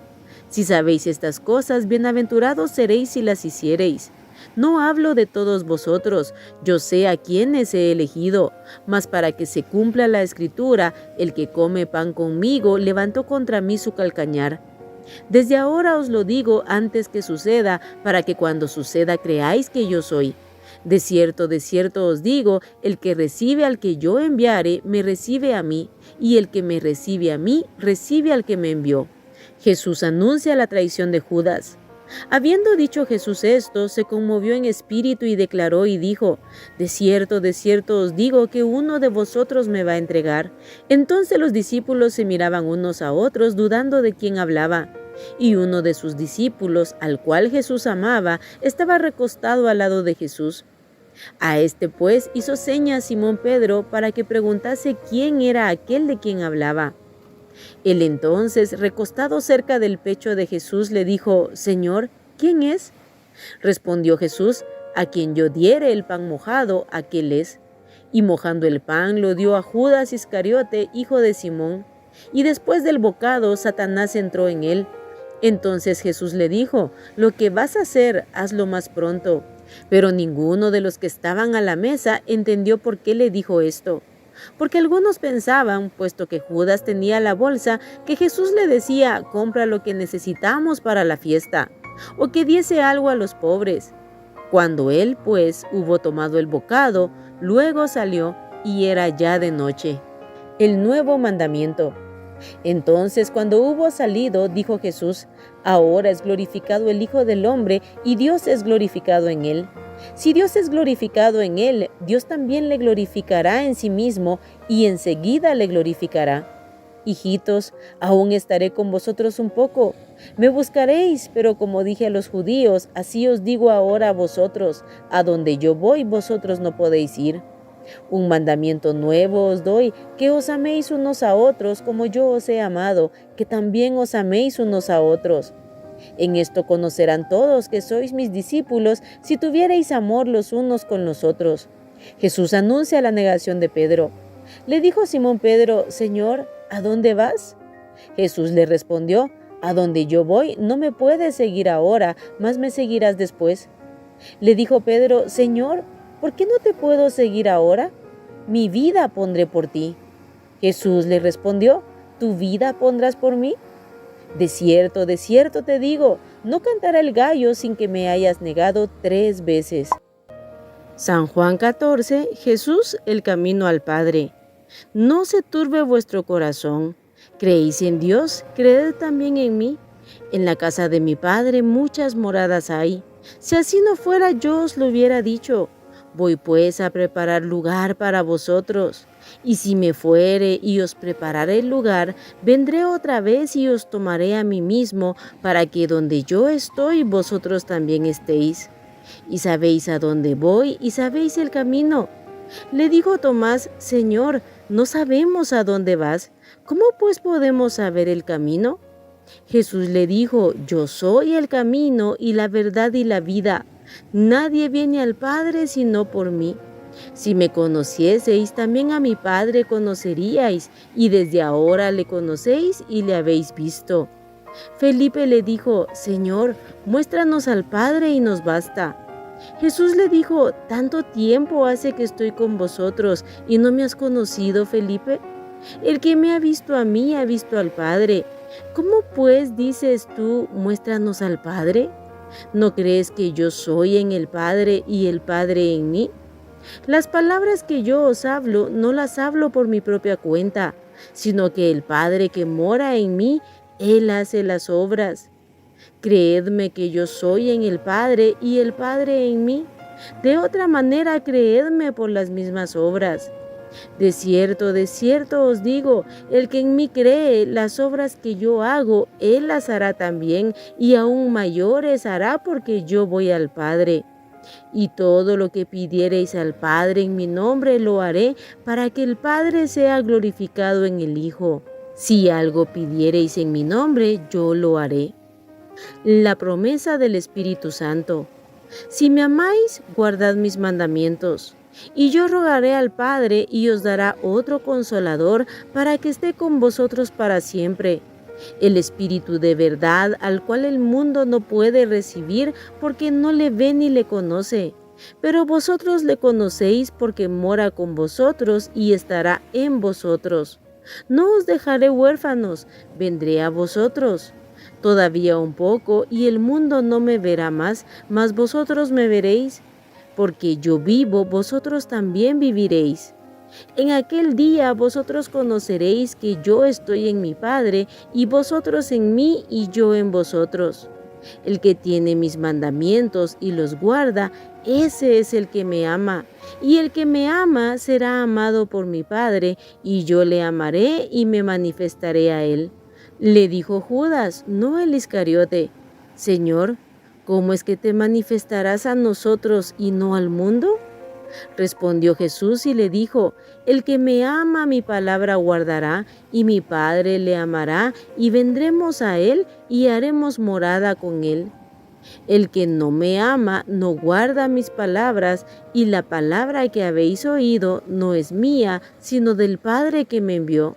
Si sabéis estas cosas, bienaventurados seréis si las hiciereis. No hablo de todos vosotros, yo sé a quiénes he elegido, mas para que se cumpla la Escritura, el que come pan conmigo levantó contra mí su calcañar. Desde ahora os lo digo antes que suceda, para que cuando suceda creáis que yo soy. De cierto os digo, el que recibe al que yo enviare, me recibe a mí, y el que me recibe a mí, recibe al que me envió. Jesús anuncia la traición de Judas. Habiendo dicho Jesús esto, se conmovió en espíritu y declaró y dijo: de cierto os digo que uno de vosotros me va a entregar. Entonces los discípulos se miraban unos a otros, dudando de quién hablaba. Y uno de sus discípulos, al cual Jesús amaba, estaba recostado al lado de Jesús. A este pues hizo señas Simón Pedro para que preguntase quién era aquel de quien hablaba. Él entonces, recostado cerca del pecho de Jesús, le dijo: Señor, ¿quién es? Respondió Jesús: a quien yo diere el pan mojado, aquel es. Y mojando el pan lo dio a Judas Iscariote, hijo de Simón. Y después del bocado, Satanás entró en él. Entonces Jesús le dijo: lo que vas a hacer, hazlo más pronto. Pero ninguno de los que estaban a la mesa entendió por qué le dijo esto. Porque algunos pensaban, puesto que Judas tenía la bolsa, que Jesús le decía: compra lo que necesitamos para la fiesta, o que diese algo a los pobres. Cuando él, pues, hubo tomado el bocado, luego salió y era ya de noche. El nuevo mandamiento. Entonces, cuando hubo salido, dijo Jesús: ahora es glorificado el Hijo del Hombre y Dios es glorificado en él. Si Dios es glorificado en él, Dios también le glorificará en sí mismo y enseguida le glorificará. Hijitos, aún estaré con vosotros un poco. Me buscaréis, pero como dije a los judíos, así os digo ahora a vosotros: a donde yo voy, vosotros no podéis ir. Un mandamiento nuevo os doy, que os améis unos a otros como yo os he amado, que también os améis unos a otros. En esto conocerán todos que sois mis discípulos, si tuviereis amor los unos con los otros. Jesús anuncia la negación de Pedro. Le dijo Simón Pedro: Señor, ¿a dónde vas? Jesús le respondió: a donde yo voy no me puedes seguir ahora, mas me seguirás después. Le dijo Pedro: Señor, ¿por qué no te puedo seguir ahora? Mi vida pondré por ti. Jesús le respondió: ¿tu vida pondrás por mí? De cierto te digo, no cantará el gallo sin que me hayas negado 3 veces. San Juan 14, Jesús, el camino al Padre. No se turbe vuestro corazón. ¿Creéis en Dios? Creed también en mí. En la casa de mi Padre muchas moradas hay. Si así no fuera, yo os lo hubiera dicho. Voy pues a preparar lugar para vosotros. Y si me fuere y os prepararé el lugar, vendré otra vez y os tomaré a mí mismo, para que donde yo estoy, vosotros también estéis. Y sabéis a dónde voy y sabéis el camino. Le dijo Tomás: Señor, no sabemos a dónde vas. ¿Cómo pues podemos saber el camino? Jesús le dijo: yo soy el camino y la verdad y la vida. Nadie viene al Padre sino por mí. Si me conocieseis, también a mi Padre conoceríais, y desde ahora le conocéis y le habéis visto. Felipe le dijo: Señor, muéstranos al Padre y nos basta. Jesús le dijo: ¿tanto tiempo hace que estoy con vosotros y no me has conocido, Felipe? El que me ha visto a mí ha visto al Padre. ¿Cómo pues dices tú: muéstranos al Padre? ¿No crees que yo soy en el Padre y el Padre en mí? Las palabras que yo os hablo, no las hablo por mi propia cuenta, sino que el Padre que mora en mí, Él hace las obras. Creedme que yo soy en el Padre y el Padre en mí. De otra manera, creedme por las mismas obras. De cierto os digo, el que en mí cree, las obras que yo hago, Él las hará también, y aún mayores hará, porque yo voy al Padre. Y todo lo que pidiereis al Padre en mi nombre lo haré, para que el Padre sea glorificado en el Hijo. Si algo pidiereis en mi nombre, yo lo haré. La promesa del Espíritu Santo. Si me amáis, guardad mis mandamientos. Y yo rogaré al Padre y os dará otro Consolador para que esté con vosotros para siempre. El Espíritu de verdad, al cual el mundo no puede recibir porque no le ve ni le conoce. Pero vosotros le conocéis porque mora con vosotros y estará en vosotros. No os dejaré huérfanos, vendré a vosotros. Todavía un poco y el mundo no me verá más, mas vosotros me veréis. Porque yo vivo, vosotros también viviréis. En aquel día vosotros conoceréis que yo estoy en mi Padre, y vosotros en mí y yo en vosotros. El que tiene mis mandamientos y los guarda, ese es el que me ama. Y el que me ama será amado por mi Padre, y yo le amaré y me manifestaré a él. Le dijo Judas, no el Iscariote: Señor, ¿cómo es que te manifestarás a nosotros y no al mundo? Respondió Jesús y le dijo: el que me ama mi palabra guardará, y mi Padre le amará, y vendremos a él y haremos morada con él. El que no me ama no guarda mis palabras, y la palabra que habéis oído no es mía, sino del Padre que me envió.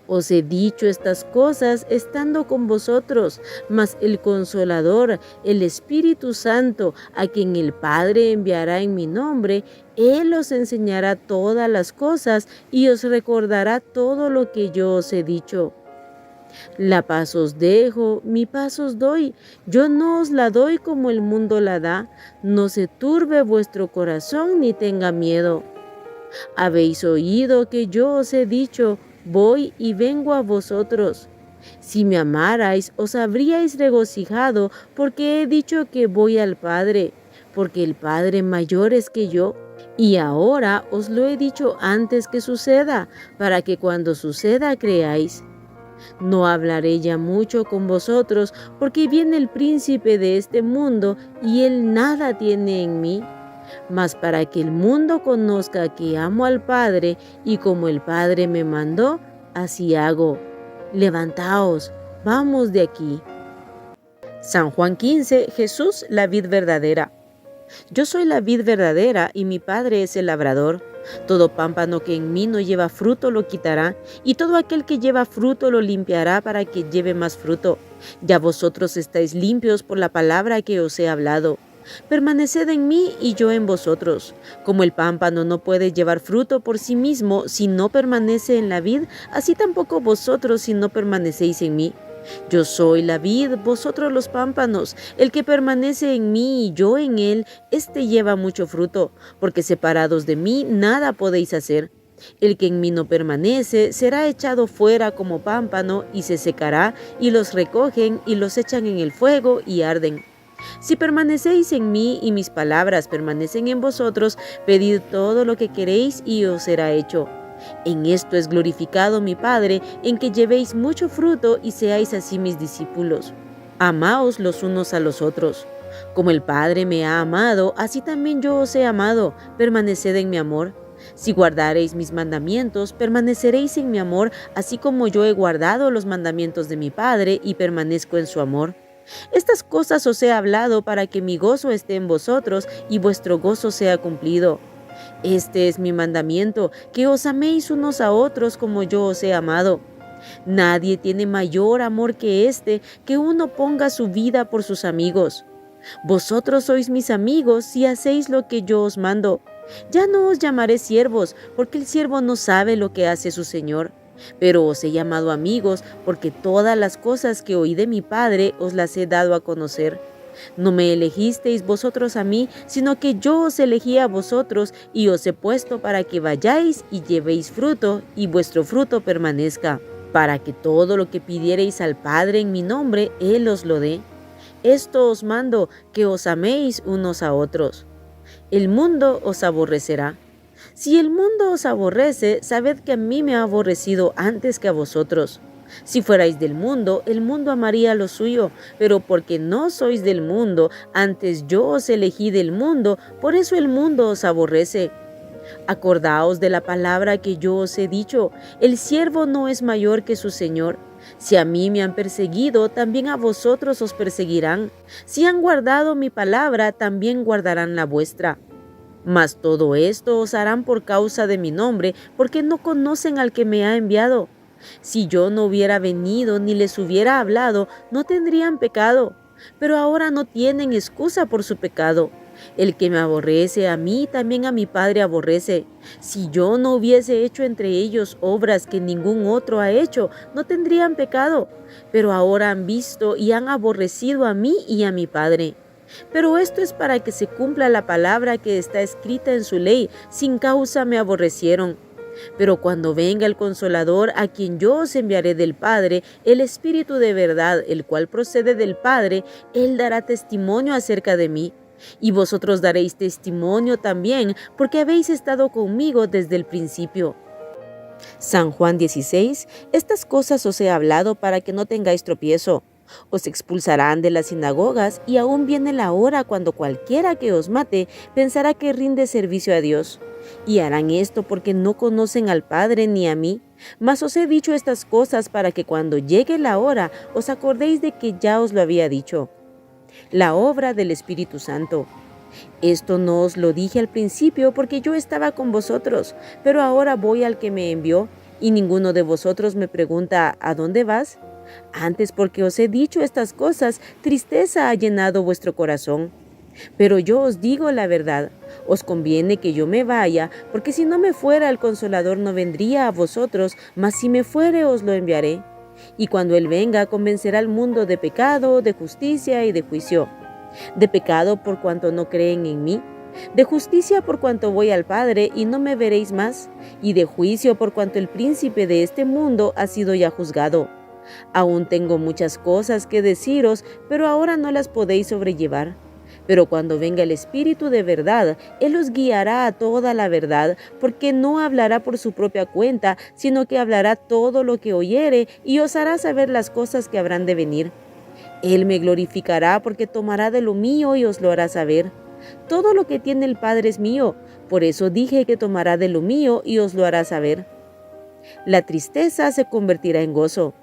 Os he dicho estas cosas estando con vosotros, mas el Consolador, el Espíritu Santo, a quien el Padre enviará en mi nombre, Él os enseñará todas las cosas y os recordará todo lo que yo os he dicho. La paz os dejo, mi paz os doy. Yo no os la doy como el mundo la da. No se turbe vuestro corazón ni tenga miedo. Habéis oído que yo os he dicho, voy y vengo a vosotros. Si me amarais, os habríais regocijado, porque he dicho que voy al Padre, porque el Padre mayor es que yo. Y ahora os lo he dicho antes que suceda, para que cuando suceda creáis. No hablaré ya mucho con vosotros, porque viene el príncipe de este mundo, y él nada tiene en mí. Mas para que el mundo conozca que amo al Padre, y como el Padre me mandó, así hago. Levantaos, vamos de aquí. San Juan 15, Jesús, la vid verdadera. Yo soy la vid verdadera y mi Padre es el labrador. Todo pámpano que en mí no lleva fruto lo quitará, y todo aquel que lleva fruto lo limpiará para que lleve más fruto. Ya vosotros estáis limpios por la palabra que os he hablado. Permaneced en mí y yo en vosotros. Como el pámpano no puede llevar fruto por sí mismo si no permanece en la vid, así tampoco vosotros si no permanecéis en mí. Yo soy la vid, vosotros los pámpanos. El que permanece en mí y yo en él, éste lleva mucho fruto, porque separados de mí nada podéis hacer. El que en mí no permanece será echado fuera como pámpano y se secará, y los recogen y los echan en el fuego y arden. Si permanecéis en mí y mis palabras permanecen en vosotros, pedid todo lo que queréis y os será hecho. En esto es glorificado mi Padre, en que llevéis mucho fruto y seáis así mis discípulos. Amaos los unos a los otros. Como el Padre me ha amado, así también yo os he amado. Permaneced en mi amor. Si guardareis mis mandamientos, permaneceréis en mi amor, así como yo he guardado los mandamientos de mi Padre y permanezco en su amor. Estas cosas os he hablado para que mi gozo esté en vosotros y vuestro gozo sea cumplido. Este es mi mandamiento, que os améis unos a otros como yo os he amado. Nadie tiene mayor amor que este, que uno ponga su vida por sus amigos. Vosotros sois mis amigos si hacéis lo que yo os mando. Ya no os llamaré siervos, porque el siervo no sabe lo que hace su señor. Pero os he llamado amigos, porque todas las cosas que oí de mi Padre os las he dado a conocer. No me elegisteis vosotros a mí, sino que yo os elegí a vosotros y os he puesto para que vayáis y llevéis fruto, y vuestro fruto permanezca, para que todo lo que pidiereis al Padre en mi nombre, Él os lo dé. Esto os mando, que os améis unos a otros. El mundo os aborrecerá. Si el mundo os aborrece, sabed que a mí me ha aborrecido antes que a vosotros. Si fuerais del mundo, el mundo amaría lo suyo, pero porque no sois del mundo, antes yo os elegí del mundo, por eso el mundo os aborrece. Acordaos de la palabra que yo os he dicho, el siervo no es mayor que su señor. Si a mí me han perseguido, también a vosotros os perseguirán. Si han guardado mi palabra, también guardarán la vuestra. Mas todo esto os harán por causa de mi nombre, porque no conocen al que me ha enviado. Si yo no hubiera venido ni les hubiera hablado, no tendrían pecado, pero ahora no tienen excusa por su pecado. El que me aborrece a mí, también a mi Padre aborrece. Si yo no hubiese hecho entre ellos obras que ningún otro ha hecho, no tendrían pecado, pero ahora han visto y han aborrecido a mí y a mi Padre. Pero esto es para que se cumpla la palabra que está escrita en su ley, sin causa me aborrecieron. Pero cuando venga el Consolador, a quien yo os enviaré del Padre, el Espíritu de verdad, el cual procede del Padre, Él dará testimonio acerca de mí. Y vosotros daréis testimonio también, porque habéis estado conmigo desde el principio. San Juan 16, estas cosas os he hablado para que no tengáis tropiezo. Os expulsarán de las sinagogas y aún viene la hora cuando cualquiera que os mate pensará que rinde servicio a Dios. Y harán esto porque no conocen al Padre ni a mí. Mas os he dicho estas cosas para que cuando llegue la hora os acordéis de que ya os lo había dicho. La obra del Espíritu Santo. Esto no os lo dije al principio porque yo estaba con vosotros, pero ahora voy al que me envió y ninguno de vosotros me pregunta ¿a dónde vas? Antes porque os he dicho estas cosas, tristeza ha llenado vuestro corazón. Pero yo os digo la verdad, os conviene que yo me vaya, porque si no me fuera el Consolador no vendría a vosotros, mas si me fuere os lo enviaré. Y cuando Él venga convencerá al mundo de pecado, de justicia y de juicio. De pecado por cuanto no creen en mí, de justicia por cuanto voy al Padre y no me veréis más, y de juicio por cuanto el príncipe de este mundo ha sido ya juzgado. Aún tengo muchas cosas que deciros, pero ahora no las podéis sobrellevar. Pero cuando venga el Espíritu de verdad, Él os guiará a toda la verdad, porque no hablará por su propia cuenta, sino que hablará todo lo que oyere y os hará saber las cosas que habrán de venir. Él me glorificará porque tomará de lo mío y os lo hará saber. Todo lo que tiene el Padre es mío, por eso dije que tomará de lo mío y os lo hará saber. La tristeza se convertirá en gozo.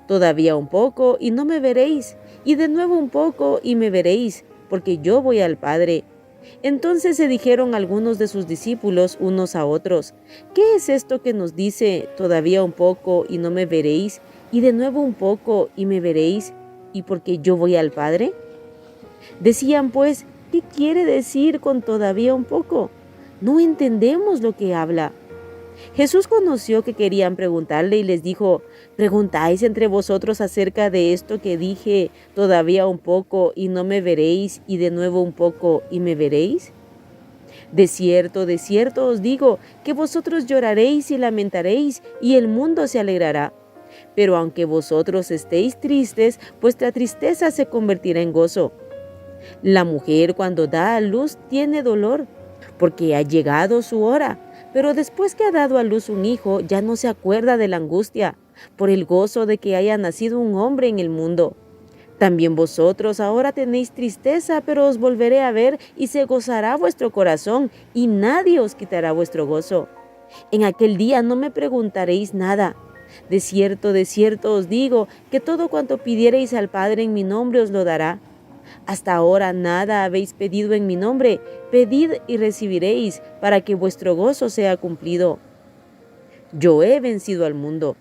Todavía un poco y no me veréis, y de nuevo un poco y me veréis, porque yo voy al Padre. Entonces se dijeron algunos de sus discípulos unos a otros: ¿Qué es esto que nos dice, todavía un poco y no me veréis, y de nuevo un poco y me veréis, y porque yo voy al Padre? Decían pues: ¿qué quiere decir con todavía un poco? No entendemos lo que habla. Jesús conoció que querían preguntarle y les dijo: ¿preguntáis entre vosotros acerca de esto que dije, todavía un poco y no me veréis, y de nuevo un poco y me veréis? De cierto os digo, que vosotros lloraréis y lamentaréis, y el mundo se alegrará. Pero aunque vosotros estéis tristes, vuestra tristeza se convertirá en gozo. La mujer cuando da a luz tiene dolor, porque ha llegado su hora. Pero después que ha dado a luz un hijo, ya no se acuerda de la angustia, por el gozo de que haya nacido un hombre en el mundo. También vosotros ahora tenéis tristeza, pero os volveré a ver y se gozará vuestro corazón, y nadie os quitará vuestro gozo. En aquel día no me preguntaréis nada. De cierto os digo, que todo cuanto pidiereis al Padre en mi nombre os lo dará. Hasta ahora nada habéis pedido en mi nombre. Pedid y recibiréis, para que vuestro gozo sea cumplido. Yo he vencido al mundo.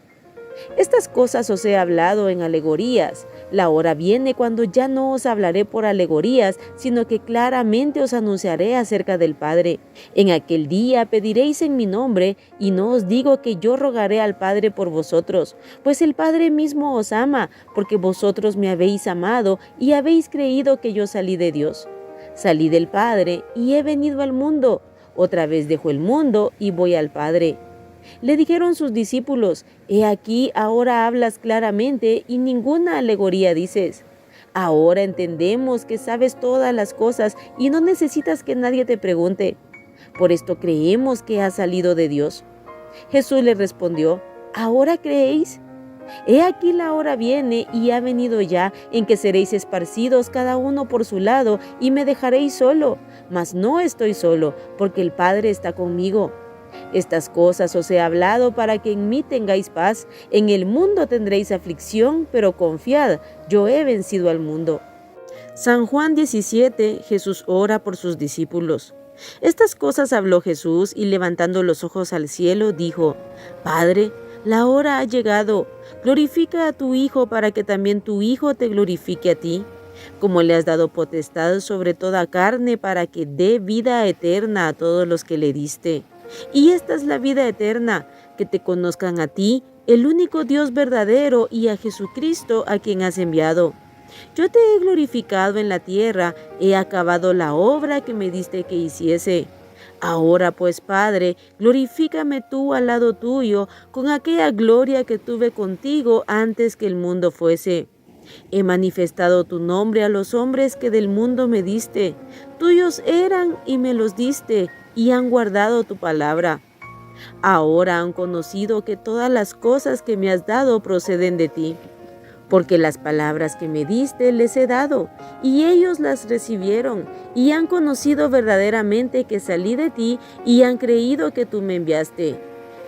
Estas cosas os he hablado en alegorías. La hora viene cuando ya no os hablaré por alegorías, sino que claramente os anunciaré acerca del Padre. En aquel día pediréis en mi nombre, y no os digo que yo rogaré al Padre por vosotros, pues el Padre mismo os ama, porque vosotros me habéis amado y habéis creído que yo salí de Dios. Salí del Padre y he venido al mundo. Otra vez dejo el mundo y voy al Padre. Le dijeron sus discípulos: he aquí, ahora hablas claramente y ninguna alegoría dices. Ahora entendemos que sabes todas las cosas y no necesitas que nadie te pregunte. Por esto creemos que has salido de Dios. Jesús le respondió: ¿ahora creéis? He aquí la hora viene y ha venido ya, en que seréis esparcidos cada uno por su lado y me dejaréis solo. Mas no estoy solo, porque el Padre está conmigo. Estas cosas os he hablado para que en mí tengáis paz. En el mundo tendréis aflicción, pero confiad, yo he vencido al mundo. San Juan 17, Jesús ora por sus discípulos. Estas cosas habló Jesús y levantando los ojos al cielo dijo: Padre, la hora ha llegado. Glorifica a tu Hijo para que también tu Hijo te glorifique a ti. Como le has dado potestad sobre toda carne para que dé vida eterna a todos los que le diste. Y esta es la vida eterna, que te conozcan a ti, el único Dios verdadero, y a Jesucristo a quien has enviado. Yo te he glorificado en la tierra, he acabado la obra que me diste que hiciese. Ahora pues, Padre, glorifícame tú al lado tuyo, con aquella gloria que tuve contigo antes que el mundo fuese. He manifestado tu nombre a los hombres que del mundo me diste. Tuyos eran y me los diste, y han guardado tu palabra. Ahora han conocido que todas las cosas que me has dado proceden de ti, porque las palabras que me diste les he dado, y ellos las recibieron, y han conocido verdaderamente que salí de ti, y han creído que tú me enviaste.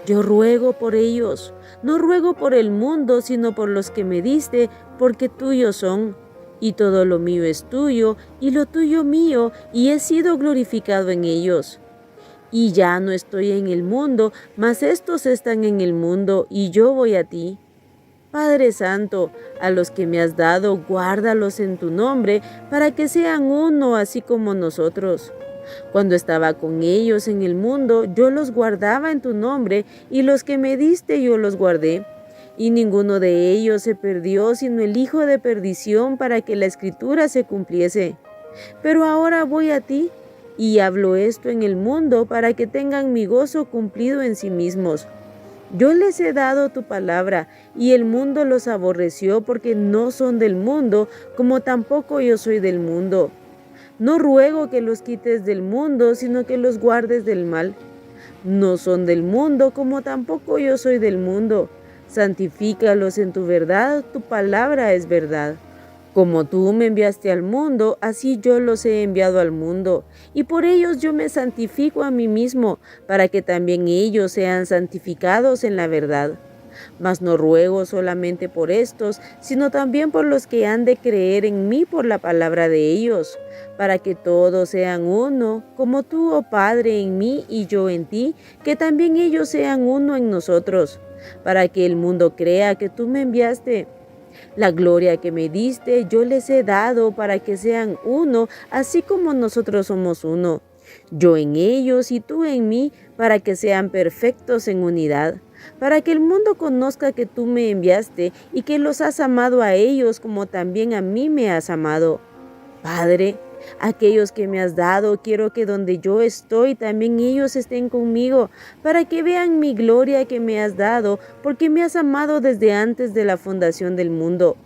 Yo ruego por ellos, no ruego por el mundo, sino por los que me diste, porque tuyos son. Y todo lo mío es tuyo, y lo tuyo mío, y he sido glorificado en ellos. Y ya no estoy en el mundo, mas estos están en el mundo, y yo voy a ti. Padre Santo, a los que me has dado, guárdalos en tu nombre, para que sean uno, así como nosotros. Cuando estaba con ellos en el mundo, yo los guardaba en tu nombre, y los que me diste yo los guardé. Y ninguno de ellos se perdió, sino el hijo de perdición, para que la escritura se cumpliese. Pero ahora voy a ti, Y hablo esto en el mundo para que tengan mi gozo cumplido en sí mismos. Yo les he dado tu palabra, y el mundo los aborreció porque no son del mundo, como tampoco yo soy del mundo. No ruego que los quites del mundo, sino que los guardes del mal. No son del mundo, como tampoco yo soy del mundo. Santifícalos en tu verdad, tu palabra es verdad. Como tú me enviaste al mundo, así yo los he enviado al mundo, y por ellos yo me santifico a mí mismo, para que también ellos sean santificados en la verdad. Mas no ruego solamente por estos, sino también por los que han de creer en mí por la palabra de ellos, para que todos sean uno, como tú, oh Padre, en mí y yo en ti, que también ellos sean uno en nosotros, para que el mundo crea que tú me enviaste. La gloria que me diste yo les he dado para que sean uno, así como nosotros somos uno. Yo en ellos y tú en mí, para que sean perfectos en unidad, para que el mundo conozca que tú me enviaste y que los has amado a ellos como también a mí me has amado. Padre, aquellos que me has dado, quiero que donde yo estoy, también ellos estén conmigo, para que vean mi gloria que me has dado, porque me has amado desde antes de la fundación del mundo.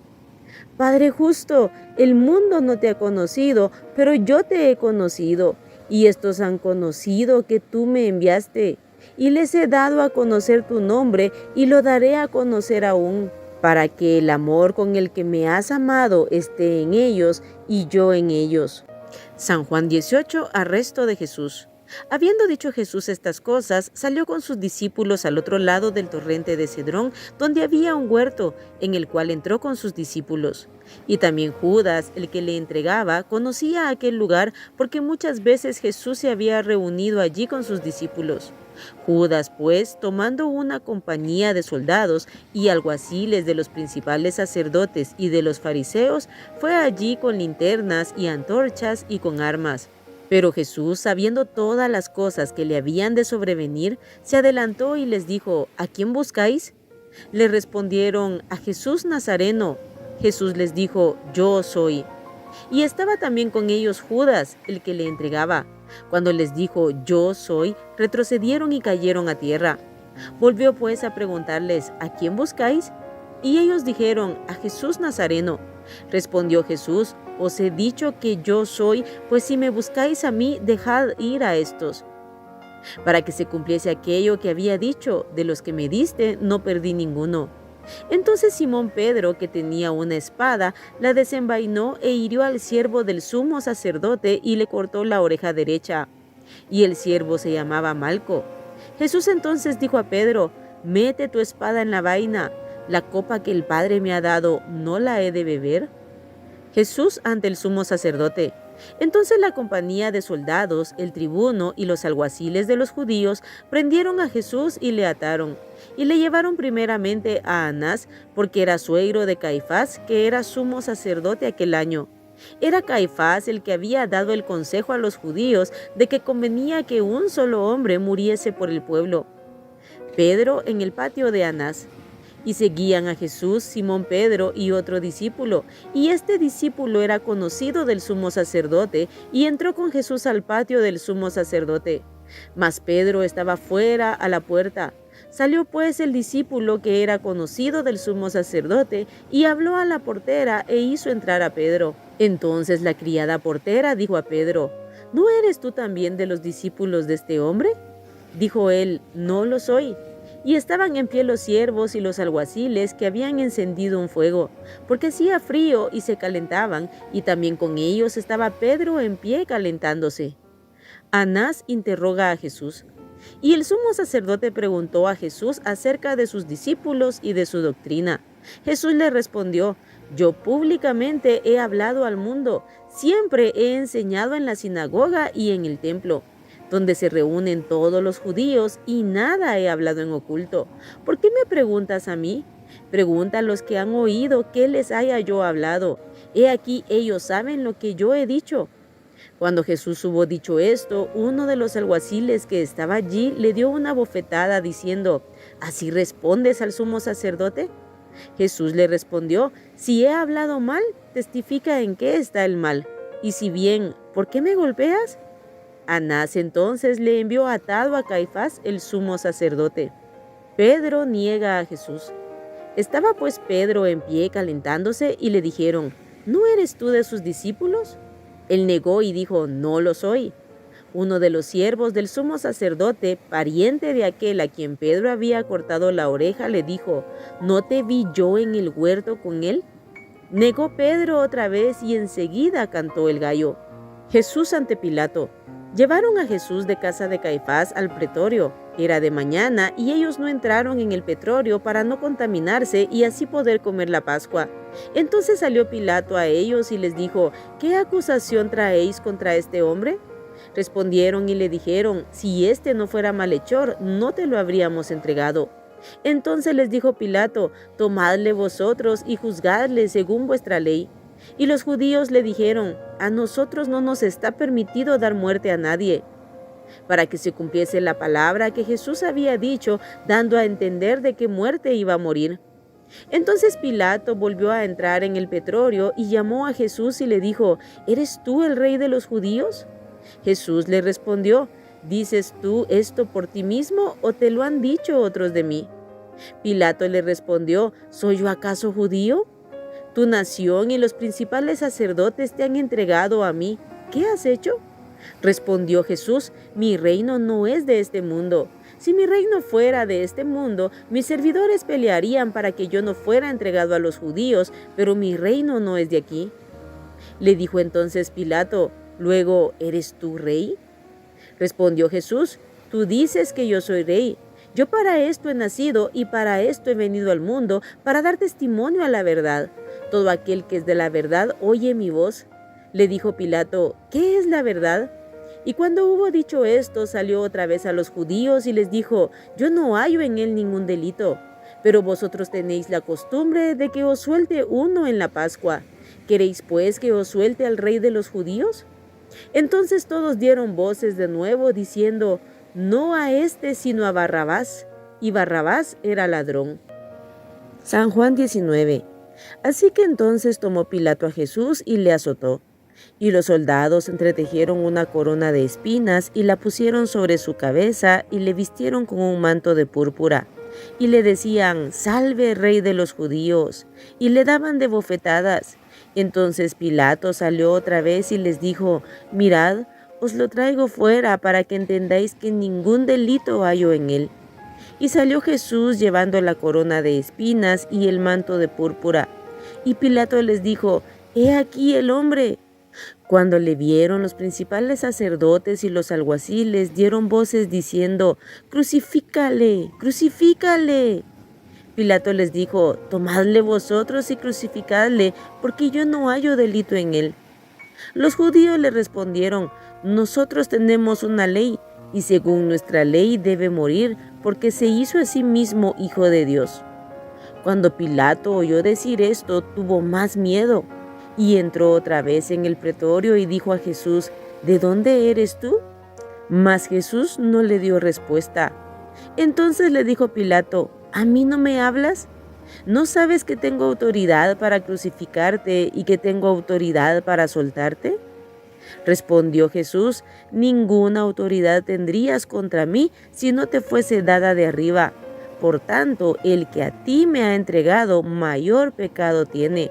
Padre justo, el mundo no te ha conocido, pero yo te he conocido, y estos han conocido que tú me enviaste, y les he dado a conocer tu nombre, y lo daré a conocer aún, para que el amor con el que me has amado esté en ellos y yo en ellos. San Juan 18, arresto de Jesús. Habiendo dicho Jesús estas cosas, salió con sus discípulos al otro lado del torrente de Cedrón, donde había un huerto, en el cual entró con sus discípulos. Y también Judas, el que le entregaba, conocía aquel lugar, porque muchas veces Jesús se había reunido allí con sus discípulos. Judas, pues, tomando una compañía de soldados y alguaciles de los principales sacerdotes y de los fariseos, fue allí con linternas y antorchas y con armas. Pero Jesús, sabiendo todas las cosas que le habían de sobrevenir, se adelantó y les dijo: ¿A quién buscáis? Le respondieron: a Jesús Nazareno. Jesús les dijo: Yo soy. Y estaba también con ellos Judas, el que le entregaba. Cuando les dijo: Yo soy, retrocedieron y cayeron a tierra. Volvió pues a preguntarles: ¿A quién buscáis? Y ellos dijeron: a Jesús Nazareno. Respondió Jesús: Os he dicho que yo soy, pues si me buscáis a mí, dejad ir a estos. Para que se cumpliese aquello que había dicho: de los que me diste, no perdí ninguno. Entonces Simón Pedro, que tenía una espada, la desenvainó e hirió al siervo del sumo sacerdote y le cortó la oreja derecha. Y el siervo se llamaba Malco. Jesús entonces dijo a Pedro: Mete tu espada en la vaina. ¿La copa que el Padre me ha dado, no la he de beber? Jesús ante el sumo sacerdote. Entonces la compañía de soldados, el tribuno y los alguaciles de los judíos prendieron a Jesús y le ataron, y le llevaron primeramente a Anás, porque era suegro de Caifás, que era sumo sacerdote aquel año. Era Caifás el que había dado el consejo a los judíos de que convenía que un solo hombre muriese por el pueblo. Pedro en el patio de Anás. Y seguían a Jesús Simón Pedro y otro discípulo, y este discípulo era conocido del sumo sacerdote, y entró con Jesús al patio del sumo sacerdote. Mas Pedro estaba fuera a la puerta. Salió pues el discípulo que era conocido del sumo sacerdote, y habló a la portera e hizo entrar a Pedro. Entonces la criada portera dijo a Pedro: ¿No eres tú también de los discípulos de este hombre? Dijo él: No lo soy. Y estaban en pie los siervos y los alguaciles que habían encendido un fuego, porque hacía frío y se calentaban, y también con ellos estaba Pedro en pie calentándose. Anás interroga a Jesús. Y el sumo sacerdote preguntó a Jesús acerca de sus discípulos y de su doctrina. Jesús le respondió: Yo públicamente he hablado al mundo, siempre he enseñado en la sinagoga y en el templo, donde se reúnen todos los judíos, y nada he hablado en oculto. ¿Por qué me preguntas a mí? Pregunta a los que han oído qué les haya yo hablado. He aquí ellos saben lo que yo he dicho. Cuando Jesús hubo dicho esto, uno de los alguaciles que estaba allí le dio una bofetada diciendo: ¿Así respondes al sumo sacerdote? Jesús le respondió: Si he hablado mal, testifica en qué está el mal. Y si bien, ¿por qué me golpeas? Anás entonces le envió atado a Caifás, el sumo sacerdote. Pedro niega a Jesús. Estaba pues Pedro en pie calentándose y le dijeron: ¿No eres tú de sus discípulos? Él negó y dijo: No lo soy. Uno de los siervos del sumo sacerdote, pariente de aquel a quien Pedro había cortado la oreja, le dijo: ¿No te vi yo en el huerto con él? Negó Pedro otra vez y enseguida cantó el gallo. Jesús ante Pilato. Llevaron a Jesús de casa de Caifás al pretorio. Era de mañana y ellos no entraron en el pretorio para no contaminarse y así poder comer la Pascua. Entonces salió Pilato a ellos y les dijo: ¿Qué acusación traéis contra este hombre? Respondieron y le dijeron: Si este no fuera malhechor, no te lo habríamos entregado. Entonces les dijo Pilato: Tomadle vosotros y juzgadle según vuestra ley. Y los judíos le dijeron: A nosotros no nos está permitido dar muerte a nadie, para que se cumpliese la palabra que Jesús había dicho, dando a entender de qué muerte iba a morir. Entonces Pilato volvió a entrar en el pretorio y llamó a Jesús y le dijo: ¿Eres tú el rey de los judíos? Jesús le respondió: ¿Dices tú esto por ti mismo o te lo han dicho otros de mí? Pilato le respondió: ¿Soy yo acaso judío? Tu nación y los principales sacerdotes te han entregado a mí. ¿Qué has hecho? Respondió Jesús: Mi reino no es de este mundo. Si mi reino fuera de este mundo, mis servidores pelearían para que yo no fuera entregado a los judíos, pero mi reino no es de aquí. Le dijo entonces Pilato: Luego, ¿eres tú rey? Respondió Jesús: Tú dices que yo soy rey. Yo para esto he nacido y para esto he venido al mundo, para dar testimonio a la verdad. Todo aquel que es de la verdad oye mi voz. Le dijo Pilato: ¿Qué es la verdad? Y cuando hubo dicho esto, salió otra vez a los judíos y les dijo: Yo no hallo en él ningún delito. Pero vosotros tenéis la costumbre de que os suelte uno en la Pascua. ¿Queréis pues que os suelte al rey de los judíos? Entonces todos dieron voces de nuevo, diciendo: No a este, sino a Barrabás. Y Barrabás era ladrón. San Juan 19. Así que entonces tomó Pilato a Jesús y le azotó. Y los soldados entretejieron una corona de espinas y la pusieron sobre su cabeza y le vistieron con un manto de púrpura. Y le decían: Salve, rey de los judíos. Y le daban de bofetadas. Entonces Pilato salió otra vez y les dijo: Mirad, os lo traigo fuera para que entendáis que ningún delito hallo en él. Y salió Jesús llevando la corona de espinas y el manto de púrpura. Y Pilato les dijo: He aquí el hombre. Cuando le vieron, los principales sacerdotes y los alguaciles dieron voces diciendo: Crucifícale, crucifícale. Pilato les dijo: Tomadle vosotros y crucificadle, porque yo no hallo delito en él. Los judíos le respondieron: Nosotros tenemos una ley, y según nuestra ley debe morir, porque se hizo a sí mismo hijo de Dios. Cuando Pilato oyó decir esto, tuvo más miedo, y entró otra vez en el pretorio y dijo a Jesús: ¿De dónde eres tú? Mas Jesús no le dio respuesta. Entonces le dijo Pilato: ¿A mí no me hablas? ¿No sabes que tengo autoridad para crucificarte y que tengo autoridad para soltarte? Respondió Jesús: Ninguna autoridad tendrías contra mí si no te fuese dada de arriba. Por tanto, el que a ti me ha entregado, mayor pecado tiene.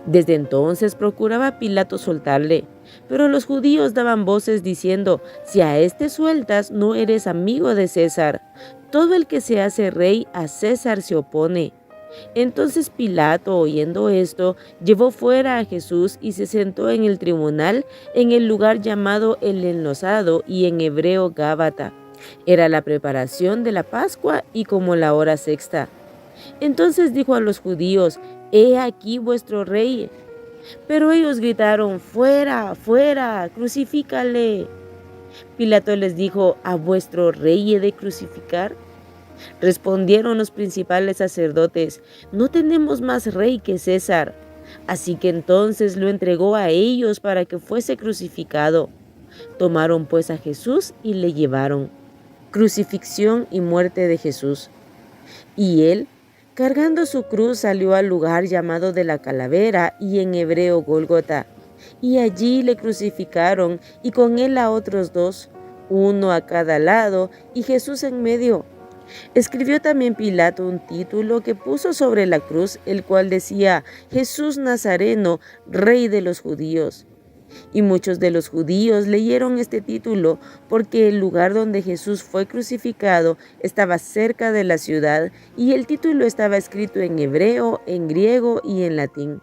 Desde entonces procuraba Pilato soltarle, pero los judíos daban voces diciendo: Si a este sueltas, no eres amigo de César. Todo el que se hace rey a César se opone. Entonces Pilato, oyendo esto, llevó fuera a Jesús y se sentó en el tribunal, en el lugar llamado el Enlosado y en hebreo Gábata. Era la preparación de la Pascua y como la hora sexta. Entonces dijo a los judíos: He aquí vuestro rey. Pero ellos gritaron: Fuera, fuera, crucifícale. Pilato les dijo: ¿A vuestro rey he de crucificar? Respondieron los principales sacerdotes: No tenemos más rey que César. Así que entonces lo entregó a ellos para que fuese crucificado. Tomaron pues a Jesús y le llevaron. Crucifixión y muerte de Jesús. Y él, cargando su cruz, salió al lugar llamado de la Calavera y en hebreo Gólgota, Y allí le crucificaron, y con él a otros dos, uno a cada lado, y Jesús en medio. Escribió también Pilato un título que puso sobre la cruz, el cual decía: Jesús Nazareno, Rey de los judíos. Y muchos de los judíos leyeron este título porque el lugar donde Jesús fue crucificado estaba cerca de la ciudad, y el título estaba escrito en hebreo, en griego y en latín.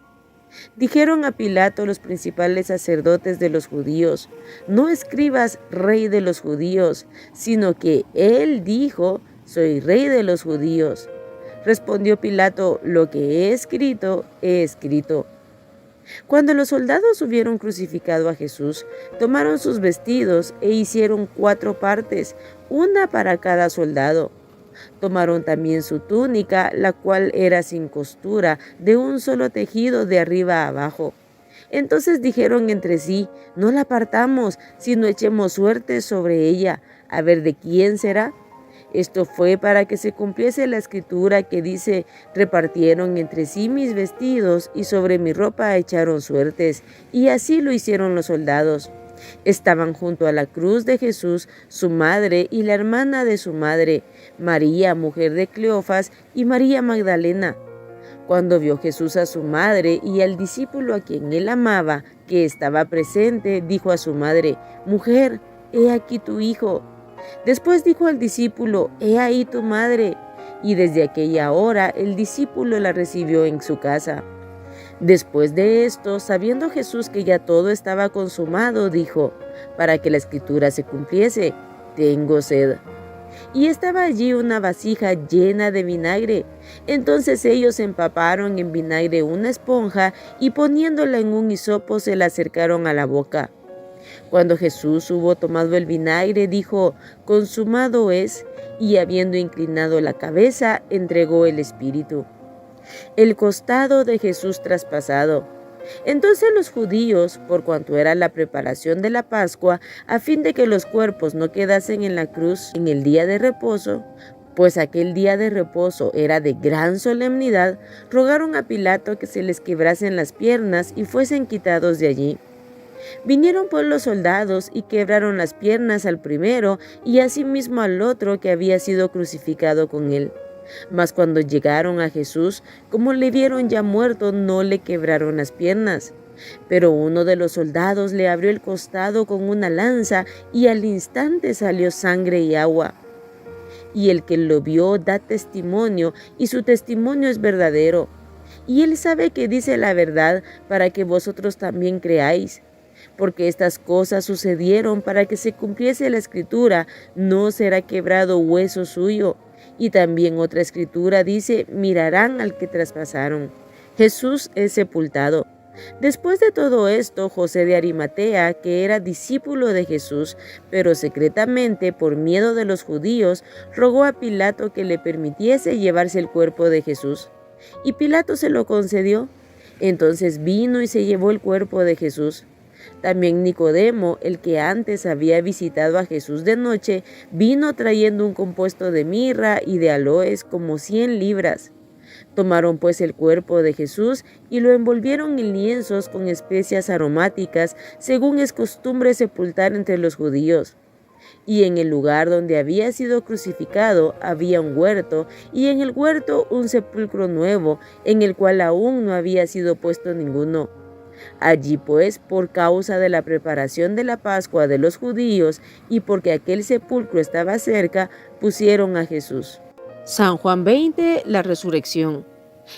Dijeron a Pilato los principales sacerdotes de los judíos: no escribas Rey de los judíos, sino que él dijo: soy Rey de los judíos. Respondió Pilato: lo que he escrito, he escrito. Cuando los soldados hubieron crucificado a Jesús, tomaron sus vestidos e hicieron 4 partes, una para cada soldado. Tomaron también su túnica, la cual era sin costura, de un solo tejido de arriba a abajo. Entonces dijeron entre sí: no la partamos, sino echemos suerte sobre ella, a ver de quién será. Esto fue para que se cumpliese la escritura que dice: repartieron entre sí mis vestidos y sobre mi ropa echaron suertes. Y así lo hicieron los soldados. Estaban junto a la cruz de Jesús su madre y la hermana de su madre, María, mujer de Cleofas, y María Magdalena. Cuando vio Jesús a su madre y al discípulo a quien él amaba, que estaba presente, dijo a su madre: mujer, he aquí tu hijo. Después dijo al discípulo: he ahí tu madre. Y desde aquella hora el discípulo la recibió en su casa. Después de esto, sabiendo Jesús que ya todo estaba consumado, dijo: para que la escritura se cumpliese, tengo sed. Y estaba allí una vasija llena de vinagre. Entonces ellos empaparon en vinagre una esponja y poniéndola en un hisopo se la acercaron a la boca. Cuando Jesús hubo tomado el vinagre, dijo: consumado es, y habiendo inclinado la cabeza, entregó el espíritu. El costado de Jesús traspasado. Entonces los judíos, por cuanto era la preparación de la Pascua, a fin de que los cuerpos no quedasen en la cruz en el día de reposo, pues aquel día de reposo era de gran solemnidad, rogaron a Pilato que se les quebrasen las piernas y fuesen quitados de allí. Vinieron pues los soldados y quebraron las piernas al primero y asimismo al otro que había sido crucificado con él. Mas cuando llegaron a Jesús, como le vieron ya muerto, no le quebraron las piernas. Pero uno de los soldados le abrió el costado con una lanza y al instante salió sangre y agua. Y el que lo vio da testimonio, y su testimonio es verdadero. Y él sabe que dice la verdad para que vosotros también creáis. Porque estas cosas sucedieron para que se cumpliese la escritura: no será quebrado hueso suyo. Y también otra escritura dice: mirarán al que traspasaron. Jesús es sepultado. Después de todo esto, José de Arimatea, que era discípulo de Jesús, pero secretamente por miedo de los judíos, rogó a Pilato que le permitiese llevarse el cuerpo de Jesús. Y Pilato se lo concedió. Entonces vino y se llevó el cuerpo de Jesús. También Nicodemo, el que antes había visitado a Jesús de noche, vino trayendo un compuesto de mirra y de aloes, como 100 libras. Tomaron pues el cuerpo de Jesús y lo envolvieron en lienzos con especias aromáticas, según es costumbre sepultar entre los judíos. Y en el lugar donde había sido crucificado había un huerto, y en el huerto un sepulcro nuevo, en el cual aún no había sido puesto ninguno. Allí pues, por causa de la preparación de la Pascua de los judíos y porque aquel sepulcro estaba cerca, pusieron a Jesús. San Juan 20, la resurrección.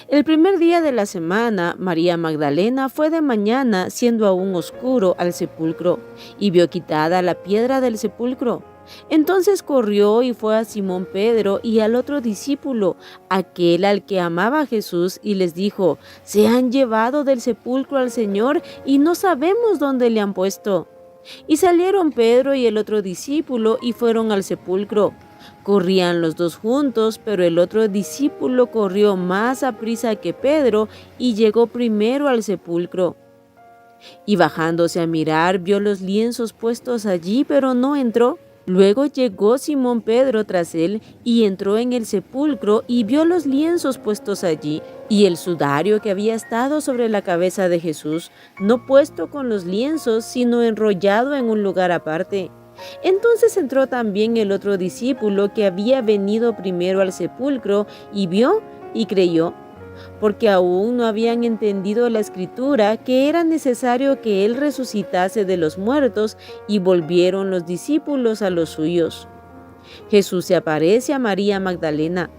El primer día de la semana, María Magdalena fue de mañana, siendo aún oscuro, al sepulcro, y vio quitada la piedra del sepulcro. Entonces corrió y fue a Simón Pedro y al otro discípulo, aquel al que amaba a Jesús, y les dijo: se han llevado del sepulcro al Señor y no sabemos dónde le han puesto. Y salieron Pedro y el otro discípulo y fueron al sepulcro. Corrían los dos juntos, pero el otro discípulo corrió más aprisa que Pedro y llegó primero al sepulcro. Y bajándose a mirar, vio los lienzos puestos allí, pero no entró. Luego llegó Simón Pedro tras él y entró en el sepulcro y vio los lienzos puestos allí y el sudario que había estado sobre la cabeza de Jesús, no puesto con los lienzos, sino enrollado en un lugar aparte. Entonces entró también el otro discípulo que había venido primero al sepulcro y vio y creyó, porque aún no habían entendido la escritura que era necesario que él resucitase de los muertos, y volvieron los discípulos a los suyos. Jesús se aparece a María Magdalena,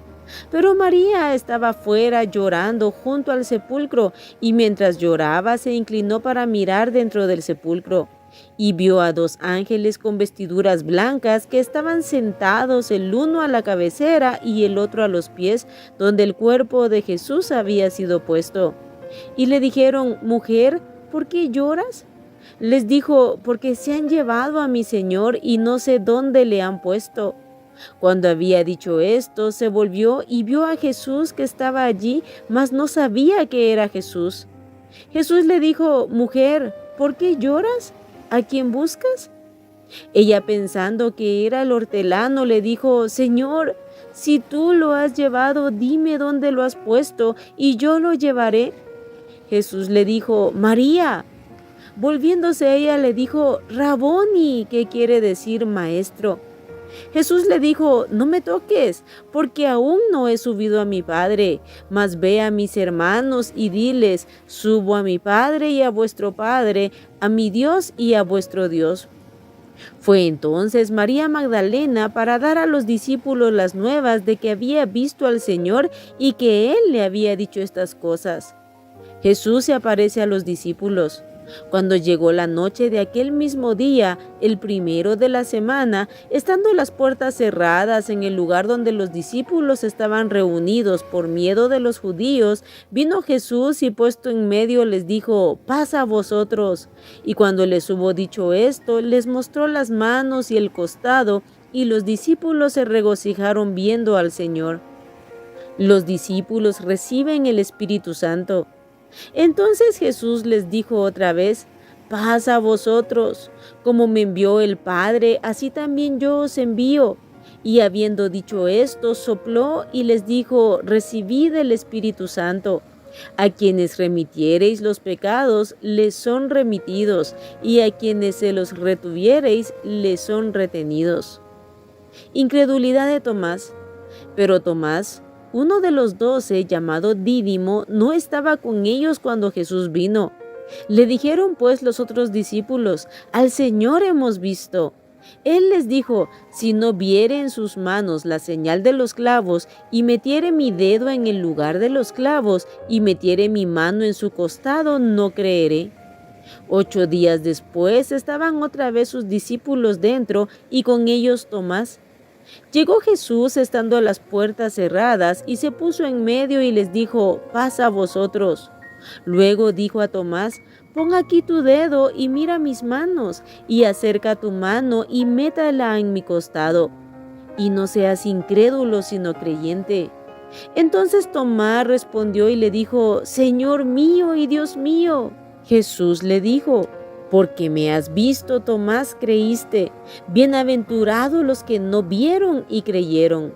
pero María estaba fuera llorando junto al sepulcro, y mientras lloraba se inclinó para mirar dentro del sepulcro, y vio a dos ángeles con vestiduras blancas que estaban sentados, el uno a la cabecera y el otro a los pies, donde el cuerpo de Jesús había sido puesto. Y le dijeron: Mujer, ¿por qué lloras? Les dijo: Porque se han llevado a mi Señor y no sé dónde le han puesto. Cuando había dicho esto, se volvió y vio a Jesús que estaba allí, mas no sabía que era Jesús. Jesús le dijo: Mujer, ¿por qué lloras? ¿A quién buscas? Ella, pensando que era el hortelano, le dijo: Señor, si tú lo has llevado, dime dónde lo has puesto y yo lo llevaré. Jesús le dijo: María. Volviéndose ella le dijo: Raboni, que quiere decir maestro. Jesús le dijo: No me toques, porque aún no he subido a mi Padre, mas ve a mis hermanos y diles: Subo a mi Padre y a vuestro Padre, a mi Dios y a vuestro Dios. Fue entonces María Magdalena para dar a los discípulos las nuevas de que había visto al Señor y que Él le había dicho estas cosas. Jesús se aparece a los discípulos. Cuando llegó la noche de aquel mismo día, el primero de la semana, estando las puertas cerradas en el lugar donde los discípulos estaban reunidos por miedo de los judíos, vino Jesús y puesto en medio les dijo: Paz a vosotros. Y cuando les hubo dicho esto, les mostró las manos y el costado, y los discípulos se regocijaron viendo al Señor. Los discípulos reciben el Espíritu Santo. Entonces Jesús les dijo otra vez: Paz a vosotros, como me envió el Padre, así también yo os envío. Y habiendo dicho esto, sopló y les dijo: Recibid el Espíritu Santo. A quienes remitiereis los pecados, les son remitidos, y a quienes se los retuviereis, les son retenidos. Incredulidad de Tomás. Pero Tomás, uno de los 12, llamado Dídimo, no estaba con ellos cuando Jesús vino. Le dijeron pues los otros discípulos: Al Señor hemos visto. Él les dijo: Si no viere en sus manos la señal de los clavos, y metiere mi dedo en el lugar de los clavos, y metiere mi mano en su costado, no creeré. 8 días después estaban otra vez sus discípulos dentro, y con ellos Tomás. Llegó Jesús estando las puertas cerradas y se puso en medio y les dijo: Paz a vosotros. Luego dijo a Tomás: Pon aquí tu dedo y mira mis manos, y acerca tu mano y métala en mi costado. Y no seas incrédulo, sino creyente. Entonces Tomás respondió y le dijo: Señor mío y Dios mío. Jesús le dijo: Porque me has visto, Tomás, creíste. Bienaventurados los que no vieron y creyeron.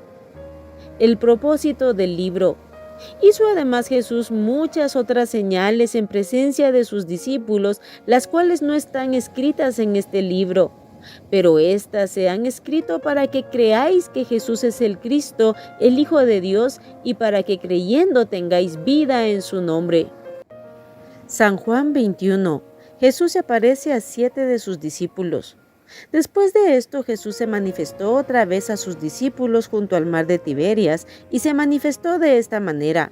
El propósito del libro. Hizo además Jesús muchas otras señales en presencia de sus discípulos, las cuales no están escritas en este libro. Pero éstas se han escrito para que creáis que Jesús es el Cristo, el Hijo de Dios, y para que creyendo tengáis vida en su nombre. San Juan 21. Jesús se aparece a 7 de sus discípulos. Después de esto, Jesús se manifestó otra vez a sus discípulos junto al mar de Tiberias, y se manifestó de esta manera.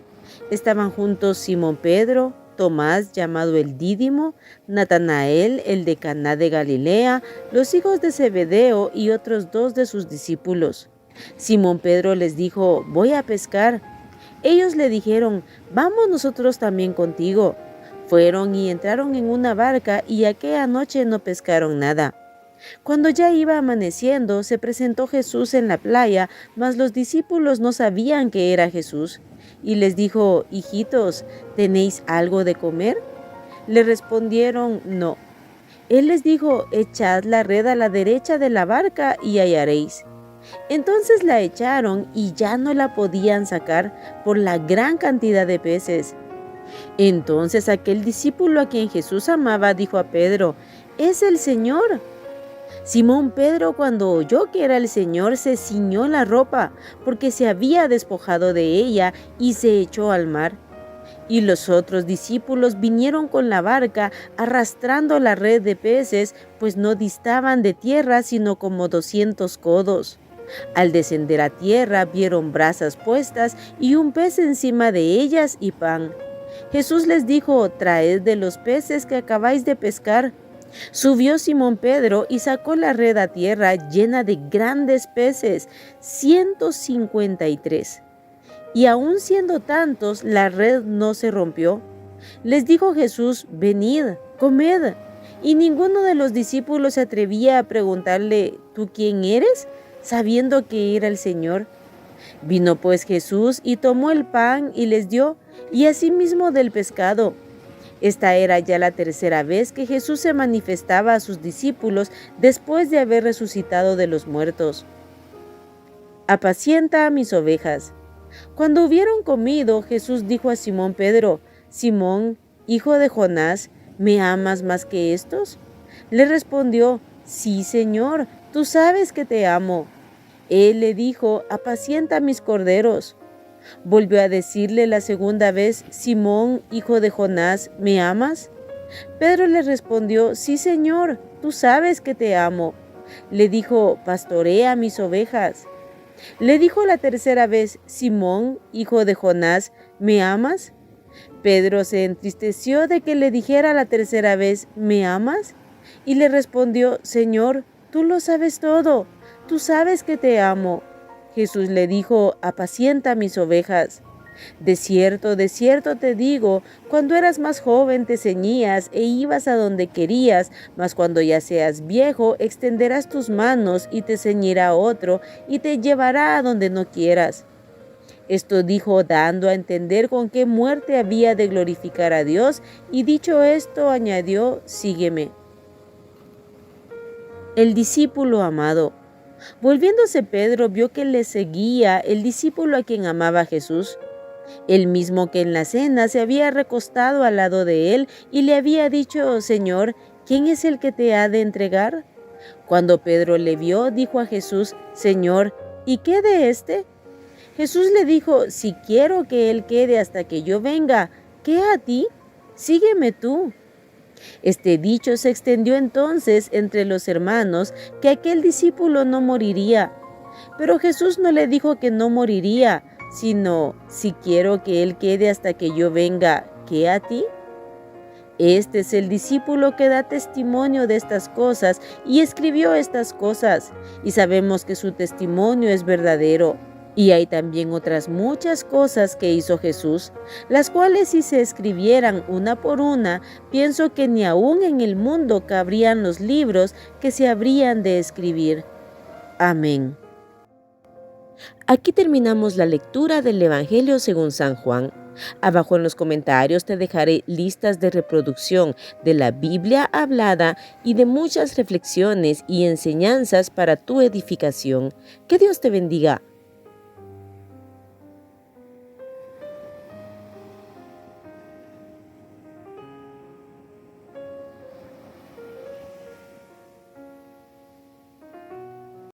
Estaban juntos Simón Pedro, Tomás, llamado el Dídimo, Natanael, el de Caná de Galilea, los hijos de Zebedeo y otros 2 de sus discípulos. Simón Pedro les dijo: Voy a pescar. Ellos le dijeron: Vamos nosotros también contigo. Fueron y entraron en una barca, y aquella noche no pescaron nada. Cuando ya iba amaneciendo, se presentó Jesús en la playa, mas los discípulos no sabían que era Jesús. Y les dijo: Hijitos, ¿tenéis algo de comer? Le respondieron: No. Él les dijo: echad la red a la derecha de la barca y hallaréis. Entonces la echaron y ya no la podían sacar por la gran cantidad de peces. Entonces aquel discípulo a quien Jesús amaba dijo a Pedro: ¡es el Señor! Simón Pedro, cuando oyó que era el Señor, se ciñó la ropa, porque se había despojado de ella, y se echó al mar. Y los otros discípulos vinieron con la barca, arrastrando la red de peces, pues no distaban de tierra sino como 200 codos. Al descender a tierra vieron brasas puestas y un pez encima de ellas y pan. Jesús les dijo: traed de los peces que acabáis de pescar. Subió Simón Pedro y sacó la red a tierra llena de grandes peces, 153. Y aun siendo tantos, la red no se rompió. Les dijo Jesús: venid, comed. Y ninguno de los discípulos se atrevía a preguntarle: ¿tú quién eres?, sabiendo que era el Señor. Vino pues Jesús y tomó el pan y les dio, y asimismo del pescado. Esta era ya la tercera vez que Jesús se manifestaba a sus discípulos después de haber resucitado de los muertos. Apacienta a mis ovejas. Cuando hubieron comido, Jesús dijo a Simón Pedro: Simón, hijo de Jonás, ¿me amas más que estos? Le respondió: sí, Señor, tú sabes que te amo. Él le dijo: apacienta mis corderos. Volvió a decirle la segunda vez: Simón, hijo de Jonás, ¿me amas? Pedro le respondió: sí, Señor, tú sabes que te amo. Le dijo: pastorea mis ovejas. Le dijo la tercera vez: Simón, hijo de Jonás, ¿me amas? Pedro se entristeció de que le dijera la tercera vez: ¿me amas? Y le respondió: Señor, tú lo sabes todo, tú sabes que te amo. Jesús le dijo: apacienta mis ovejas. De cierto te digo, cuando eras más joven te ceñías e ibas a donde querías, mas cuando ya seas viejo extenderás tus manos y te ceñirá otro y te llevará a donde no quieras. Esto dijo dando a entender con qué muerte había de glorificar a Dios, y dicho esto añadió: sígueme. El discípulo amado. Volviéndose Pedro vio que le seguía el discípulo a quien amaba Jesús, el mismo que en la cena se había recostado al lado de él y le había dicho: Señor, ¿quién es el que te ha de entregar? Cuando Pedro le vio, dijo a Jesús: Señor, ¿y qué de éste? Jesús le dijo: si quiero que él quede hasta que yo venga, ¿qué a ti? Sígueme tú. Este dicho se extendió entonces entre los hermanos, que aquel discípulo no moriría. Pero Jesús no le dijo que no moriría, sino: si quiero que él quede hasta que yo venga, ¿qué a ti? Este es el discípulo que da testimonio de estas cosas y escribió estas cosas, y sabemos que su testimonio es verdadero. Y hay también otras muchas cosas que hizo Jesús, las cuales si se escribieran una por una, pienso que ni aún en el mundo cabrían los libros que se habrían de escribir. Amén. Aquí terminamos la lectura del Evangelio según San Juan. Abajo en los comentarios te dejaré listas de reproducción de la Biblia hablada y de muchas reflexiones y enseñanzas para tu edificación. Que Dios te bendiga.